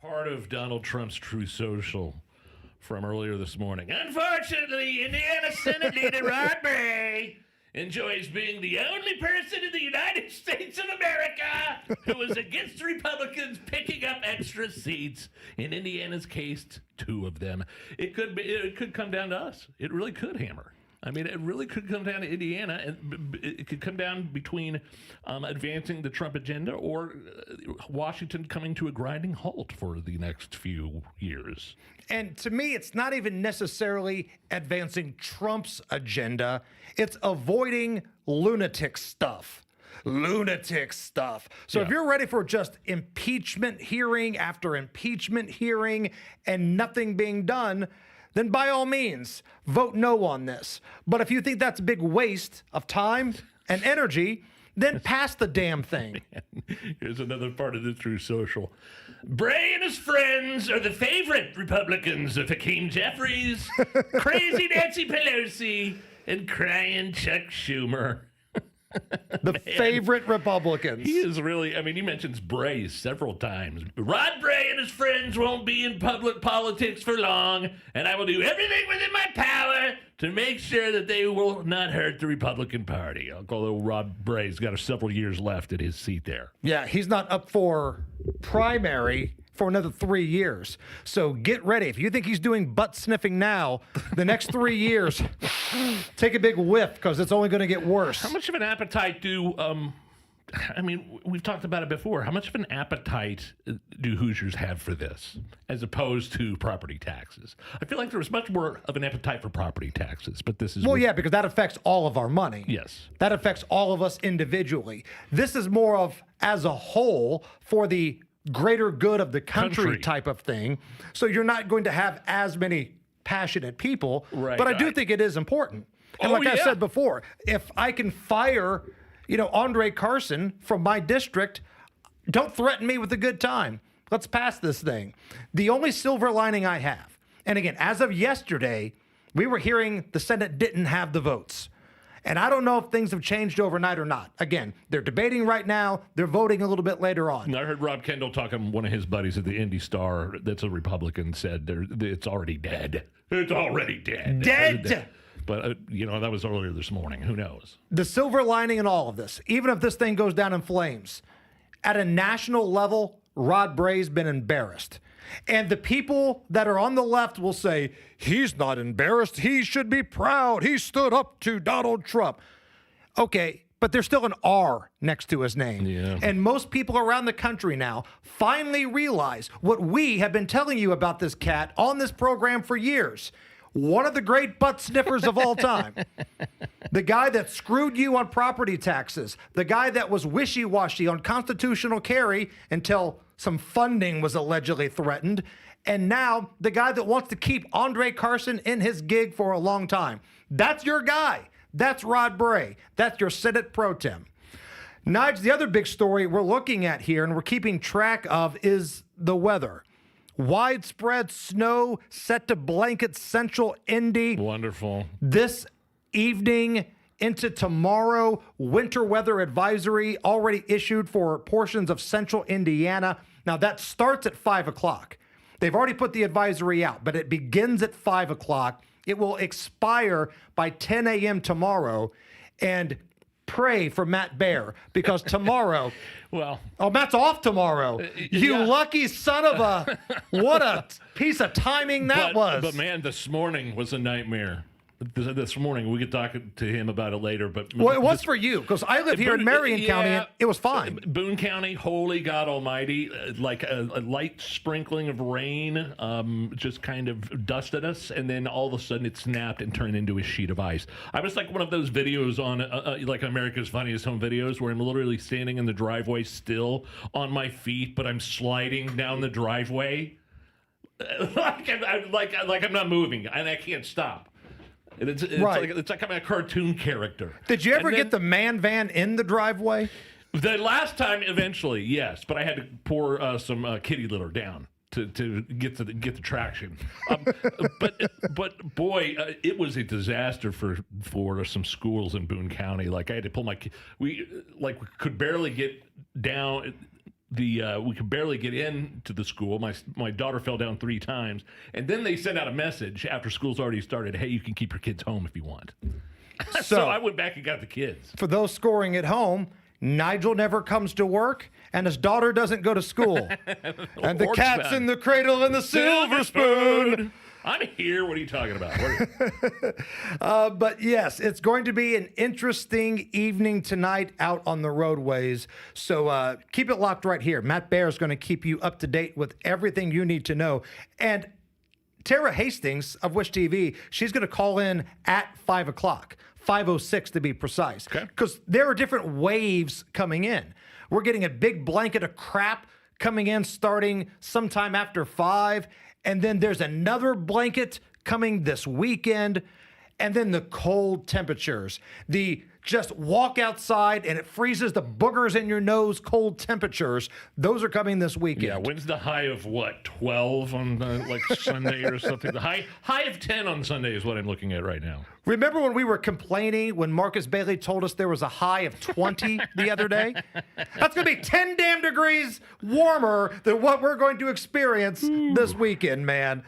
Part of Donald Trump's True Social from earlier this morning. Unfortunately, Indiana Senate Leader Rod Bray enjoys being the only person in the United States of America who is against Republicans picking up extra seats. In Indiana's case, 2 of them. It could come down to us. It really could, Hammer. I mean, it really could come down to Indiana, and it could come down between advancing the Trump agenda or Washington coming to a grinding halt for the next few years. And to me, it's not even necessarily advancing Trump's agenda. It's avoiding lunatic stuff. Lunatic stuff. So if you're ready for just impeachment hearing after impeachment hearing and nothing being done, then by all means, vote no on this. But if you think that's a big waste of time and energy, then pass the damn thing. Here's another part of the True Social. Bray and his friends are the favorite Republicans of Hakeem Jeffries, crazy Nancy Pelosi, and crying Chuck Schumer. The favorite Republicans. He is really, I mean, he mentions Bray several times. Rod Bray and his friends won't be in public politics for long, and I will do everything within my power to make sure that they will not hurt the Republican Party. Although Rod Bray's got several years left at his seat there. Yeah, he's not up for primary for another 3 years. So get ready. If you think he's doing butt sniffing now, the next 3 years, take a big whiff because it's only going to get worse. How much of an appetite do, I mean, we've talked about it before. How much of an appetite do Hoosiers have for this as opposed to property taxes? I feel like there was much more of an appetite for property taxes, but this is... Well, yeah, because that affects all of our money. Yes. That affects all of us individually. This is more of, as a whole, for the greater good of the country type of thing. So you're not going to have as many passionate people. Right. But I do think it is important. And like I said before, if I can fire, Andre Carson from my district, don't threaten me with a good time. Let's pass this thing. The only silver lining I have, and again, as of yesterday, we were hearing the Senate didn't have the votes. And I don't know if things have changed overnight or not. Again, they're debating right now. They're voting a little bit later on. I heard Rob Kendall talking, one of his buddies at the Indy Star, that's a Republican, said it's already dead. It's already dead. Dead! But, that was earlier this morning. Who knows? The silver lining in all of this, even if this thing goes down in flames, at a national level, Rod Bray's been embarrassed. And the people that are on the left will say, he's not embarrassed. He should be proud. He stood up to Donald Trump. Okay, but there's still an R next to his name. Yeah. And most people around the country now finally realize what we have been telling you about this cat on this program for years. One of the great butt sniffers of all time. The guy that screwed you on property taxes. The guy that was wishy-washy on constitutional carry until some funding was allegedly threatened. And now the guy that wants to keep Andre Carson in his gig for a long time. That's your guy. That's Rod Bray. That's your Senate pro tem. Nigel, the other big story we're looking at here and we're keeping track of is the weather. Widespread snow set to blanket central Indy. Wonderful. This evening into tomorrow, winter weather advisory already issued for portions of central Indiana. Now, that starts at 5 o'clock. They've already put the advisory out, but it begins at 5 o'clock. It will expire by 10 a.m. tomorrow. And pray for Matt Baer, because tomorrow... Matt's off tomorrow. You lucky son of a... What a piece of timing that was. But, man, this morning was a nightmare. This morning, we could talk to him about it later. But well, it was for you, because I live here in Marion County, and it was fine. Boone County, holy God almighty, like a light sprinkling of rain just kind of dusted us, and then all of a sudden it snapped and turned into a sheet of ice. I was like one of those videos on, like America's Funniest Home Videos, where I'm literally standing in the driveway still on my feet, but I'm sliding down the driveway. like I'm not moving, and I can't stop. It's right. Like I'm a cartoon character. Did you ever get the man van in the driveway? The last time, eventually, yes, but I had to pour some kitty litter down to get the traction. But boy, it was a disaster for some schools in Boone County. Like I had to pull we could barely get down we could barely get into the school. My daughter fell down 3 times, and then they sent out a message after school's already started. Hey, you can keep your kids home if you want. So I went back and got the kids. For those scoring at home, Nigel never comes to work, and his daughter doesn't go to school. And the cat's in the cradle and the silver spoon. I'm here. What are you talking about? But yes, it's going to be an interesting evening tonight out on the roadways. So keep it locked right here. Matt Bear is going to keep you up to date with everything you need to know. And Tara Hastings of Wish TV, she's going to call in at 5 o'clock, 5:06 to be precise. Okay. Because there are different waves coming in. We're getting a big blanket of crap coming in starting sometime after 5. And then there's another blanket coming this weekend. And then the cold temperatures. The just walk outside and it freezes the boogers in your nose, cold temperatures. Those are coming this weekend. Yeah, when's the high of what, 12 on Sunday or something? The high of 10 on Sunday is what I'm looking at right now. Remember when we were complaining when Marcus Bailey told us there was a high of 20 the other day? That's going to be 10 damn degrees warmer than what we're going to experience this weekend, man.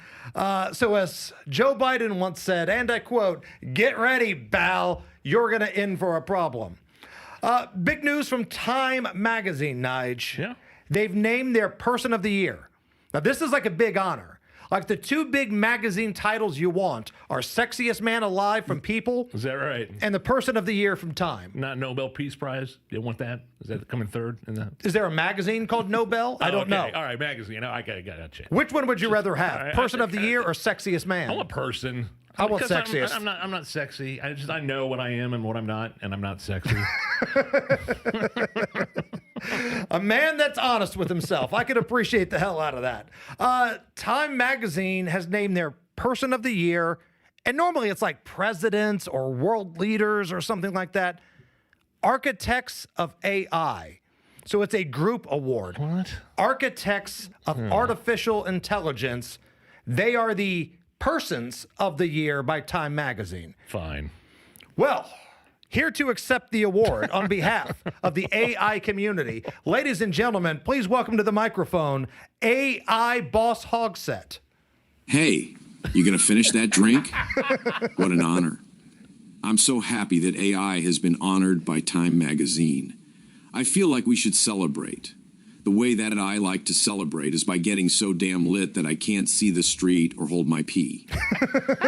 So as Joe Biden once said, and I quote, "Get ready, Bal. You're going to in for a problem." Big news from Time Magazine, Nige. Yeah. They've named their Person of the Year. Now, this is like a big honor. Like the 2 big magazine titles you want are Sexiest Man Alive from People. Is that right? And the Person of the Year from Time. Not Nobel Peace Prize? You want that? Is that coming third? Is there a magazine called Nobel? I don't know. All right, magazine. I got to check. Which one would you rather have? Person of the Year or Sexiest Man? I want person. I want Because sexiest. I'm not sexy. I know what I am and what I'm not, and I'm not sexy. A man that's honest with himself. I could appreciate the hell out of that. Time Magazine has named their Person of the Year, and normally it's like presidents or world leaders or something like that. Architects of AI. So it's a group award. What? Architects of Artificial Intelligence. They are the Persons of the Year by Time Magazine. Fine. Well, here to accept the award on behalf of the AI community, ladies and gentlemen, please welcome to the microphone AI Boss Hogset. Hey, you gonna finish that drink? What an honor. I'm so happy that AI has been honored by Time Magazine. I feel like we should celebrate. The way that I like to celebrate is by getting so damn lit that I can't see the street or hold my pee.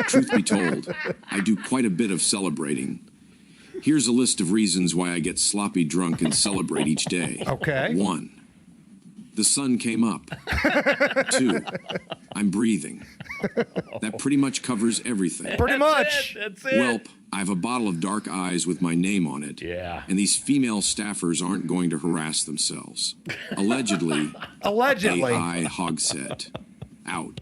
Truth be told, I do quite a bit of celebrating. Here's a list of reasons why I get sloppy drunk and celebrate each day. Okay. 1, the sun came up. 2, I'm breathing. That pretty much covers everything. Pretty much. That's it. Welp, I have a bottle of dark eyes with my name on it. Yeah. And these female staffers aren't going to harass themselves. Allegedly. AI Hogset. Out.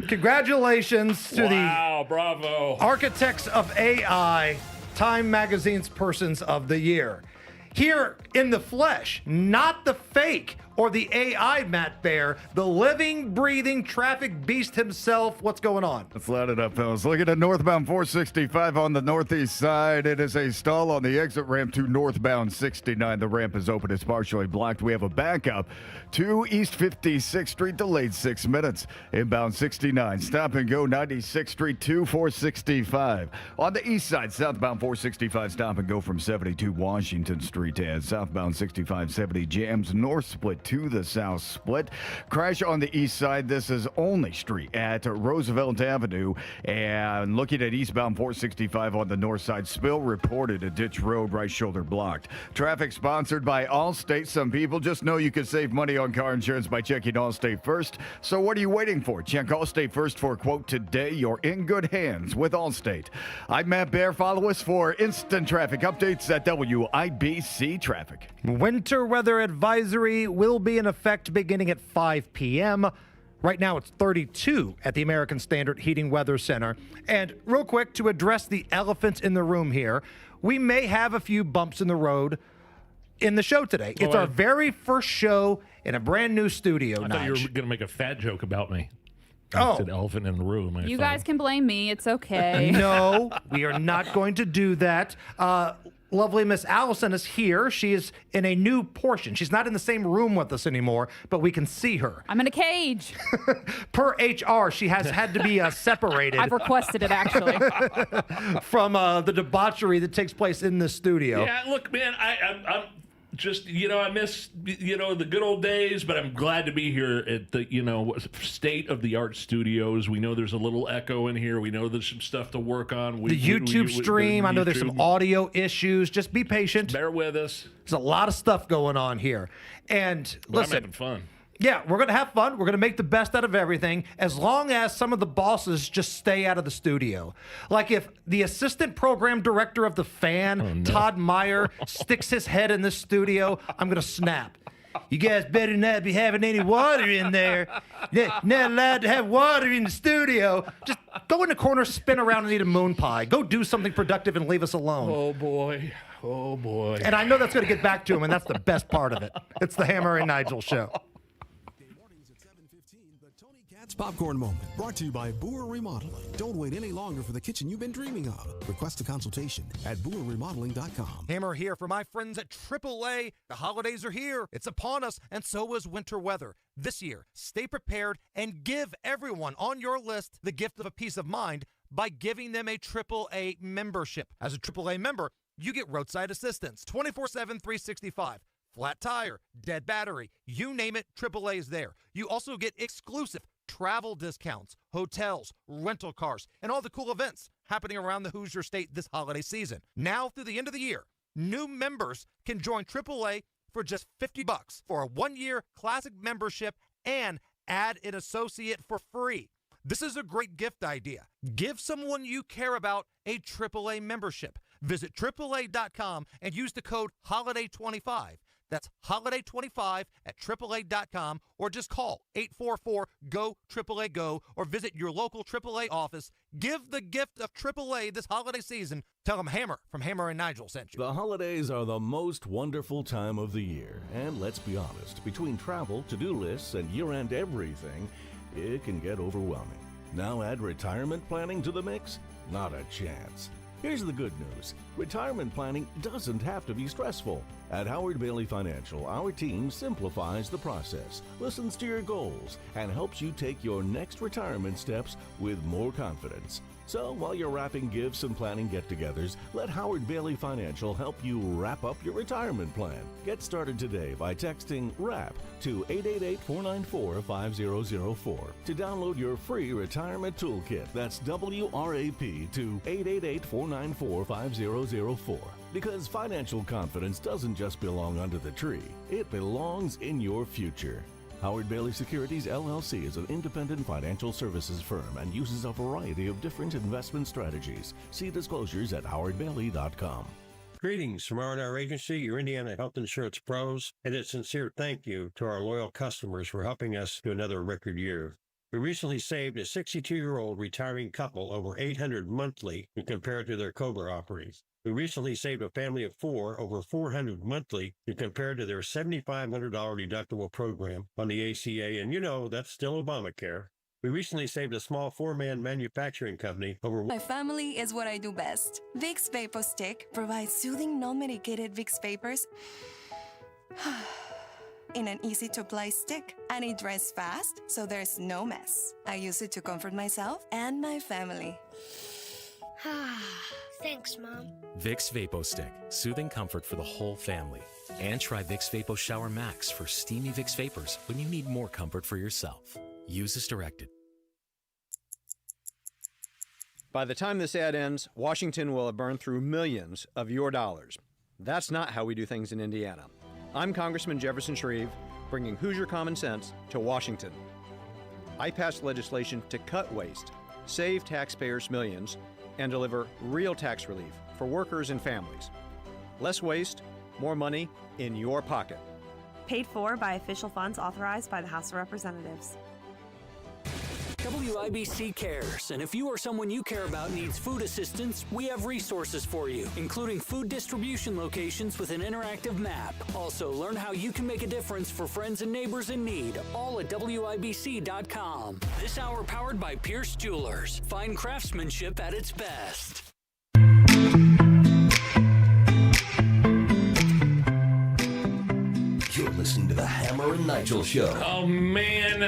Congratulations to Wow, bravo. the Architects of AI, Time Magazine's Persons of the Year. Here in the flesh, not the fake or the AI Matt Bear, the living, breathing traffic beast himself. What's going on? Let's light it up, fellas. Looking at northbound 465 on the northeast side. It is a stall on the exit ramp to northbound 69. The ramp is open. It's partially blocked. We have a backup to East 56th Street, delayed 6 minutes. Inbound 69. Stop and go 96th Street to 465. On the east side, southbound 465. Stop and go from 72 Washington Street. And southbound 6570 jams north split to the south split. Crash on the east side. This is only street at Roosevelt Avenue. And looking at eastbound 465 on the north side, spill reported, a ditch road, right shoulder blocked. Traffic sponsored by Allstate. Some people just know you can save money on car insurance by checking Allstate first. So what are you waiting for? Check Allstate first for a quote today. You're in good hands with Allstate. I'm Matt Bear. Follow us for instant traffic updates at WIBC Traffic. Winter weather advisory will be in effect beginning at 5 p.m. Right now it's 32 at the American Standard Heating Weather Center. And real quick, to address the elephant in the room here, we may have a few bumps in the road in the show today. It's our very first show in a brand new studio. I thought you were going to make a fat joke about me. Oh. It's an elephant in the room. You guys can blame me. It's okay. No, we are not going to do that. lovely Miss Allison is here. She is in a new portion. She's not in the same room with us anymore, but we can see her. I'm in a cage. Per HR, she has had to be separated I've requested it, actually. from the debauchery that takes place in the studio. Yeah, look, man, I'm just, I miss, the good old days, but I'm glad to be here at the, state-of-the-art studios. We know there's a little echo in here. We know there's some stuff to work on. The YouTube stream, I know there's some audio issues. Just be patient. Bear with us. There's a lot of stuff going on here. And But listen, I'm having fun. yeah, we're going to have fun. We're going to make the best out of everything as long as some of the bosses just stay out of the studio. Like if the assistant program director of The Fan, Todd Meyer, sticks his head in this studio, I'm going to snap. You guys better not be having any water in there. Not allowed to have water in the studio. Just go in the corner, spin around, and eat a moon pie. Go do something productive and leave us alone. Oh, boy. Oh, boy. And I know that's going to get back to him, and that's the best part of it. It's the Hammer and Nigel show. Mornings at 7:15, the Tony Katz Popcorn Moment, brought to you by Boer Remodeling. Don't wait any longer for the kitchen you've been dreaming of. Request a consultation at BoerRemodeling.com. Hammer here for my friends at AAA. The holidays are here. It's upon us, and so is winter weather. This year, stay prepared and give everyone on your list the gift of a peace of mind by giving them a AAA membership. As a AAA member, you get roadside assistance 24/7, 365. Flat tire, dead battery, you name it, AAA is there. You also get exclusive travel discounts, hotels, rental cars, and all the cool events happening around the Hoosier State this holiday season. Now through the end of the year, new members can join AAA for just $50 for a 1-year classic membership and add an associate for free. This is a great gift idea. Give someone you care about a AAA membership. Visit AAA.com and use the code HOLIDAY25. That's HOLIDAY25 at AAA.com, or just call 844-GO-AAA-GO or visit your local AAA office. Give the gift of AAA this holiday season. Tell them Hammer from Hammer and Nigel sent you. The holidays are the most wonderful time of the year. And let's be honest, between travel, to-do lists, and year-end everything, it can get overwhelming. Now add retirement planning to the mix? Not a chance. Here's the good news. Retirement planning doesn't have to be stressful. At Howard Bailey Financial, our team simplifies the process, listens to your goals, and helps you take your next retirement steps with more confidence. So while you're wrapping gifts and planning get-togethers, let Howard Bailey Financial help you wrap up your retirement plan. Get started today by texting WRAP to 888-494-5004 to download your free retirement toolkit. That's WRAP to 888-494-5004. Because financial confidence doesn't just belong under the tree, it belongs in your future. Howard Bailey Securities, LLC is an independent financial services firm and uses a variety of different investment strategies. See disclosures at howardbailey.com. Greetings from R&R Agency, your Indiana health insurance pros, and a sincere thank you to our loyal customers for helping us to another record year. We recently saved a 62-year-old retiring couple over $800 monthly when compared to their COBRA offerings. We recently saved a family of 4 over $400 monthly when compared to their $7,500 deductible program on the ACA, and that's still Obamacare. We recently saved a small 4-man manufacturing company over... My family is what I do best. Vicks Vapor Stick provides soothing, non-medicated Vicks vapors in an easy-to-apply stick, and it dries fast, so there's no mess. I use it to comfort myself and my family. Thanks, Mom. Vicks Vapo Stick, soothing comfort for the whole family. And try Vicks Vapo Shower Max for steamy Vicks Vapors when you need more comfort for yourself. Use as directed. By the time this ad ends, Washington will have burned through millions of your dollars. That's not how we do things in Indiana. I'm Congressman Jefferson Shreve, bringing Hoosier common sense to Washington. I passed legislation to cut waste, save taxpayers millions, and deliver real tax relief for workers and families. Less waste, more money in your pocket. Paid for by official funds authorized by the House of Representatives. WIBC cares, and if you or someone you care about needs food assistance, we have resources for you, including food distribution locations with an interactive map. Also, learn how you can make a difference for friends and neighbors in need, all at WIBC.com. This hour powered by Pierce Jewelers. Fine craftsmanship at its best. Nigel Show. Oh, man.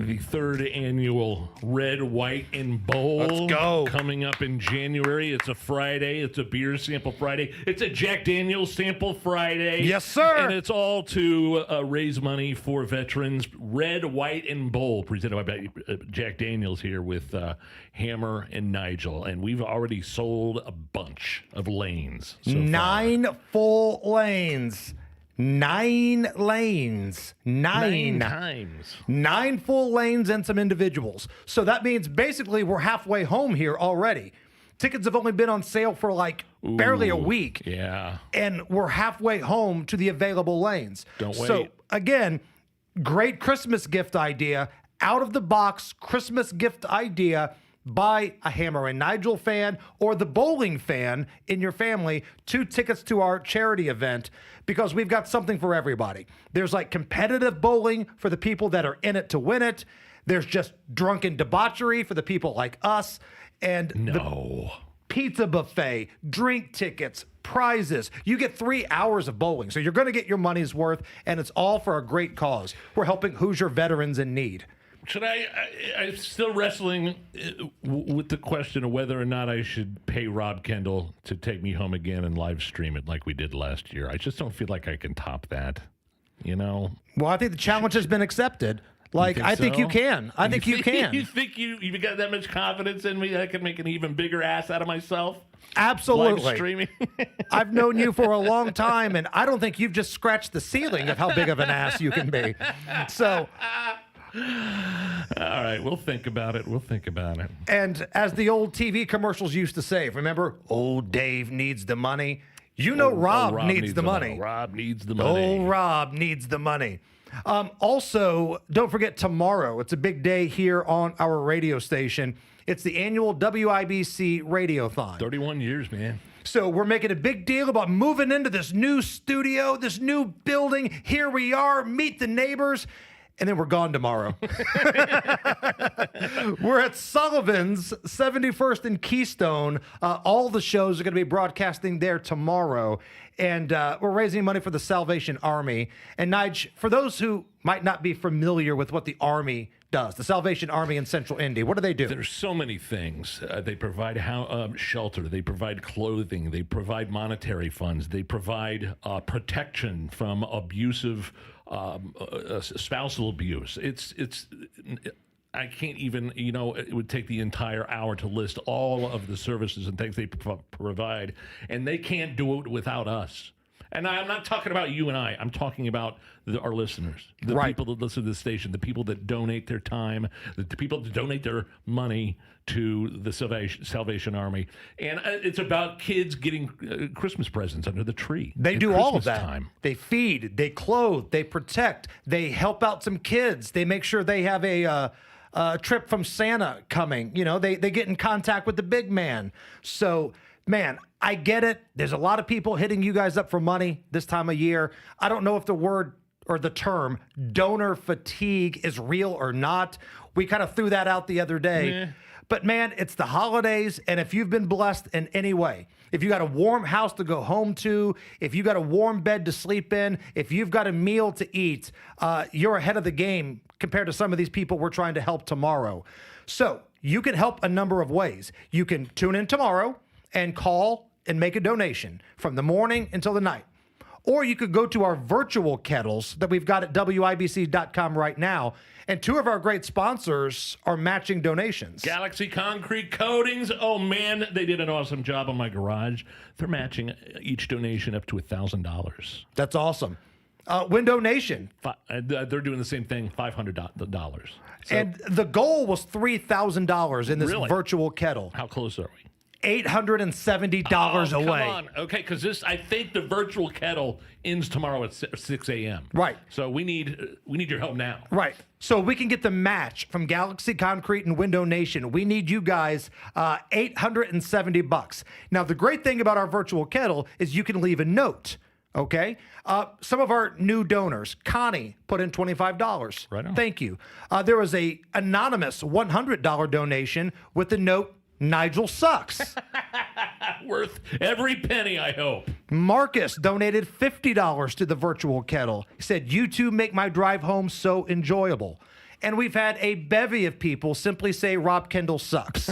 The third annual Red, White, and Bowl. Let's go. Coming up in January. It's a Friday. It's a beer sample Friday. It's a Jack Daniels sample Friday. Yes, sir. And it's all to raise money for veterans. Red, White, and Bowl, presented by Jack Daniels here with Hammer and Nigel. And we've already sold a bunch of lanes. So 9 full lanes. 9 lanes. 9 times. 9 full lanes and some individuals. So that means basically we're halfway home here already. Tickets have only been on sale for like barely a week. Yeah. And we're halfway home to the available lanes. Don't wait. So again, great Christmas gift idea. Out of the box Christmas gift idea. By a Hammer and Nigel fan or the bowling fan in your family 2 tickets to our charity event because we've got something for everybody. There's like competitive bowling for the people that are in it to win it. There's just drunken debauchery for the people like us. And the pizza buffet, drink tickets, prizes. You get 3 hours of bowling. So you're going to get your money's worth, and it's all for a great cause. We're helping Hoosier veterans in need. I'm still wrestling with the question of whether or not I should pay Rob Kendall to take me home again and live stream it like we did last year. I just don't feel like I can top that, you know? Well, I think the challenge has been accepted. Like, I think you can. I think you can. You think you've got that much confidence in me that I can make an even bigger ass out of myself? Absolutely. Live streaming? I've known you for a long time, and I don't think you've just scratched the ceiling of how big of an ass you can be. So... All right, we'll think about it. And as the old TV commercials used to say, remember, old Dave needs the money. You know Rob needs the money. Rob needs the money. Oh, Rob needs the money. Also, don't forget tomorrow. It's a big day here on our radio station. It's the annual WIBC Radiothon. 31 years, man. So we're making a big deal about moving into this new studio, this new building. Here we are. Meet the neighbors. And then we're gone tomorrow. We're at Sullivan's, 71st and Keystone. All the shows are going to be broadcasting there tomorrow. And we're raising money for the Salvation Army. And Nige, for those who might not be familiar with what the Army does, the Salvation Army in Central Indy, what do they do? There's so many things. They provide shelter. They provide clothing. They provide monetary funds. They provide protection from abusive spousal abuse. I can't even, it would take the entire hour to list all of the services and things they provide, and they can't do it without us. And I'm not talking about you and I. I'm talking about our listeners, the people that listen to the station, the people that donate their time, the people that donate their money to the Salvation Army. And it's about kids getting Christmas presents under the tree. They do Christmas all of that. Time. They feed, they clothe, they protect, they help out some kids. They make sure they have a trip from Santa coming. They get in contact with the big man. So, man, I get it. There's a lot of people hitting you guys up for money this time of year. I don't know if the word or the term donor fatigue is real or not. We kind of threw that out the other day. Yeah. But, man, it's the holidays, and if you've been blessed in any way, if you got a warm house to go home to, if you got a warm bed to sleep in, if you've got a meal to eat, you're ahead of the game compared to some of these people we're trying to help tomorrow. So you can help a number of ways. You can tune in tomorrow and call and make a donation from the morning until the night. Or you could go to our virtual kettles that we've got at WIBC.com right now. And 2 of our great sponsors are matching donations. Galaxy Concrete Coatings. Oh, man, they did an awesome job on my garage. They're matching each donation up to $1,000. That's awesome. Window Nation. They're doing the same thing, $500. So, and the goal was $3,000 in this really? Virtual kettle. How close are we? $870 away. Come on. Okay, because I think the virtual kettle ends tomorrow at 6 a.m. Right. So we need your help now. Right. So we can get the match from Galaxy Concrete and Window Nation. We need you guys $870. Now, the great thing about our virtual kettle is you can leave a note. Okay. Some of our new donors, Connie, put in $25. Right on. Thank you. There was a anonymous $100 donation with the note, Nigel sucks. Worth every penny, I hope. Marcus donated $50 to the virtual kettle. He said, "You two make my drive home so enjoyable." And we've had a bevy of people simply say Rob Kendall sucks.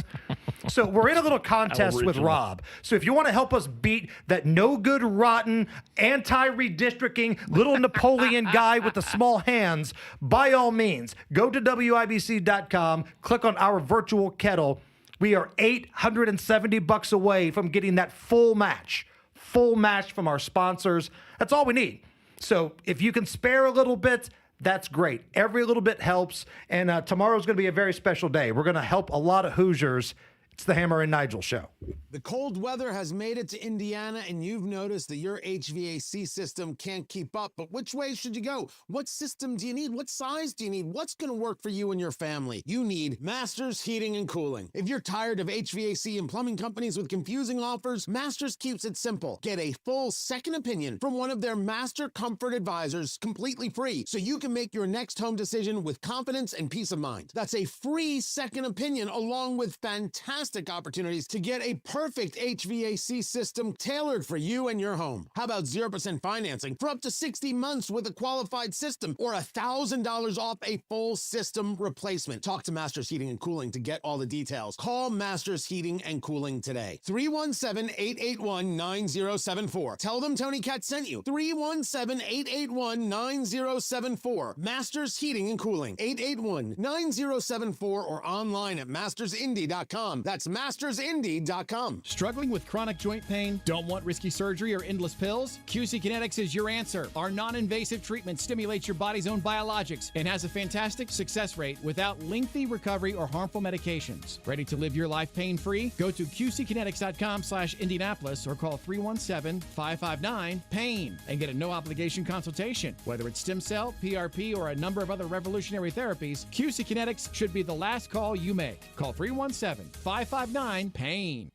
So we're in a little contest with Rob. So if you want to help us beat that no good, rotten, anti-redistricting little Napoleon guy with the small hands, by all means, go to WIBC.com, click on our virtual kettle. We are $870 away from getting that full match from our sponsors. That's all we need. So if you can spare a little bit, that's great. Every little bit helps. And tomorrow's going to be a very special day. We're going to help a lot of Hoosiers. It's the Hammer and Nigel Show. The cold weather has made it to Indiana, and you've noticed that your HVAC system can't keep up. But which way should you go? What system do you need? What size do you need? What's going to work for you and your family? You need Masters Heating and Cooling. If you're tired of HVAC and plumbing companies with confusing offers, Masters keeps it simple. Get a full second opinion from one of their Master Comfort Advisors completely free, so you can make your next home decision with confidence and peace of mind. That's a free second opinion along with fantastic opportunities to get a perfect HVAC system tailored for you and your home. How about 0% financing for up to 60 months with a qualified system, or $1,000 off a full system replacement? Talk to Masters Heating and Cooling to get all the details. Call Masters Heating and Cooling today. 317-881-9074. Tell them Tony Cat sent you. 317-881-9074. Masters Heating and Cooling. 881-9074 or online at mastersindy.com. That's mastersindy.com. Struggling with chronic joint pain? Don't want risky surgery or endless pills? QC Kinetics is your answer. Our non-invasive treatment stimulates your body's own biologics and has a fantastic success rate without lengthy recovery or harmful medications. Ready to live your life pain-free? Go to qckinetics.com/Indianapolis or call 317-559-PAIN and get a no-obligation consultation. Whether it's stem cell, PRP, or a number of other revolutionary therapies, QC Kinetics should be the last call you make. Call 317-559-PAIN.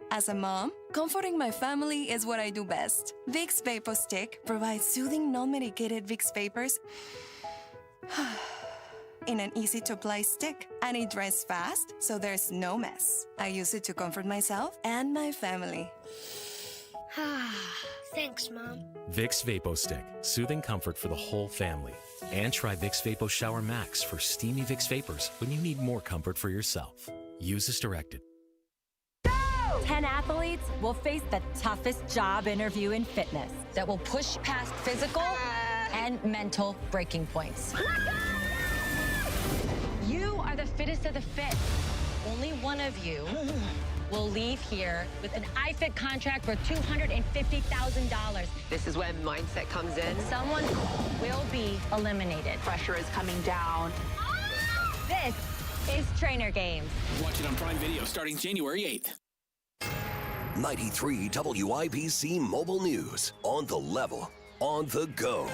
As a mom, comforting my family is what I do best. Vicks Vapor Stick provides soothing, non-medicated Vicks vapors in an easy-to-apply stick, and it dries fast, so there's no mess. I use it to comfort myself and my family. Thanks, Mom. Vicks Vapo Stick, soothing comfort for the whole family. And try Vicks Vapo Shower Max for steamy Vicks vapors when you need more comfort for yourself. Use as directed. 10 athletes will face the toughest job interview in fitness that will push past physical and mental breaking points. You are the fittest of the fit. Only one of you will leave here with an iFit contract for $250,000. This is when mindset comes in. Someone will be eliminated. Pressure is coming down. This is Trainer Games. Watch it on Prime Video starting January 8th. 93 WIBC Mobile News. On the level, on the go.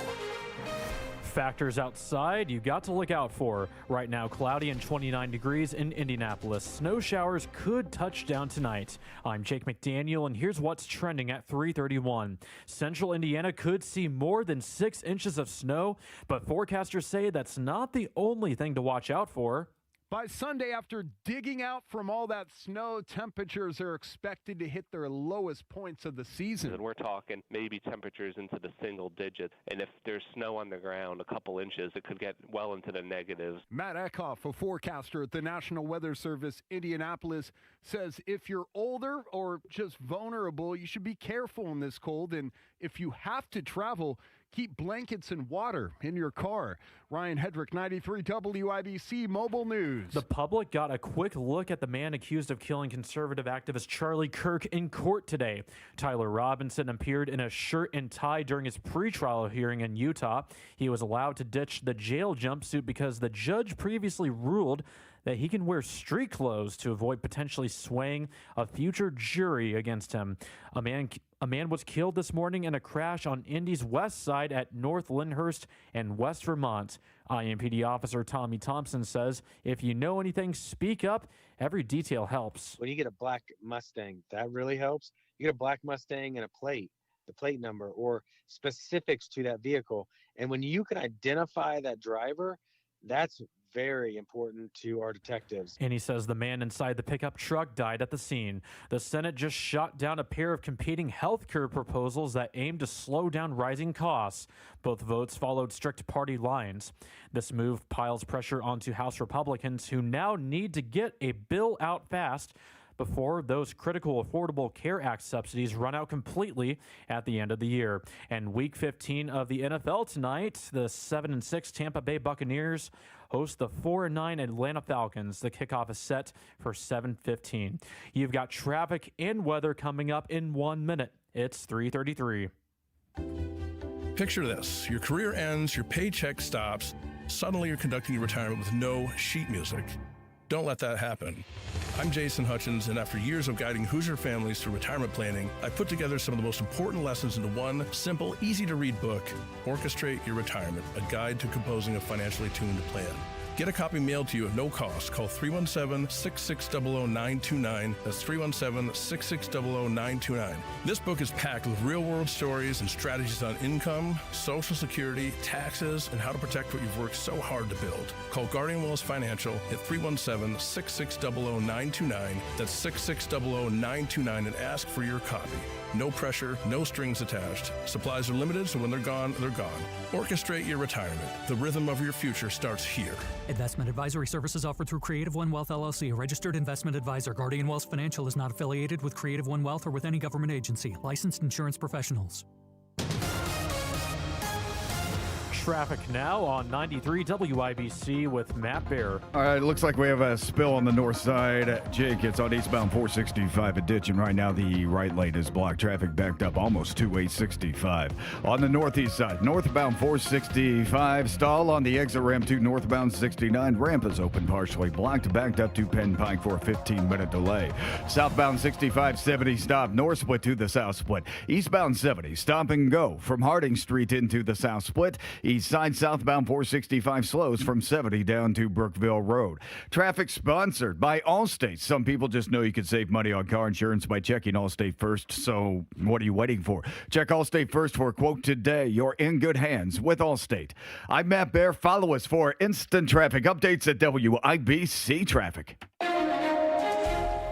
Factors outside you got to look out for. Right now, cloudy and 29 degrees in Indianapolis. Snow showers could touch down tonight. I'm Jake McDaniel, and here's what's trending at 3:31. Central Indiana could see more than 6 inches of snow, but forecasters say that's not the only thing to watch out for. By Sunday, after digging out from all that snow, temperatures are expected to hit their lowest points of the season. And we're talking maybe temperatures into the single digits. And if there's snow on the ground, a couple inches, it could get well into the negatives. Matt Eckhoff, a forecaster at the National Weather Service Indianapolis, says if you're older or just vulnerable, you should be careful in this cold. And if you have to travel, keep blankets and water in your car. Ryan Hedrick, 93 WIBC Mobile News. The public got a quick look at the man accused of killing conservative activist Charlie Kirk in court today. Tyler Robinson appeared in a shirt and tie during his pretrial hearing in Utah. He was allowed to ditch the jail jumpsuit because the judge previously ruled that he can wear street clothes to avoid potentially swaying a future jury against him. A man was killed this morning in a crash on Indy's west side at North Lyndhurst and West Vermont. IMPD officer Tommy Thompson says, if you know anything, speak up. Every detail helps. When you get a black Mustang, that really helps. You get a black Mustang and a plate, the plate number, or specifics to that vehicle. And when you can identify that driver, that's very important to our detectives. And he says the man inside the pickup truck died at the scene. The Senate just shot down a pair of competing health care proposals that aim to slow down rising costs. Both votes followed strict party lines. This move piles pressure onto House Republicans, who now need to get a bill out fast before those critical Affordable Care Act subsidies run out completely at the end of the year. And Week 15 of the NFL tonight, the 7-6 Tampa Bay Buccaneers host the 4-9 Atlanta Falcons. The kickoff is set for 7:15. You've got traffic and weather coming up in 1 minute. It's 3:33. Picture this. Your career ends, your paycheck stops. Suddenly you're conducting your retirement with no sheet music. Don't let that happen. I'm Jason Hutchins, and after years of guiding Hoosier families through retirement planning, I put together some of the most important lessons into one simple, easy-to-read book, Orchestrate Your Retirement, a guide to composing a financially tuned plan. Get a copy mailed to you at no cost. Call 317-660-929. That's 317-660-929. This book is packed with real-world stories and strategies on income, Social Security, taxes, and how to protect what you've worked so hard to build. Call Guardian Wells Financial at 317-660-929. That's 660-929 and ask for your copy. No pressure, no strings attached. Supplies are limited, so when they're gone, they're gone. Orchestrate your retirement. The rhythm of your future starts here. Investment advisory services offered through Creative One Wealth LLC, a registered investment advisor. Guardian Wells Financial is not affiliated with Creative One Wealth or with any government agency. Licensed insurance professionals. Traffic now on 93 WIBC with Matt Bear. All right, it looks like we have a spill on the north side. Jake, it's on eastbound 465 at Ditch, and right now the right lane is blocked. Traffic backed up almost to 865. On the northeast side, northbound 465, stall on the exit ramp to northbound 69. Ramp is open, partially blocked, backed up to Penn Pike for a 15-minute delay. Southbound 65-70 stop, north split to the south split. Eastbound 70, stop and go from Harding Street into the south split. East side southbound 465 slows from 70 down to Brookville Road. Traffic sponsored by Allstate. Some people just know you can save money on car insurance by checking Allstate first. So what are you waiting for? Check Allstate first for a quote today. You're in good hands with Allstate. I'm Matt Bear. Follow us for instant traffic updates at WIBC Traffic.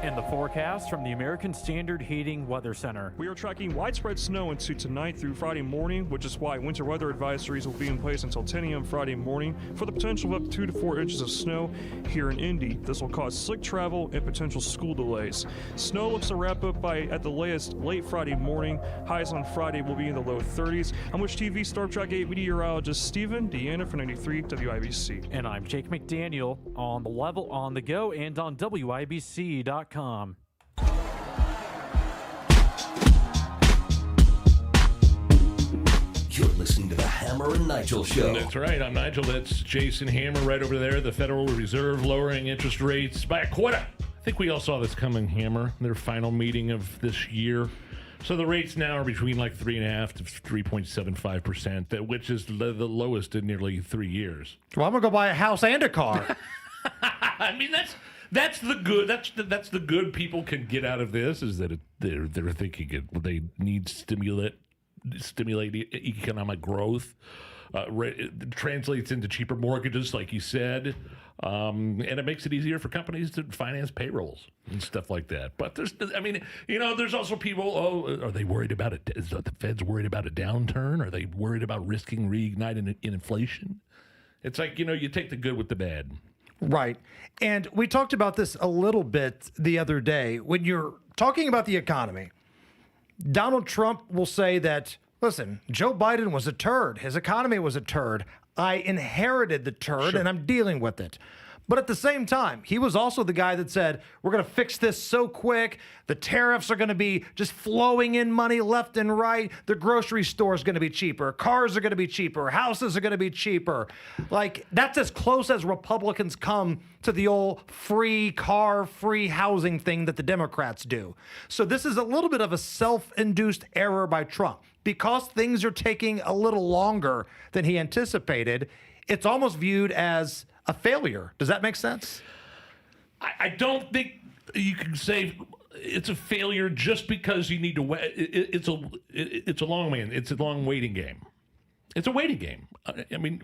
And the forecast from the American Standard Heating Weather Center. We are tracking widespread snow into tonight through Friday morning, which is why winter weather advisories will be in place until 10 a.m. Friday morning for the potential of up to 2 to 4 inches of snow here in Indy. This will cause slick travel and potential school delays. Snow looks to wrap up by, at the latest, late Friday morning. Highs on Friday will be in the low 30s. I'm Wish TV Star Trek 8 meteorologist Stephen Deanna for 93 WIBC. And I'm Jake McDaniel on the level, on the go, and on WIBC.com. You're listening to the Hammer and Nigel Show. That's right. I'm Nigel. That's Jason Hammer right over there. The Federal Reserve lowering interest rates by a quarter. I think we all saw this coming, Hammer, their final meeting of this year. So the rates now are between like 3.5% to 3.75%, which is the lowest in nearly 3 years. Well, I'm going to go buy a house and a car. I mean, that's the good. That's the good people can get out of this, is that they're thinking they need stimulate economic growth. It translates into cheaper mortgages, like you said, and it makes it easier for companies to finance payrolls and stuff like that. But there's also people. Oh, are they worried about it? Is the Fed's worried about a downturn? Are they worried about risking reigniting inflation? It's like, you take the good with the bad. Right. And we talked about this a little bit the other day. When you're talking about the economy, Donald Trump will say that, listen, Joe Biden was a turd. His economy was a turd. I inherited the turd, and I'm dealing with it. But at the same time, he was also the guy that said, we're going to fix this so quick. The tariffs are going to be just flowing in money left and right. The grocery store is going to be cheaper. Cars are going to be cheaper. Houses are going to be cheaper. Like, that's as close as Republicans come to the old free car, free housing thing that the Democrats do. So this is a little bit of a self-induced error by Trump. Because things are taking a little longer than he anticipated, it's almost viewed as a failure. Does that make sense? I don't think you can say it's a failure just because you need to wait. It's a long waiting game. It's a waiting game. I mean,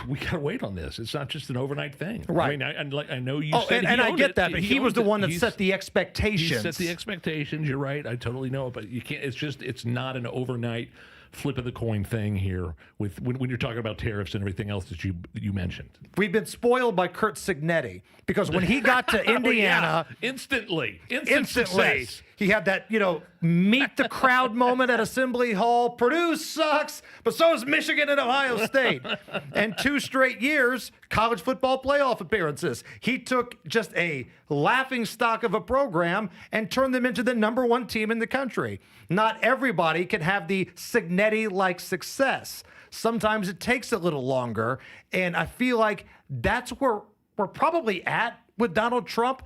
we got to wait on this. It's not just an overnight thing. Right. I mean, I know you Oh, said and I get that, but he was the one that He's- set the expectations. He set the expectations. You're right. I totally know it, but you can't. It's not an overnight flip of the coin thing here with when you're talking about tariffs and everything else that you mentioned. We've been spoiled by Kurt Signetti because when he got to Indiana, instantly, instantly, he had that, meet the crowd moment at Assembly Hall. Purdue sucks, but so is Michigan and Ohio State. And 2 straight years, college football playoff appearances. He took just a laughing stock of a program and turned them into the #1 team in the country. Not everybody can have the Signetti-like success. Sometimes it takes a little longer, and I feel like that's where we're probably at with Donald Trump,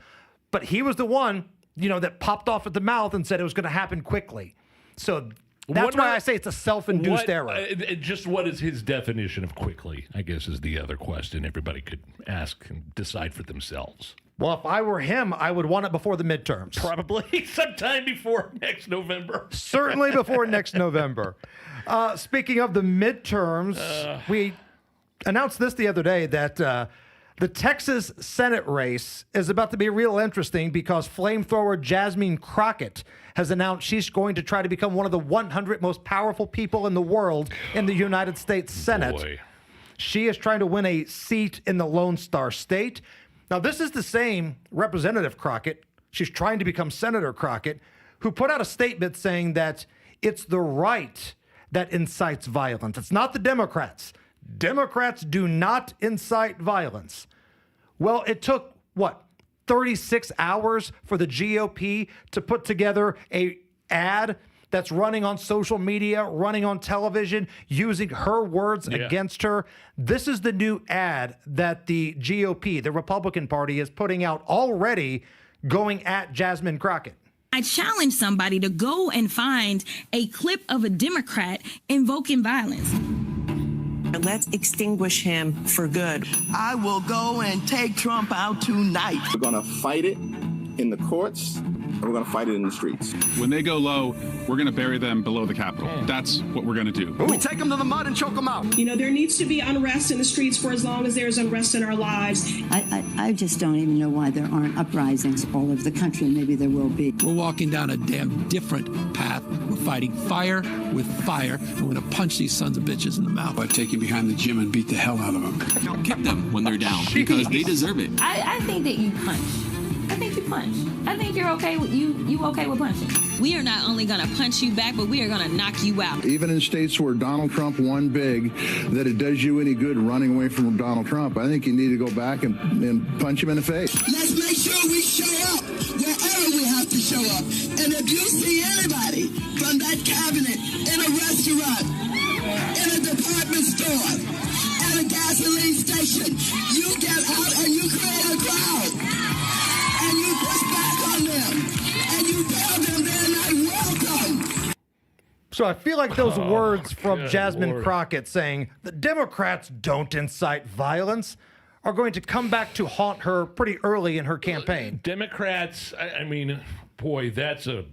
but he was the one that popped off at the mouth and said it was going to happen quickly. So that's why I say it's a self-induced error. Just what is his definition of quickly, I guess, is the other question everybody could ask and decide for themselves. Well, if I were him, I would want it before the midterms. Probably sometime before next November. Certainly before next November. Speaking of the midterms, we announced this the other day that the Texas Senate race is about to be real interesting because flamethrower Jasmine Crockett has announced she's going to try to become one of the 100 most powerful people in the world in the United States Senate. Boy. She is trying to win a seat in the Lone Star State. Now, this is the same Representative Crockett, she's trying to become Senator Crockett, who put out a statement saying that it's the right that incites violence. It's not the Democrats. Democrats do not incite violence. Well, it took, 36 hours for the GOP to put together a ad that's running on social media, running on television, using her words against her. This is the new ad that the GOP, the Republican Party, is putting out already, going at Jasmine Crockett. I challenge somebody to go and find a clip of a Democrat invoking violence. Let's extinguish him for good. I will go and take Trump out tonight. We're going to fight it in the courts, and we're going to fight it in the streets. When they go low, we're going to bury them below the Capitol. That's what we're going to do. We take them to the mud and choke them out. There needs to be unrest in the streets for as long as there's unrest in our lives. I just don't even know why there aren't uprisings all over the country. Maybe there will be. We're walking down a damn different path. We're fighting fire with fire. We're going to punch these sons of bitches in the mouth. I take you behind the gym and beat the hell out of them. Kick them when they're down because they deserve it. I think that you punch. I think you punch. I think you're okay with you okay with punching. We are not only going to punch you back, but we are going to knock you out. Even in states where Donald Trump won big, that it does you any good running away from Donald Trump, I think you need to go back and punch him in the face. Let's make sure we show up wherever we have to show up. And if you see anybody from that cabinet in a restaurant, in a department store, at a gasoline station, you get out and you create a crowd. And you push back on them. And you tell them they're not welcome. So I feel like those words from good Jasmine Lord. Crockett saying the Democrats don't incite violence are going to come back to haunt her pretty early in her campaign. Democrats, I mean, boy, that's a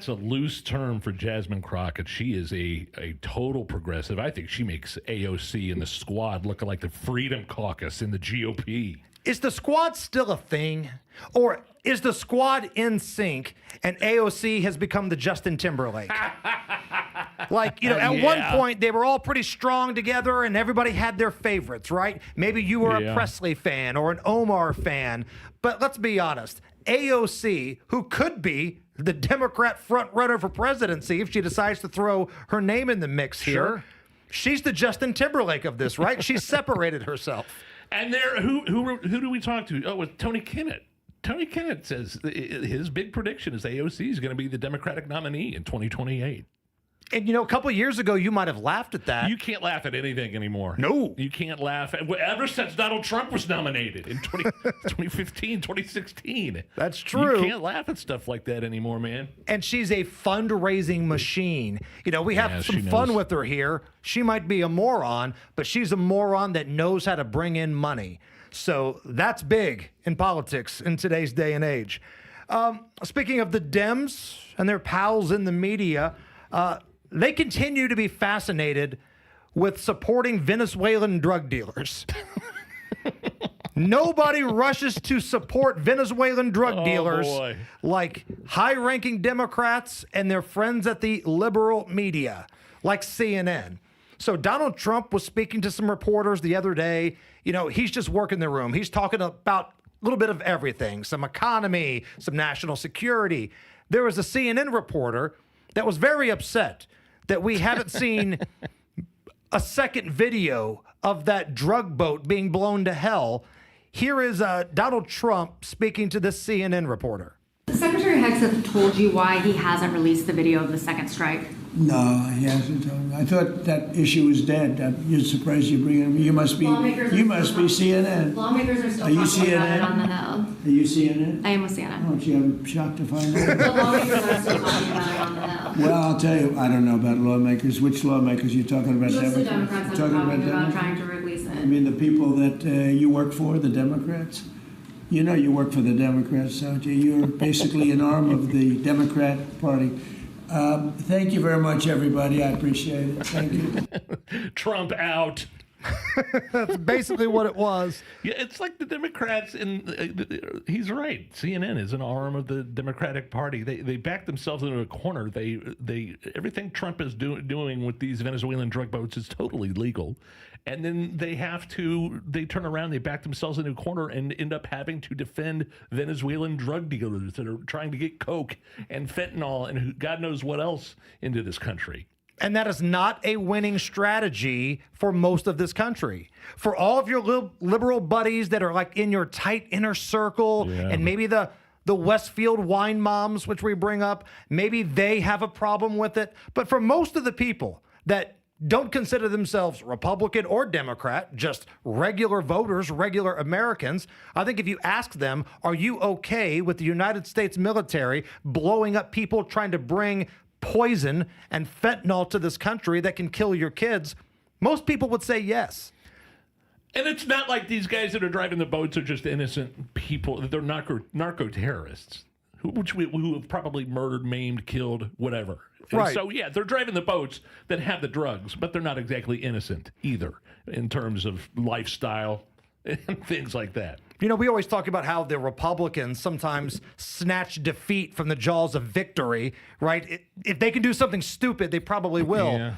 loose term for Jasmine Crockett. She is a total progressive. I think she makes AOC and the squad look like the Freedom Caucus in the GOP. Is the squad still a thing? Or is the squad in sync and AOC has become the Justin Timberlake? At one point, they were all pretty strong together and everybody had their favorites, right? Maybe you were a Presley fan or an Omar fan. But let's be honest, AOC, who could be the Democrat frontrunner for presidency if she decides to throw her name in the mix here, she's the Justin Timberlake of this, right? She's separated herself. And who do we talk to? Oh, it's Tony Kinnett. Tony Kinnett says his big prediction is AOC is going to be the Democratic nominee in 2028. And, a couple of years ago, you might have laughed at that. You can't laugh at anything anymore. No. You can't laugh at ever since Donald Trump was nominated in 2015, 2016. That's true. You can't laugh at stuff like that anymore, man. And she's a fundraising machine. We have some fun with her here. She might be a moron, but she's a moron that knows how to bring in money. So that's big in politics in today's day and age. Speaking of the Dems and their pals in the media, they continue to be fascinated with supporting Venezuelan drug dealers. Nobody rushes to support Venezuelan drug dealers like high-ranking Democrats and their friends at the liberal media, like CNN. So Donald Trump was speaking to some reporters the other day. You know, he's just working the room. He's talking about a little bit of everything, some economy, some national security. There was a CNN reporter that was very upset that we haven't seen a second video of that drug boat being blown to hell. Here is Donald Trump speaking to this CNN reporter. Secretary Hegseth told you why he hasn't released the video of the second strike? No, he hasn't told me. I thought that issue was dead. You're surprised you bring it up. You must be CNN. Lawmakers are still Are you talking about CNN? it on the Hill. Are you CNN? I am with CNN. Oh, gee, I'm shocked to find out. The lawmakers are still talking about it on the Hill. Well, I'll tell you, I don't know about lawmakers. Which lawmakers are you talking about? Just the Democrats that are talking about trying to release it. I mean, the people that you work for, the Democrats? You know you work for the Democrats, don't you? You're basically an arm of the Democrat Party. Thank you very much, everybody. I appreciate it. Thank you. Trump out. That's basically what it was. Yeah, it's like the Democrats, and he's right. CNN is an arm of the Democratic Party. They back themselves into a corner. They everything Trump is doing with these Venezuelan drug boats is totally legal, and then they turn around, they back themselves into a corner and end up having to defend Venezuelan drug dealers that are trying to get coke and fentanyl and God knows what else into this country. And that is not a winning strategy for most of this country. For all of your liberal buddies that are like in your tight inner circle, and maybe the Westfield wine moms, which we bring up, maybe they have a problem with it. But for most of the people that don't consider themselves Republican or Democrat, just regular voters, regular Americans, I think if you ask them, are you okay with the United States military blowing up people trying to bring poison and fentanyl to this country that can kill your kids, most people would say yes. And it's not like these guys that are driving the boats are just innocent people. They're narco terrorists who have probably murdered, maimed, killed, whatever. Right. So, yeah, they're driving the boats that have the drugs, but they're not exactly innocent either in terms of lifestyle and things like that. You know, we always talk about how the Republicans sometimes snatch defeat from the jaws of victory, right? If they can do something stupid, they probably will. Yeah.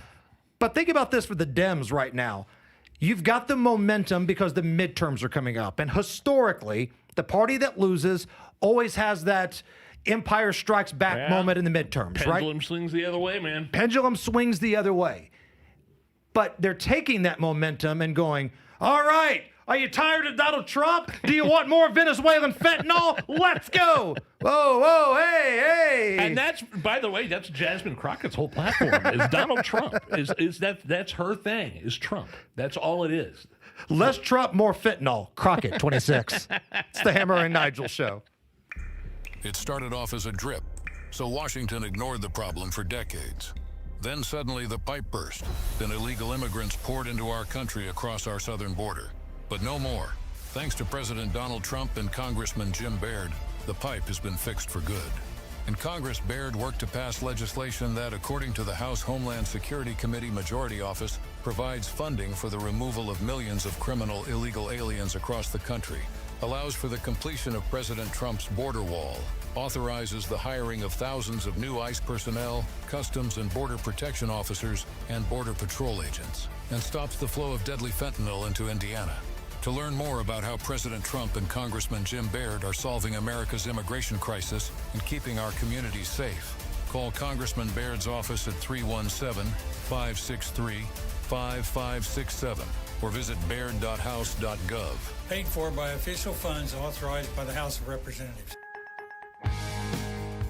But think about this for the Dems right now. You've got the momentum because the midterms are coming up. And historically, the party that loses always has that Empire Strikes Back moment in the midterms, right? Pendulum swings the other way, man. Pendulum swings the other way. But they're taking that momentum and going, all right, are you tired of Donald Trump? Do you want more Venezuelan fentanyl? Let's go. Whoa, hey. And that's, by the way, that's Jasmine Crockett's whole platform is Donald Trump. That's her thing, is Trump. That's all it is. Less Trump, more fentanyl. Crockett, 26. It's the Hammer and Nigel show. It started off as a drip, so Washington ignored the problem for decades. Then suddenly the pipe burst, and illegal immigrants poured into our country across our southern border. But no more. Thanks to President Donald Trump and Congressman Jim Baird, the pipe has been fixed for good. In Congress, Baird worked to pass legislation that, according to the House Homeland Security Committee Majority Office, provides funding for the removal of millions of criminal illegal aliens across the country, allows for the completion of President Trump's border wall, authorizes the hiring of thousands of new ICE personnel, Customs and Border Protection officers, and Border Patrol agents, and stops the flow of deadly fentanyl into Indiana. To learn more about how President Trump and Congressman Jim Baird are solving America's immigration crisis and keeping our communities safe, call Congressman Baird's office at 317-563-5567 or visit baird.house.gov. Paid for by official funds authorized by the House of Representatives.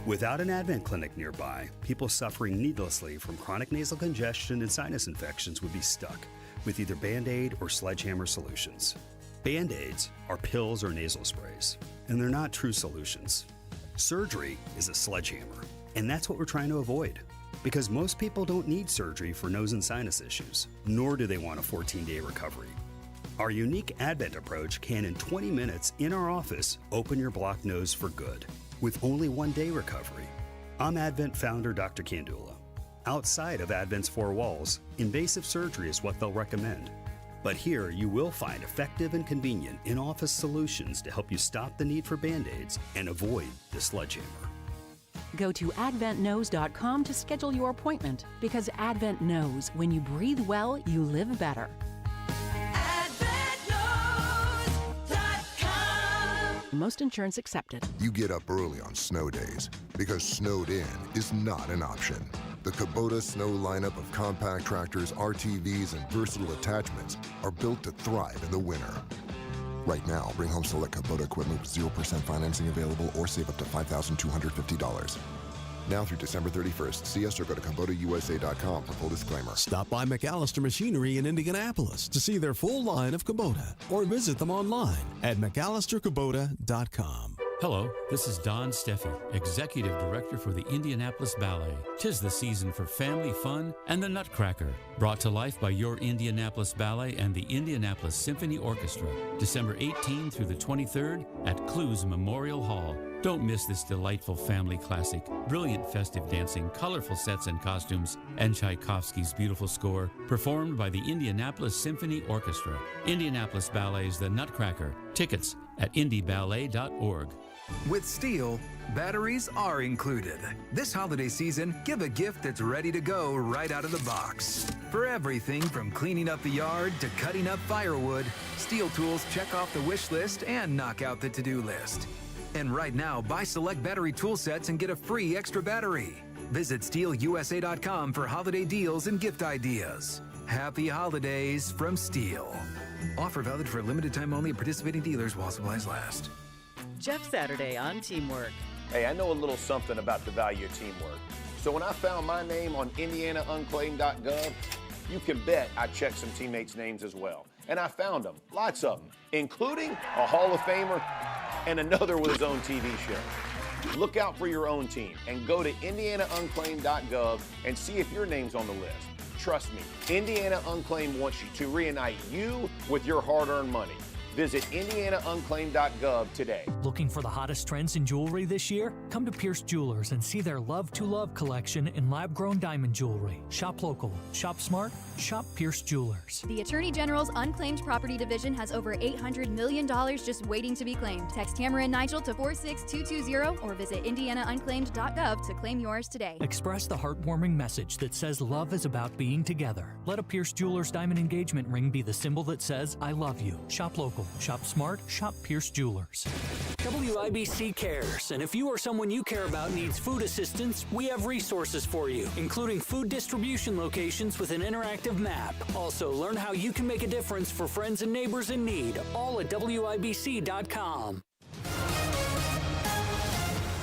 Without an Advent clinic nearby, people suffering needlessly from chronic nasal congestion and sinus infections would be stuck with either Band-Aid or Sledgehammer solutions. Band-Aids are pills or nasal sprays, and they're not true solutions. Surgery is a sledgehammer, and that's what we're trying to avoid. Because most people don't need surgery for nose and sinus issues, nor do they want a 14-day recovery. Our unique Advent approach can, in 20 minutes in our office, open your blocked nose for good, with only 1 day recovery. I'm Advent founder Dr. Kandula. Outside of Advent's four walls, invasive surgery is what they'll recommend. But here you will find effective and convenient in-office solutions to help you stop the need for Band-Aids and avoid the sledgehammer. Go to adventknows.com to schedule your appointment, because Advent knows when you breathe well, you live better. Most insurance accepted. You get up early on snow days because snowed in is not an option. The Kubota Snow lineup of compact tractors, RTVs, and versatile attachments are built to thrive in the winter. Right now, bring home select Kubota equipment with 0% financing available or save up to $5,250. Now through December 31st. See us or go to KubotaUSA.com for full disclaimer. Stop by McAllister Machinery in Indianapolis to see their full line of Kubota or visit them online at McAllisterKubota.com. Hello, this is Don Steffi, Executive Director for the Indianapolis Ballet. 'Tis the season for family fun and the Nutcracker, brought to life by your Indianapolis Ballet and the Indianapolis Symphony Orchestra, December 18 through the 23rd at Clues Memorial Hall. Don't miss this delightful family classic. Brilliant festive dancing, colorful sets and costumes, and Tchaikovsky's beautiful score, performed by the Indianapolis Symphony Orchestra. Indianapolis Ballet's The Nutcracker. Tickets at indieballet.org. With Steel, batteries are included. This holiday season, give a gift that's ready to go right out of the box. For everything from cleaning up the yard to cutting up firewood, Steel tools check off the wish list and knock out the to-do list. And right now, buy select battery tool sets and get a free extra battery. Visit SteelUSA.com for holiday deals and gift ideas. Happy holidays from Steel. Offer valid for a limited time only at participating dealers while supplies last. Jeff Saturday on Teamwork. Hey, I know a little something about the value of teamwork. So when I found my name on IndianaUnclaimed.gov, you can bet I checked some teammates' names as well. And I found them, lots of them, including a Hall of Famer and another with his own TV show. Look out for your own team and go to IndianaUnclaimed.gov and see if your name's on the list. Trust me, Indiana Unclaimed wants you to reunite you with your hard-earned money. Visit IndianaUnclaimed.gov today. Looking for the hottest trends in jewelry this year? Come to Pierce Jewelers and see their Love to Love collection in lab-grown diamond jewelry. Shop local, shop smart, shop Pierce Jewelers. The Attorney General's Unclaimed Property Division has over $800 million just waiting to be claimed. Text Hammer and Nigel to 46220 or visit IndianaUnclaimed.gov to claim yours today. Express the heartwarming message that says love is about being together. Let a Pierce Jewelers diamond engagement ring be the symbol that says I love you. Shop local. Shop smart, shop Pierce Jewelers. WIBC cares, and if you or someone you care about needs food assistance, we have resources for you, including food distribution locations with an interactive map. Also, learn how you can make a difference for friends and neighbors in need, all at WIBC.com.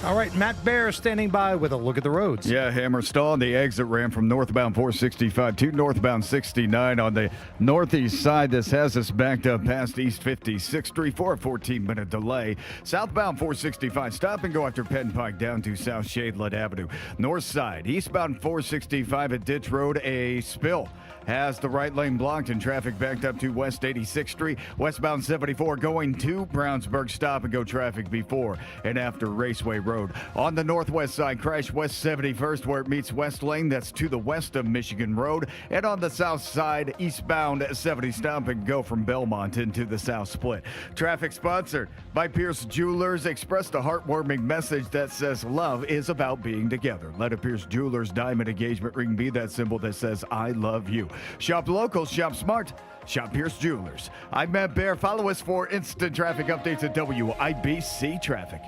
All right, Matt Bear standing by with a look at the roads. Yeah, Hammer stall on the exit ramp from northbound 465 to northbound 69 on the northeast side. This has us backed up past East 56th Street for a 14-minute delay. Southbound 465, stop and go after Penn Pike down to South Shadeland Avenue. North side, eastbound 465 at Ditch Road, a spill has the right lane blocked and traffic backed up to West 86th Street. Westbound 74 going to Brownsburg, stop and go traffic before and after Raceway Road. On the northwest side, crash West 71st where it meets West Lane, that's to the west of Michigan Road. And on the south side, eastbound 70, stop and go from Belmont into the South Split. Traffic sponsored by Pierce Jewelers. Expressed a heartwarming message that says love is about being together. Let a Pierce Jewelers diamond engagement ring be that symbol that says I love you. Shop local, shop smart, shop Pierce Jewelers. I'm Matt Bear. Follow us for instant traffic updates at WIBC Traffic.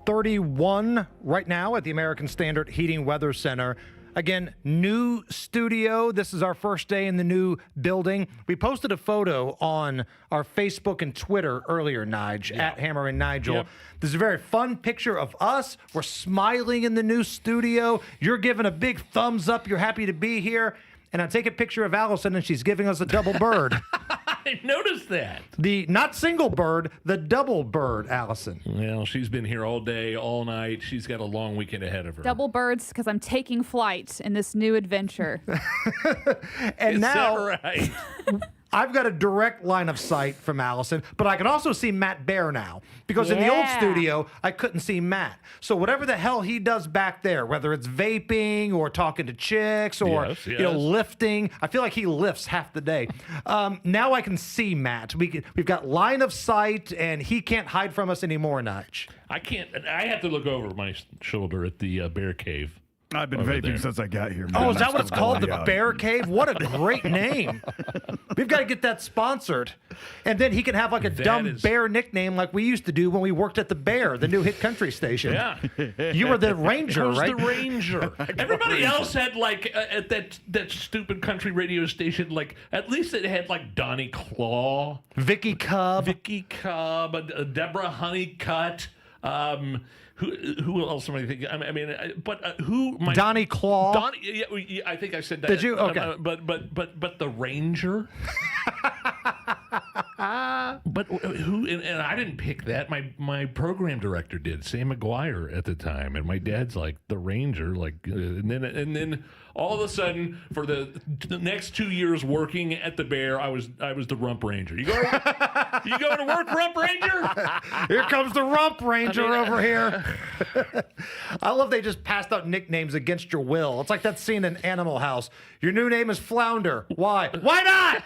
31 right now at the American Standard Heating Weather Center. Again, new studio. This is our first day in the new building. We posted a photo on our Facebook and Twitter earlier, Nige, at Hammer and Nigel. Yep. This is a very fun picture of us. We're smiling in the new studio. You're giving a big thumbs up. You're happy to be here. And I take a picture of Allison, and she's giving us a double bird. I noticed that. The not single bird, the double bird, Allison. Well, she's been here all day, all night. She's got a long weekend ahead of her. Double birds because I'm taking flight in this new adventure. And Is now, that right? I've got a direct line of sight from Allison, but I can also see Matt Bear now because in the old studio, I couldn't see Matt. So whatever the hell he does back there, whether it's vaping or talking to chicks or you know, lifting, I feel like he lifts half the day. Now I can see Matt. We've got line of sight, and he can't hide from us anymore, Nige. I can't. I have to look over my shoulder at the bear cave. I've been vaping since I got here. Oh, is that what it's called? The Bear Cave? What a great name. We've got to get that sponsored. And then he can have like a dumb bear nickname like we used to do when we worked at the Bear, the new hit country station. Yeah. You were the ranger, right? I was the ranger. Everybody else had like, at that stupid country radio station, like, at least it had like Donnie Claw. Vicky Cub, Deborah Honeycutt. Who else am I thinking? I mean, who? Donnie Claw. Donnie. Yeah, I think I said that. Did you? Okay. But the Ranger. But who? And I didn't pick that. My program director did, Sam McGuire at the time, and my dad's like the Ranger, like, and then all of a sudden for the next 2 years working at the Bear, I was the Rump Ranger. You going to work, Rump Ranger? Here comes the Rump Ranger over here. I love they just passed out nicknames against your will. It's like that scene in Animal House. Your new name is Flounder. Why? Why not?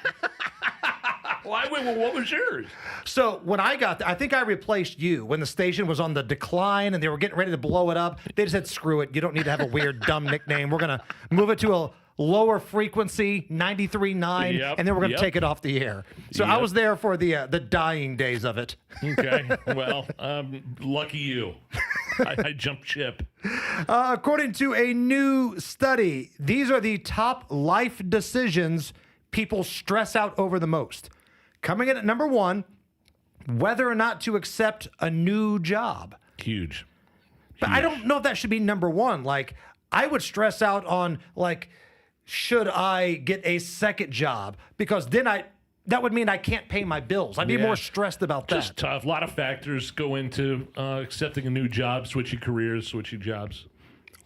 Why? What was yours? So when I got there, I think I replaced you when the station was on the decline and they were getting ready to blow it up. They just said, screw it. You don't need to have a weird, dumb nickname. We're going to move it to a lower frequency, 93.9, and then we're going to take it off the air. So I was there for the dying days of it. Okay. Well, lucky you. I jumped ship. According to a new study, these are the top life decisions people stress out over the most. Coming in at number 1, whether or not to accept a new job. Huge. But I don't know if that should be number 1. Like, I would stress out on, like, should I get a second job? Because then that would mean I can't pay my bills. I'd be more stressed about that. Just tough. A lot of factors go into accepting a new job, switching careers, switching jobs.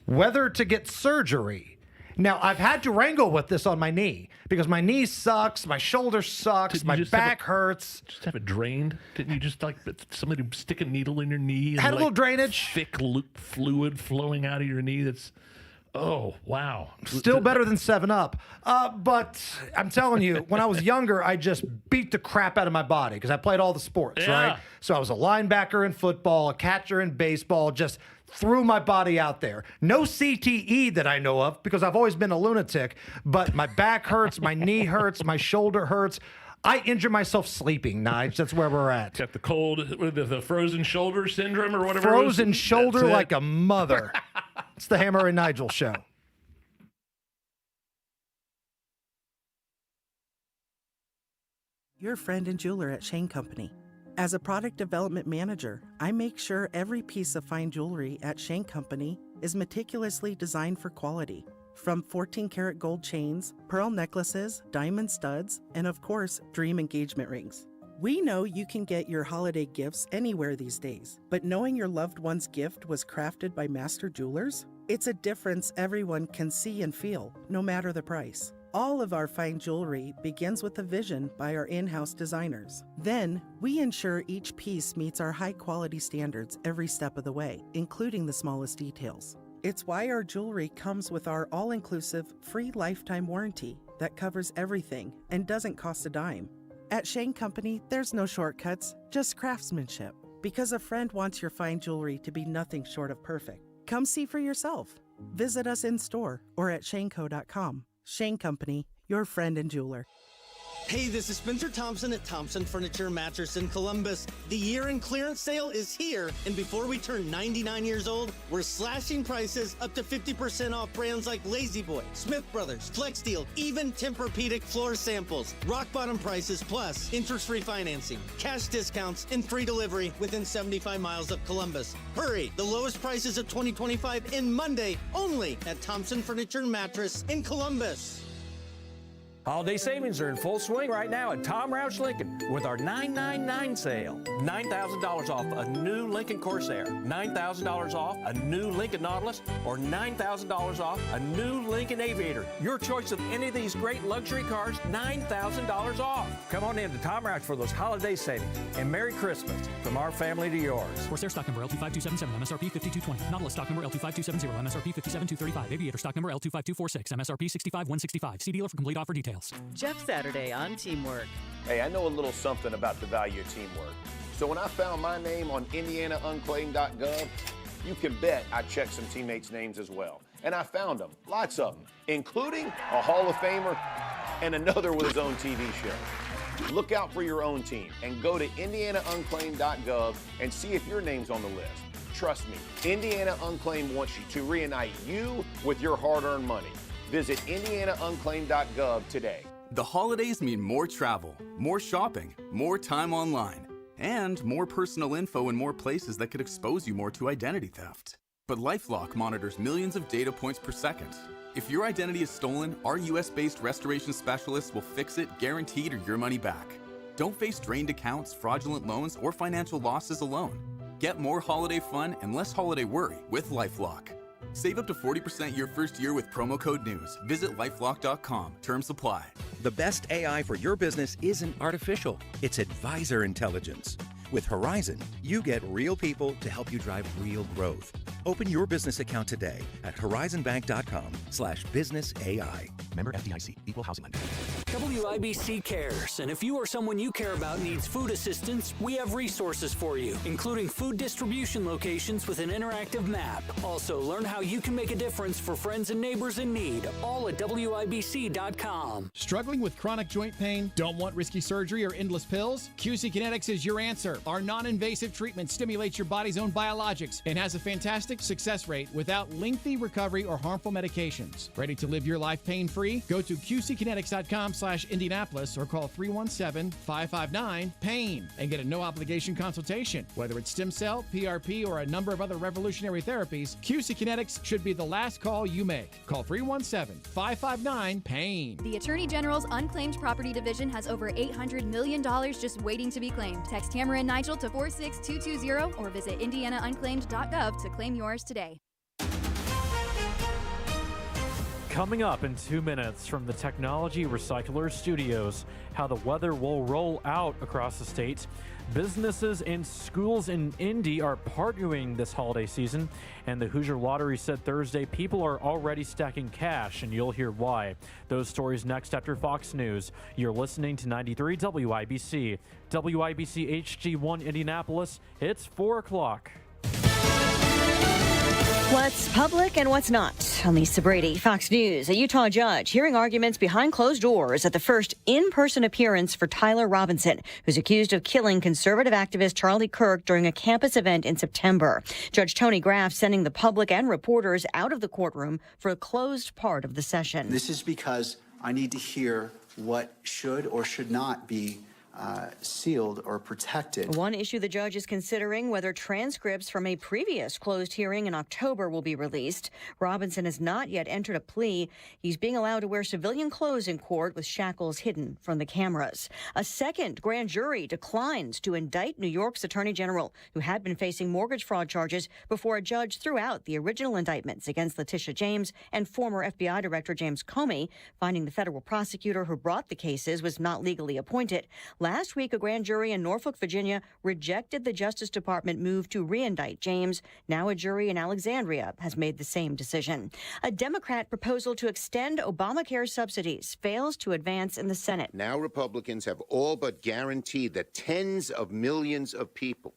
Whether to get surgery. Now, I've had to wrangle with this on my knee because my knee sucks, my shoulder sucks, my back hurts. Just have it drained? Didn't you just like somebody stick a needle in your knee? And had a little drainage. Thick fluid flowing out of your knee that's... Oh, wow. Still better than 7-Up. But I'm telling you, when I was younger, I just beat the crap out of my body because I played all the sports, right? So I was a linebacker in football, a catcher in baseball, just threw my body out there. No CTE that I know of because I've always been a lunatic, but my back hurts, my knee hurts, my shoulder hurts. I injure myself sleeping, Nige. That's where we're at. Got the cold, the frozen shoulder syndrome or whatever. Frozen shoulder like a mother. It's the Hammer and Nigel show. Your friend and jeweler at Shane Company. As a product development manager, I make sure every piece of fine jewelry at Shane Company is meticulously designed for quality. From 14-karat gold chains, pearl necklaces, diamond studs, and of course, dream engagement rings. We know you can get your holiday gifts anywhere these days, but knowing your loved one's gift was crafted by master jewelers? It's a difference everyone can see and feel, no matter the price. All of our fine jewelry begins with a vision by our in-house designers. Then, we ensure each piece meets our high-quality standards every step of the way, including the smallest details. It's why our jewelry comes with our all-inclusive, free lifetime warranty that covers everything and doesn't cost a dime. At Shane Company, there's no shortcuts, just craftsmanship. Because a friend wants your fine jewelry to be nothing short of perfect. Come see for yourself. Visit us in-store or at shaneco.com. Shane Company, your friend and jeweler. Hey, this is Spencer Thompson at Thompson Furniture Mattress in Columbus. The year-end clearance sale is here, and before we turn 99 years old, we're slashing prices up to 50% off brands like Lazy Boy, Smith Brothers, Flex Steel, even Tempur-Pedic floor samples. Rock bottom prices plus interest-free financing, cash discounts, and free delivery within 75 miles of Columbus. Hurry! The lowest prices of 2025 in Monday only at Thompson Furniture Mattress in Columbus. Holiday savings are in full swing right now at Tom Roush Lincoln with our 999 sale. $9,000 off a new Lincoln Corsair, $9,000 off a new Lincoln Nautilus, or $9,000 off a new Lincoln Aviator. Your choice of any of these great luxury cars, $9,000 off. Come on in to Tom Roush for those holiday savings. And Merry Christmas from our family to yours. Corsair stock number L25277, MSRP 5220. Nautilus stock number L25270, MSRP 57235. Aviator stock number L25246, MSRP 65165. See dealer for complete offer details. Jeff Saturday on Teamwork. Hey, I know a little something about the value of teamwork. So when I found my name on IndianaUnclaimed.gov, you can bet I checked some teammates' names as well. And I found them, lots of them, including a Hall of Famer and another with his own TV show. Look out for your own team and go to IndianaUnclaimed.gov and see if your name's on the list. Trust me, Indiana Unclaimed wants you to reunite you with your hard-earned money. Visit IndianaUnclaimed.gov today. The holidays mean more travel, more shopping, more time online, and more personal info in more places that could expose you more to identity theft. But LifeLock monitors millions of data points per second. If your identity is stolen, our US-based restoration specialists will fix it, guaranteed, or your money back. Don't face drained accounts, fraudulent loans, or financial losses alone. Get more holiday fun and less holiday worry with LifeLock. Save up to 40% your first year with promo code NEWS. Visit lifelock.com. Terms apply. The best AI for your business isn't artificial. It's advisor intelligence. With Horizon, you get real people to help you drive real growth. Open your business account today at horizonbank.com/businessai. Member FDIC. Equal housing lender. WIBC cares, and if you or someone you care about needs food assistance, we have resources for you, including food distribution locations with an interactive map. Also, learn how you can make a difference for friends and neighbors in need, all at WIBC.com. Struggling with chronic joint pain? Don't want risky surgery or endless pills? QC Kinetics is your answer. Our non-invasive treatment stimulates your body's own biologics and has a fantastic success rate without lengthy recovery or harmful medications. Ready to live your life pain-free? Go to QCkinetics.com/Indianapolis or call 317-559-PAIN and get a no-obligation consultation. Whether it's stem cell, PRP, or a number of other revolutionary therapies, QC Kinetics should be the last call you make. Call 317-559-PAIN. The Attorney General's Unclaimed Property Division has over $800 million just waiting to be claimed. Text Tamara and Nigel to 46220 or visit IndianaUnclaimed.gov to claim yours today. Coming up in 2 minutes from the Technology Recyclers Studios, how the weather will roll out across the state. Businesses and schools in Indy are partnering this holiday season, and the Hoosier Lottery said Thursday people are already stacking cash, and you'll hear why. Those stories next after Fox News. You're listening to 93 WIBC. WIBC HG1 Indianapolis. It's 4 o'clock. What's public and what's not? I'm Lisa Brady, Fox News. A Utah judge hearing arguments behind closed doors at the first in-person appearance for Tyler Robinson, who's accused of killing conservative activist Charlie Kirk during a campus event in September. Judge Tony Graff sending the public and reporters out of the courtroom for a closed part of the session. This is because I need to hear what should or should not be sealed or protected. One issue the judge is considering whether transcripts from a previous closed hearing in October will be released. Robinson has not yet entered a plea. He's being allowed to wear civilian clothes in court with shackles hidden from the cameras. A second grand jury declines to indict New York's Attorney General, who had been facing mortgage fraud charges before a judge threw out the original indictments against Letitia James and former FBI Director James Comey, finding the federal prosecutor who brought the cases was not legally appointed. Last week, a grand jury in Norfolk, Virginia, rejected the Justice Department move to re-indict James. Now a jury in Alexandria has made the same decision. A Democrat proposal to extend Obamacare subsidies fails to advance in the Senate. Now Republicans have all but guaranteed that tens of millions of people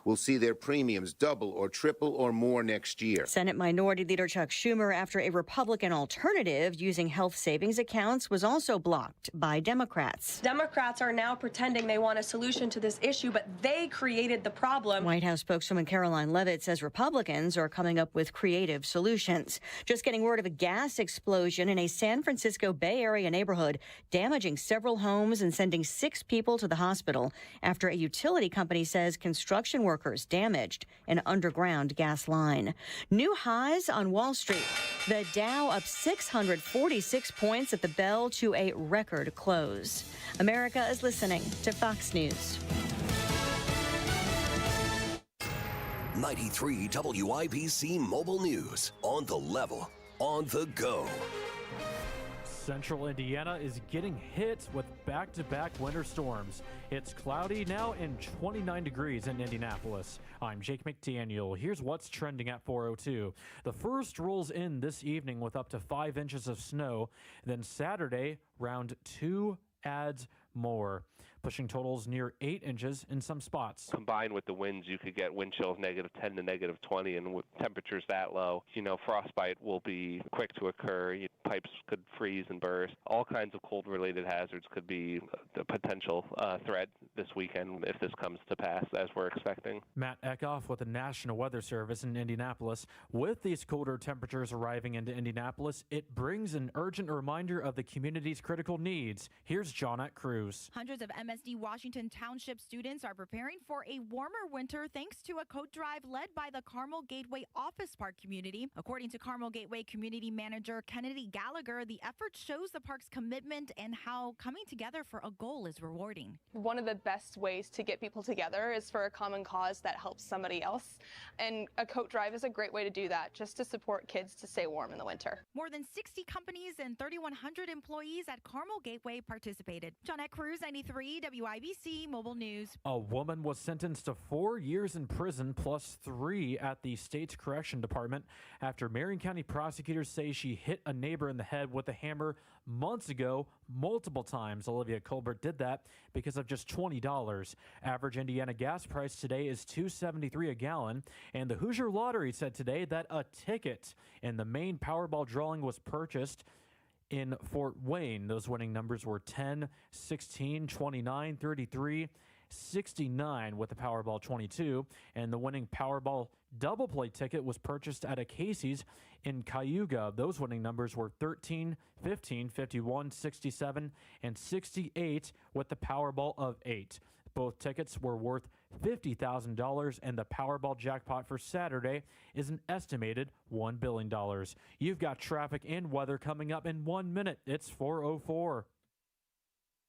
will see their premiums double or triple or more next year. Senate Minority Leader Chuck Schumer, after a Republican alternative using health savings accounts was also blocked by Democrats. Democrats are now pretending they want a solution to this issue, but they created the problem. White House spokeswoman Caroline Leavitt says Republicans are coming up with creative solutions. Just getting word of a gas explosion in a San Francisco Bay Area neighborhood, damaging several homes and sending 6 people to the hospital after a utility company says construction workers workers damaged an underground gas line. New highs on Wall Street. The Dow up 646 points at the bell to a record close. America is listening to Fox News. 93 WIBC Mobile News. On the level, on the go. Central Indiana is getting hit with back-to-back winter storms. It's cloudy now and 29 degrees in Indianapolis. I'm Jake McDaniel. Here's what's trending at 4:02. The first rolls in this evening with up to 5 inches of snow. Then Saturday, round 2 adds more, pushing totals near 8 inches in some spots. Combined with the winds, you could get wind chills -10 to -20, and with temperatures that low, frostbite will be quick to occur. Pipes could freeze and burst. All kinds of cold-related hazards could be a potential threat this weekend if this comes to pass, as we're expecting. Matt Eckhoff with the National Weather Service in Indianapolis. With these colder temperatures arriving into Indianapolis, it brings an urgent reminder of the community's critical needs. Here's Johnette Cruz. Hundreds of MSD Washington Township students are preparing for a warmer winter thanks to a coat drive led by the Carmel Gateway Office Park community. According to Carmel Gateway Community Manager Kennedy Gallagher, the effort shows the park's commitment and how coming together for a goal is rewarding. One of the best ways to get people together is for a common cause that helps somebody else. And a coat drive is a great way to do that, just to support kids to stay warm in the winter. More than 60 companies and 3,100 employees at Carmel Gateway participated. Johnette Cruz, 93 WIBC Mobile News. A woman was sentenced to 4 years in prison plus 3 at the state's correction department after Marion County prosecutors say she hit a neighbor in the head with a hammer months ago, multiple times. Olivia Colbert did that because of just $20. Average Indiana gas price today is $2.73 a gallon, and the Hoosier Lottery said today that a ticket in the main Powerball drawing was purchased in Fort Wayne. Those winning numbers were 10, 16, 29, 33, 69 with the Powerball 22, and the winning Powerball double play ticket was purchased at a Casey's in Cayuga. Those winning numbers were 13, 15, 51, 67, and 68 with the Powerball of 8. Both tickets were worth $50,000, and the Powerball jackpot for Saturday is an estimated $1 billion. You've got traffic and weather coming up in 1 minute. It's 4:04.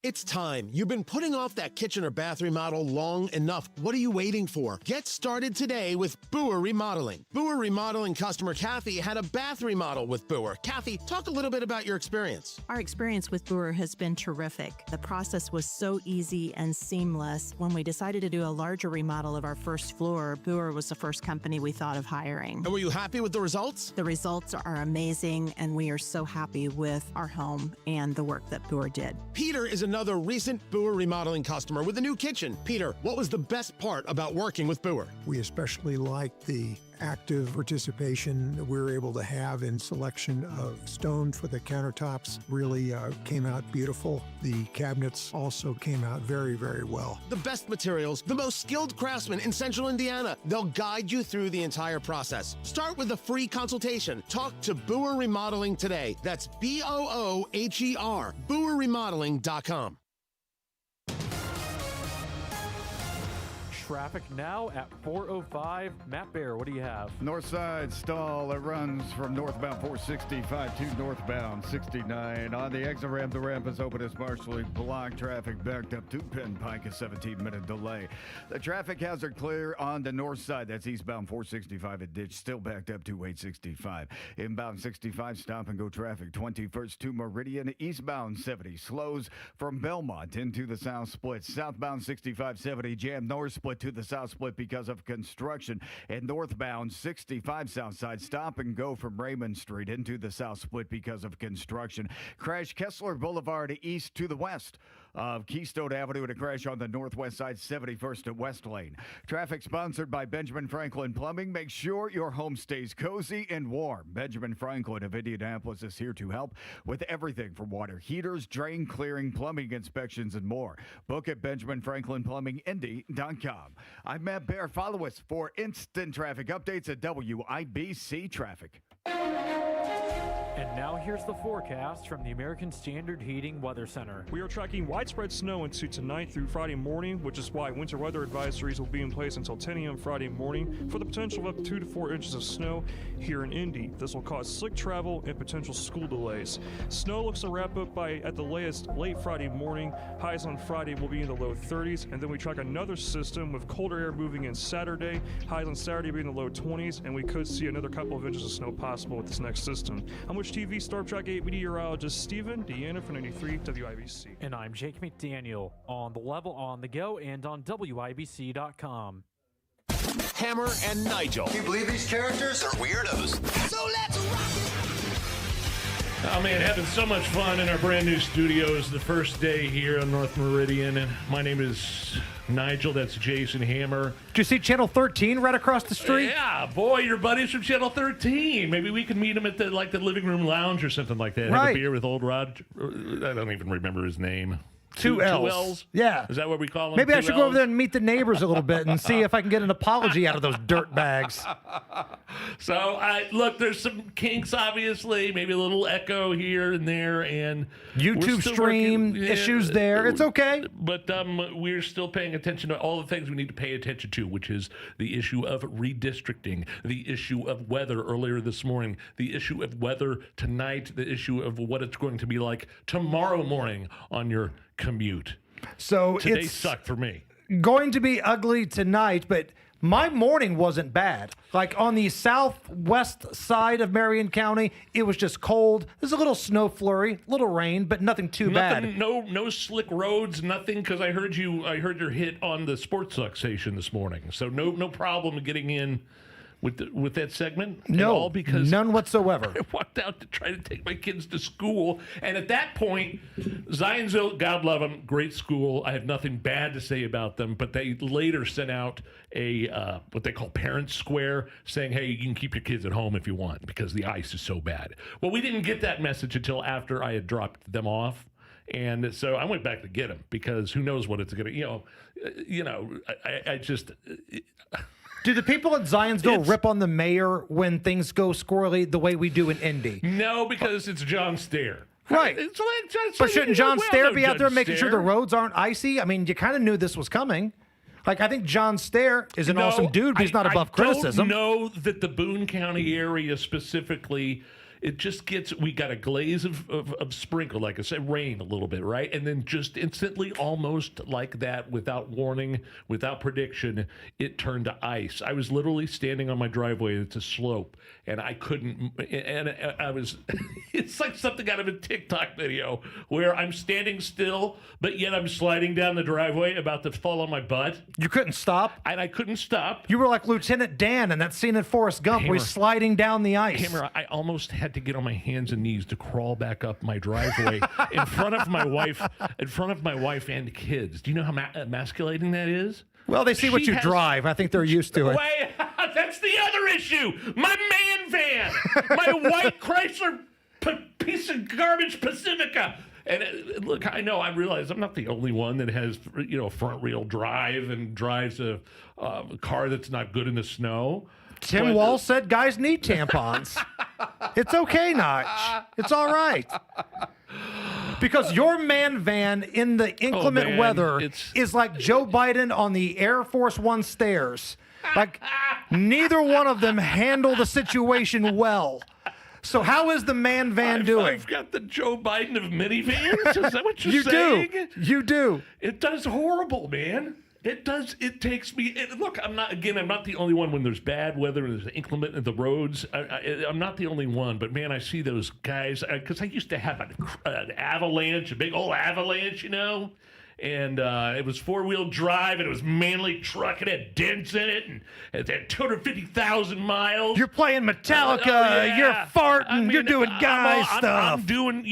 It's time. You've been putting off that kitchen or bath remodel long enough. What are you waiting for? Get started today with Boer Remodeling. Boer Remodeling customer Kathy had a bath remodel with Boer. Kathy, talk a little bit about your experience. Our experience with Boer has been terrific. The process was so easy and seamless. When we decided to do a larger remodel of our first floor, Boer was the first company we thought of hiring. And were you happy with the results? The results are amazing, and we are so happy with our home and the work that Boer did. Peter is another recent Boer Remodeling customer with a new kitchen. Peter, what was the best part about working with Boer? We especially liked the active participation that we were able to have in selection of stone for the countertops. Really came out beautiful. The cabinets also came out very, very well. The best materials, the most skilled craftsmen in Central Indiana. They'll guide you through the entire process. Start with a free consultation. Talk to Boer Remodeling today. That's BOOHER, BoerRemodeling.com. Traffic now at 4:05. Matt Bear, what do you have? North side stall. It runs from northbound 465 to northbound 69. On the exit ramp, the ramp is open as partially blocked. Traffic backed up to Penn Pike, a 17-minute delay. The traffic hazard clear on the north side. That's eastbound 465 at Ditch, still backed up to 865. Inbound 65, stop and go traffic. 21st to Meridian. Eastbound 70 slows from Belmont into the south split. Southbound 65-70 jam north split to the south split because of construction. And northbound 65 south side stop and go from Raymond Street into the south split because of construction. Crash Kessler Boulevard east to the west of Keystone Avenue, and a crash on the northwest side, 71st at West Lane. Traffic sponsored by Benjamin Franklin Plumbing. Make sure your home stays cozy and warm. Benjamin Franklin of Indianapolis is here to help with everything from water heaters, drain clearing, plumbing inspections, and more. Book at BenjaminFranklinPlumbingIndy.com. I'm Matt Bear. Follow us for instant traffic updates at WIBC Traffic. And now here's the forecast from the American Standard Heating Weather Center. We are tracking widespread snow into tonight through Friday morning, which is why winter weather advisories will be in place until 10 a.m. Friday morning for the potential of up to 2 to 4 inches of snow here in Indy. This will cause slick travel and potential school delays. Snow looks to wrap up by at the latest late Friday morning. Highs on Friday will be in the low 30s, and then we track another system with colder air moving in Saturday. Highs on Saturday will be in the low 20s, and we could see another couple of inches of snow possible with this next system. I'm Wish TV Storm Track 8 meteorologist Stephen Deanna for 93 WIBC. And I'm Jake McDaniel on the level, on the go, and on WIBC.com. Hammer and Nigel. Can you believe these characters are weirdos? So let's rock it! Oh man, having so much fun in our brand new studios the first day here on North Meridian. My name is Nigel, that's Jason Hammer. Did you see Channel 13 right across the street? Yeah, boy, your buddies from Channel 13. Maybe we can meet him at the living room lounge or something like that. Right. Have a beer with old Rod. I don't even remember his name. Two L's. Yeah. Is that what we call him? Maybe I Two should go over Ls? there and meet the neighbors a little bit and see if I can get an apology out of those dirt bags. So, look, there's some kinks, obviously, maybe a little echo here and there, and YouTube stream issues there. It's okay. But we're still paying attention to all the things we need to pay attention to, which is the issue of redistricting, the issue of weather earlier this morning, the issue of weather tonight, the issue of what it's going to be like tomorrow morning on your commute. So today it's sucked for me. Going to be ugly tonight, but my morning wasn't bad. Like on the southwest side of Marion County, it was just cold. There's a little snow flurry, little rain, but nothing too bad. No slick roads, nothing. Because I heard your hit on the Sports Suck station this morning. So no problem getting in with that segment? No, all because none whatsoever. I walked out to try to take my kids to school, and at that point, Zionsville, God love them, great school. I have nothing bad to say about them, but they later sent out a what they call Parents Square, saying, hey, you can keep your kids at home if you want because the ice is so bad. Well, we didn't get that message until after I had dropped them off. And so I went back to get them because who knows what it's going to, I just... Do the people in Zionsville rip on the mayor when things go squirrely the way we do in Indy? No, because it's John Stair. Right. But shouldn't John Stair be out there making sure the road? roads aren't icy? I mean, you kind of knew this was coming. Like, I think John Stair is an awesome dude, but he's not above criticism. I don't know that the Boone County area specifically... It just we got a glaze of sprinkle, like I said, rain a little bit, right? And then just instantly, almost like that, without warning, without prediction, it turned to ice. I was literally standing on my driveway. It's a slope, and I couldn't, and I was, it's like something out of a TikTok video where I'm standing still, but yet I'm sliding down the driveway about to fall on my butt. You couldn't stop? And I couldn't stop. You were like Lieutenant Dan in that scene in Forrest Gump where he's sliding down the ice. Hammer, I almost had to get on my hands and knees to crawl back up my driveway in front of my wife and kids. Do you know how emasculating that is? Well, they see what you drive. I think they're used to it. Wait, that's the other issue. My man van, my white Chrysler piece of garbage Pacifica. And look, I realize I'm not the only one that has, front wheel drive and drives a car that's not good in the snow. Tim Wall said guys need tampons. It's okay, Notch. It's all right. Because your man van in the inclement weather is like Joe Biden on the Air Force One stairs. Like, neither one of them handle the situation well. So how is the man van doing? I've got the Joe Biden of minivans? Is that what you're You saying? do. You do. It does horrible, man. It does. It takes me. Look, I'm not the only one when there's bad weather and there's inclement in the roads. I'm not the only one, but man, I see those guys because I used to have an avalanche, a big old avalanche, and it was 4-wheel drive and it was manly truck. It had dents in it and it had 250,000 miles. You're playing Metallica. You're farting. You're doing guy stuff. I'm doing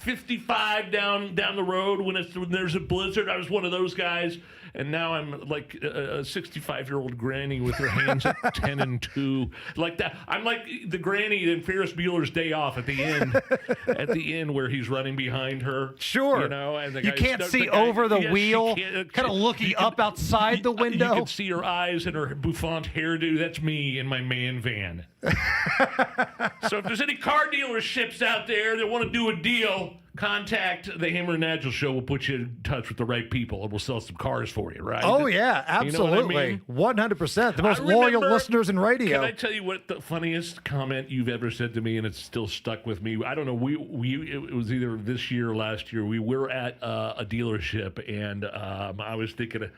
55 down the road when there's a blizzard. I was one of those guys. And now I'm like a 65-year-old granny with her hands at 10 and 2. Like that. I'm like the granny in Ferris Bueller's Day Off at the end where he's running behind her. Sure. And the you guy can't see over over the Yes, wheel, she can. kind of looking up outside the window. You can see her eyes and her bouffant hairdo. That's me in my man van. So if there's any car dealerships out there that want to do a deal, contact the Hammer and Nigel Show. We'll put you in touch with the right people, and we'll sell some cars for you, right? Oh, yeah, absolutely. You know what I mean? 100%. The most loyal listeners in radio. Can I tell you what the funniest comment you've ever said to me, and it's still stuck with me? I don't know. It was either this year or last year. We were at a dealership, and I was thinking of,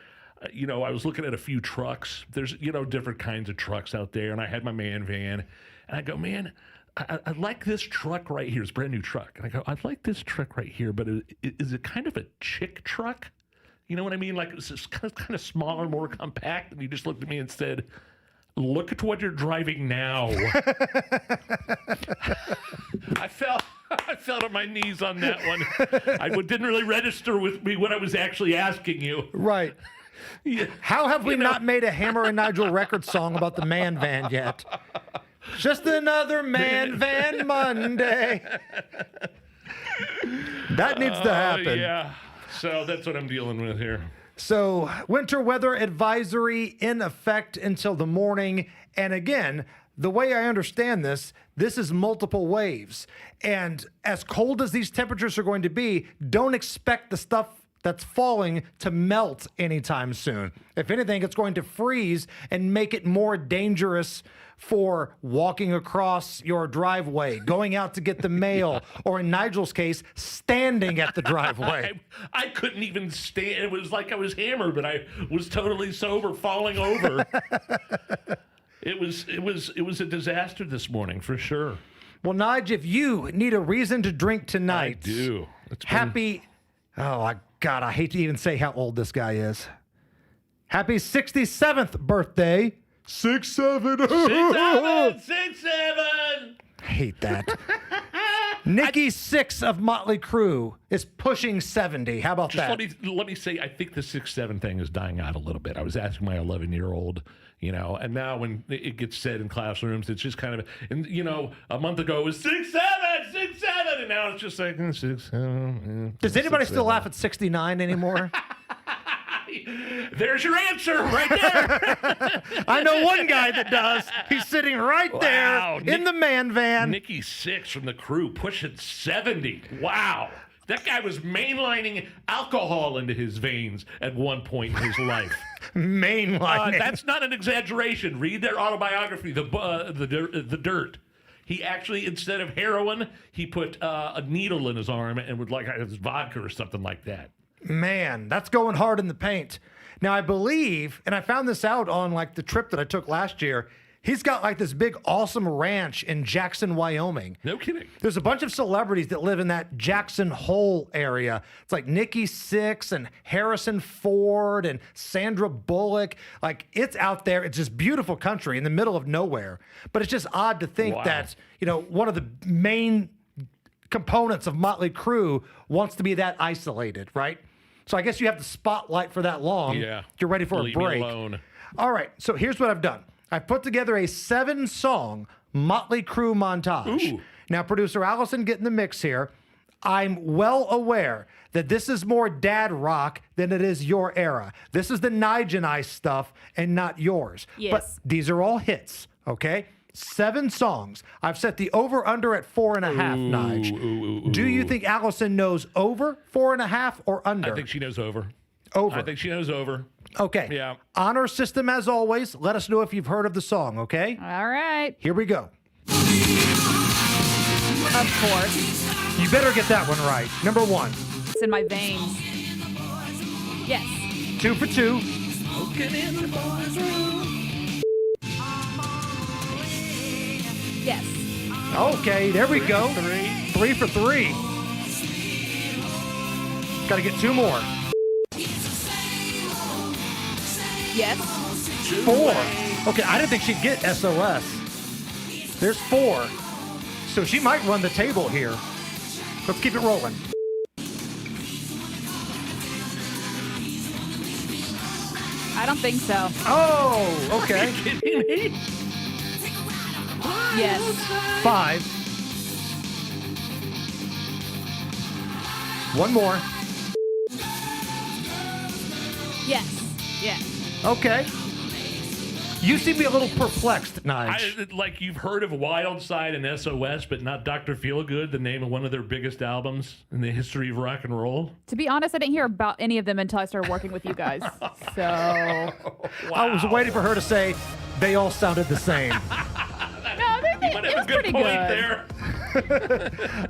I was looking at a few trucks. There's, different kinds of trucks out there, and I had my man van, and I go, man, I like this truck right here. It's a brand new truck. And I go, I like this truck right here, but is it kind of a chick truck? You know what I mean? Like it's kind of smaller, more compact. And he just looked at me and said, look at what you're driving now. I fell on my knees on that one. I didn't really register with me what I was actually asking you. Right. Yeah. How have we not made a Hammer and Nigel record song about the man van yet? Just another man van Monday. That needs to happen. Yeah. So that's what I'm dealing with here. So winter weather advisory in effect until the morning. And again, the way I understand this is multiple waves. And as cold as these temperatures are going to be, don't expect the stuff that's falling to melt anytime soon. If anything, it's going to freeze and make it more dangerous for walking across your driveway, going out to get the mail, or in Nigel's case, standing at the driveway. I couldn't even stand. It was like I was hammered, but I was totally sober, falling over. It was a disaster this morning for sure. Well, Nige, if you need a reason to drink tonight, I do. God, I hate to even say how old this guy is. Happy 67th birthday. 6'7". 6'7". I hate that. Nikki Sixx of Motley Crue is pushing 70. How about that? Let me say, I think the 6'7" thing is dying out a little bit. I was asking my 11-year-old, and now when it gets said in classrooms, it's just kind of, a month ago it was 6'7", and now it's just like 6'7". Does anybody still laugh at 69 anymore? There's your answer right there. I know one guy that does. He's sitting right there in the man van. Nikki Sixx from the Crew pushing 70. Wow. That guy was mainlining alcohol into his veins at one point in his life. Mainlining. That's not an exaggeration. Read their autobiography, The Dirt. He actually, instead of heroin, he put a needle in his arm and would like have vodka or something like that. Man, that's going hard in the paint. Now, I believe, and I found this out on the trip that I took last year, he's got this big, awesome ranch in Jackson, Wyoming. No kidding. There's a bunch of celebrities that live in that Jackson Hole area. It's like Nikki Sixx and Harrison Ford and Sandra Bullock. It's out there. It's just beautiful country in the middle of nowhere. But it's just odd to think that, one of the main components of Motley Crue wants to be that isolated, right? So I guess you have the spotlight for that long. Yeah. You're ready for Leave a break. me alone. All right. So here's what I've done. I've put together a 7-song Motley Crue montage. Ooh. Now, producer Allison, get in the mix here. I'm well aware that this is more dad rock than it is your era. This is the Nige and I stuff and not yours. Yes. But these are all hits, okay? 7 songs. I've set the over-under at 4.5, Nige. Do you think Allison knows over 4.5 or under? I think she knows over. Over. I think she knows over. Okay. Yeah. Honor system as always. Let us know if you've heard of the song, okay? All right. Here we go. Of course. You better get that one right. Number 1. It's in my veins. Yes. 2 for 2. Yes. Okay, there we go. 3 for 3. Got to get 2 more. Yes. 4. Okay, I didn't think she'd get SOS. There's 4. So she might run the table here. Let's keep it rolling. I don't think so. Oh, okay. Are you kidding me? Yes. 5. 1 more. Yes. Yes. Okay. You seem to be a little perplexed, Nigel. Like you've heard of Wild Side and SOS, but not Dr. Feelgood, the name of one of their biggest albums in the history of rock and roll. To be honest, I didn't hear about any of them until I started working with you guys. So I was waiting for her to say they all sounded the same. No, You might have a good point there.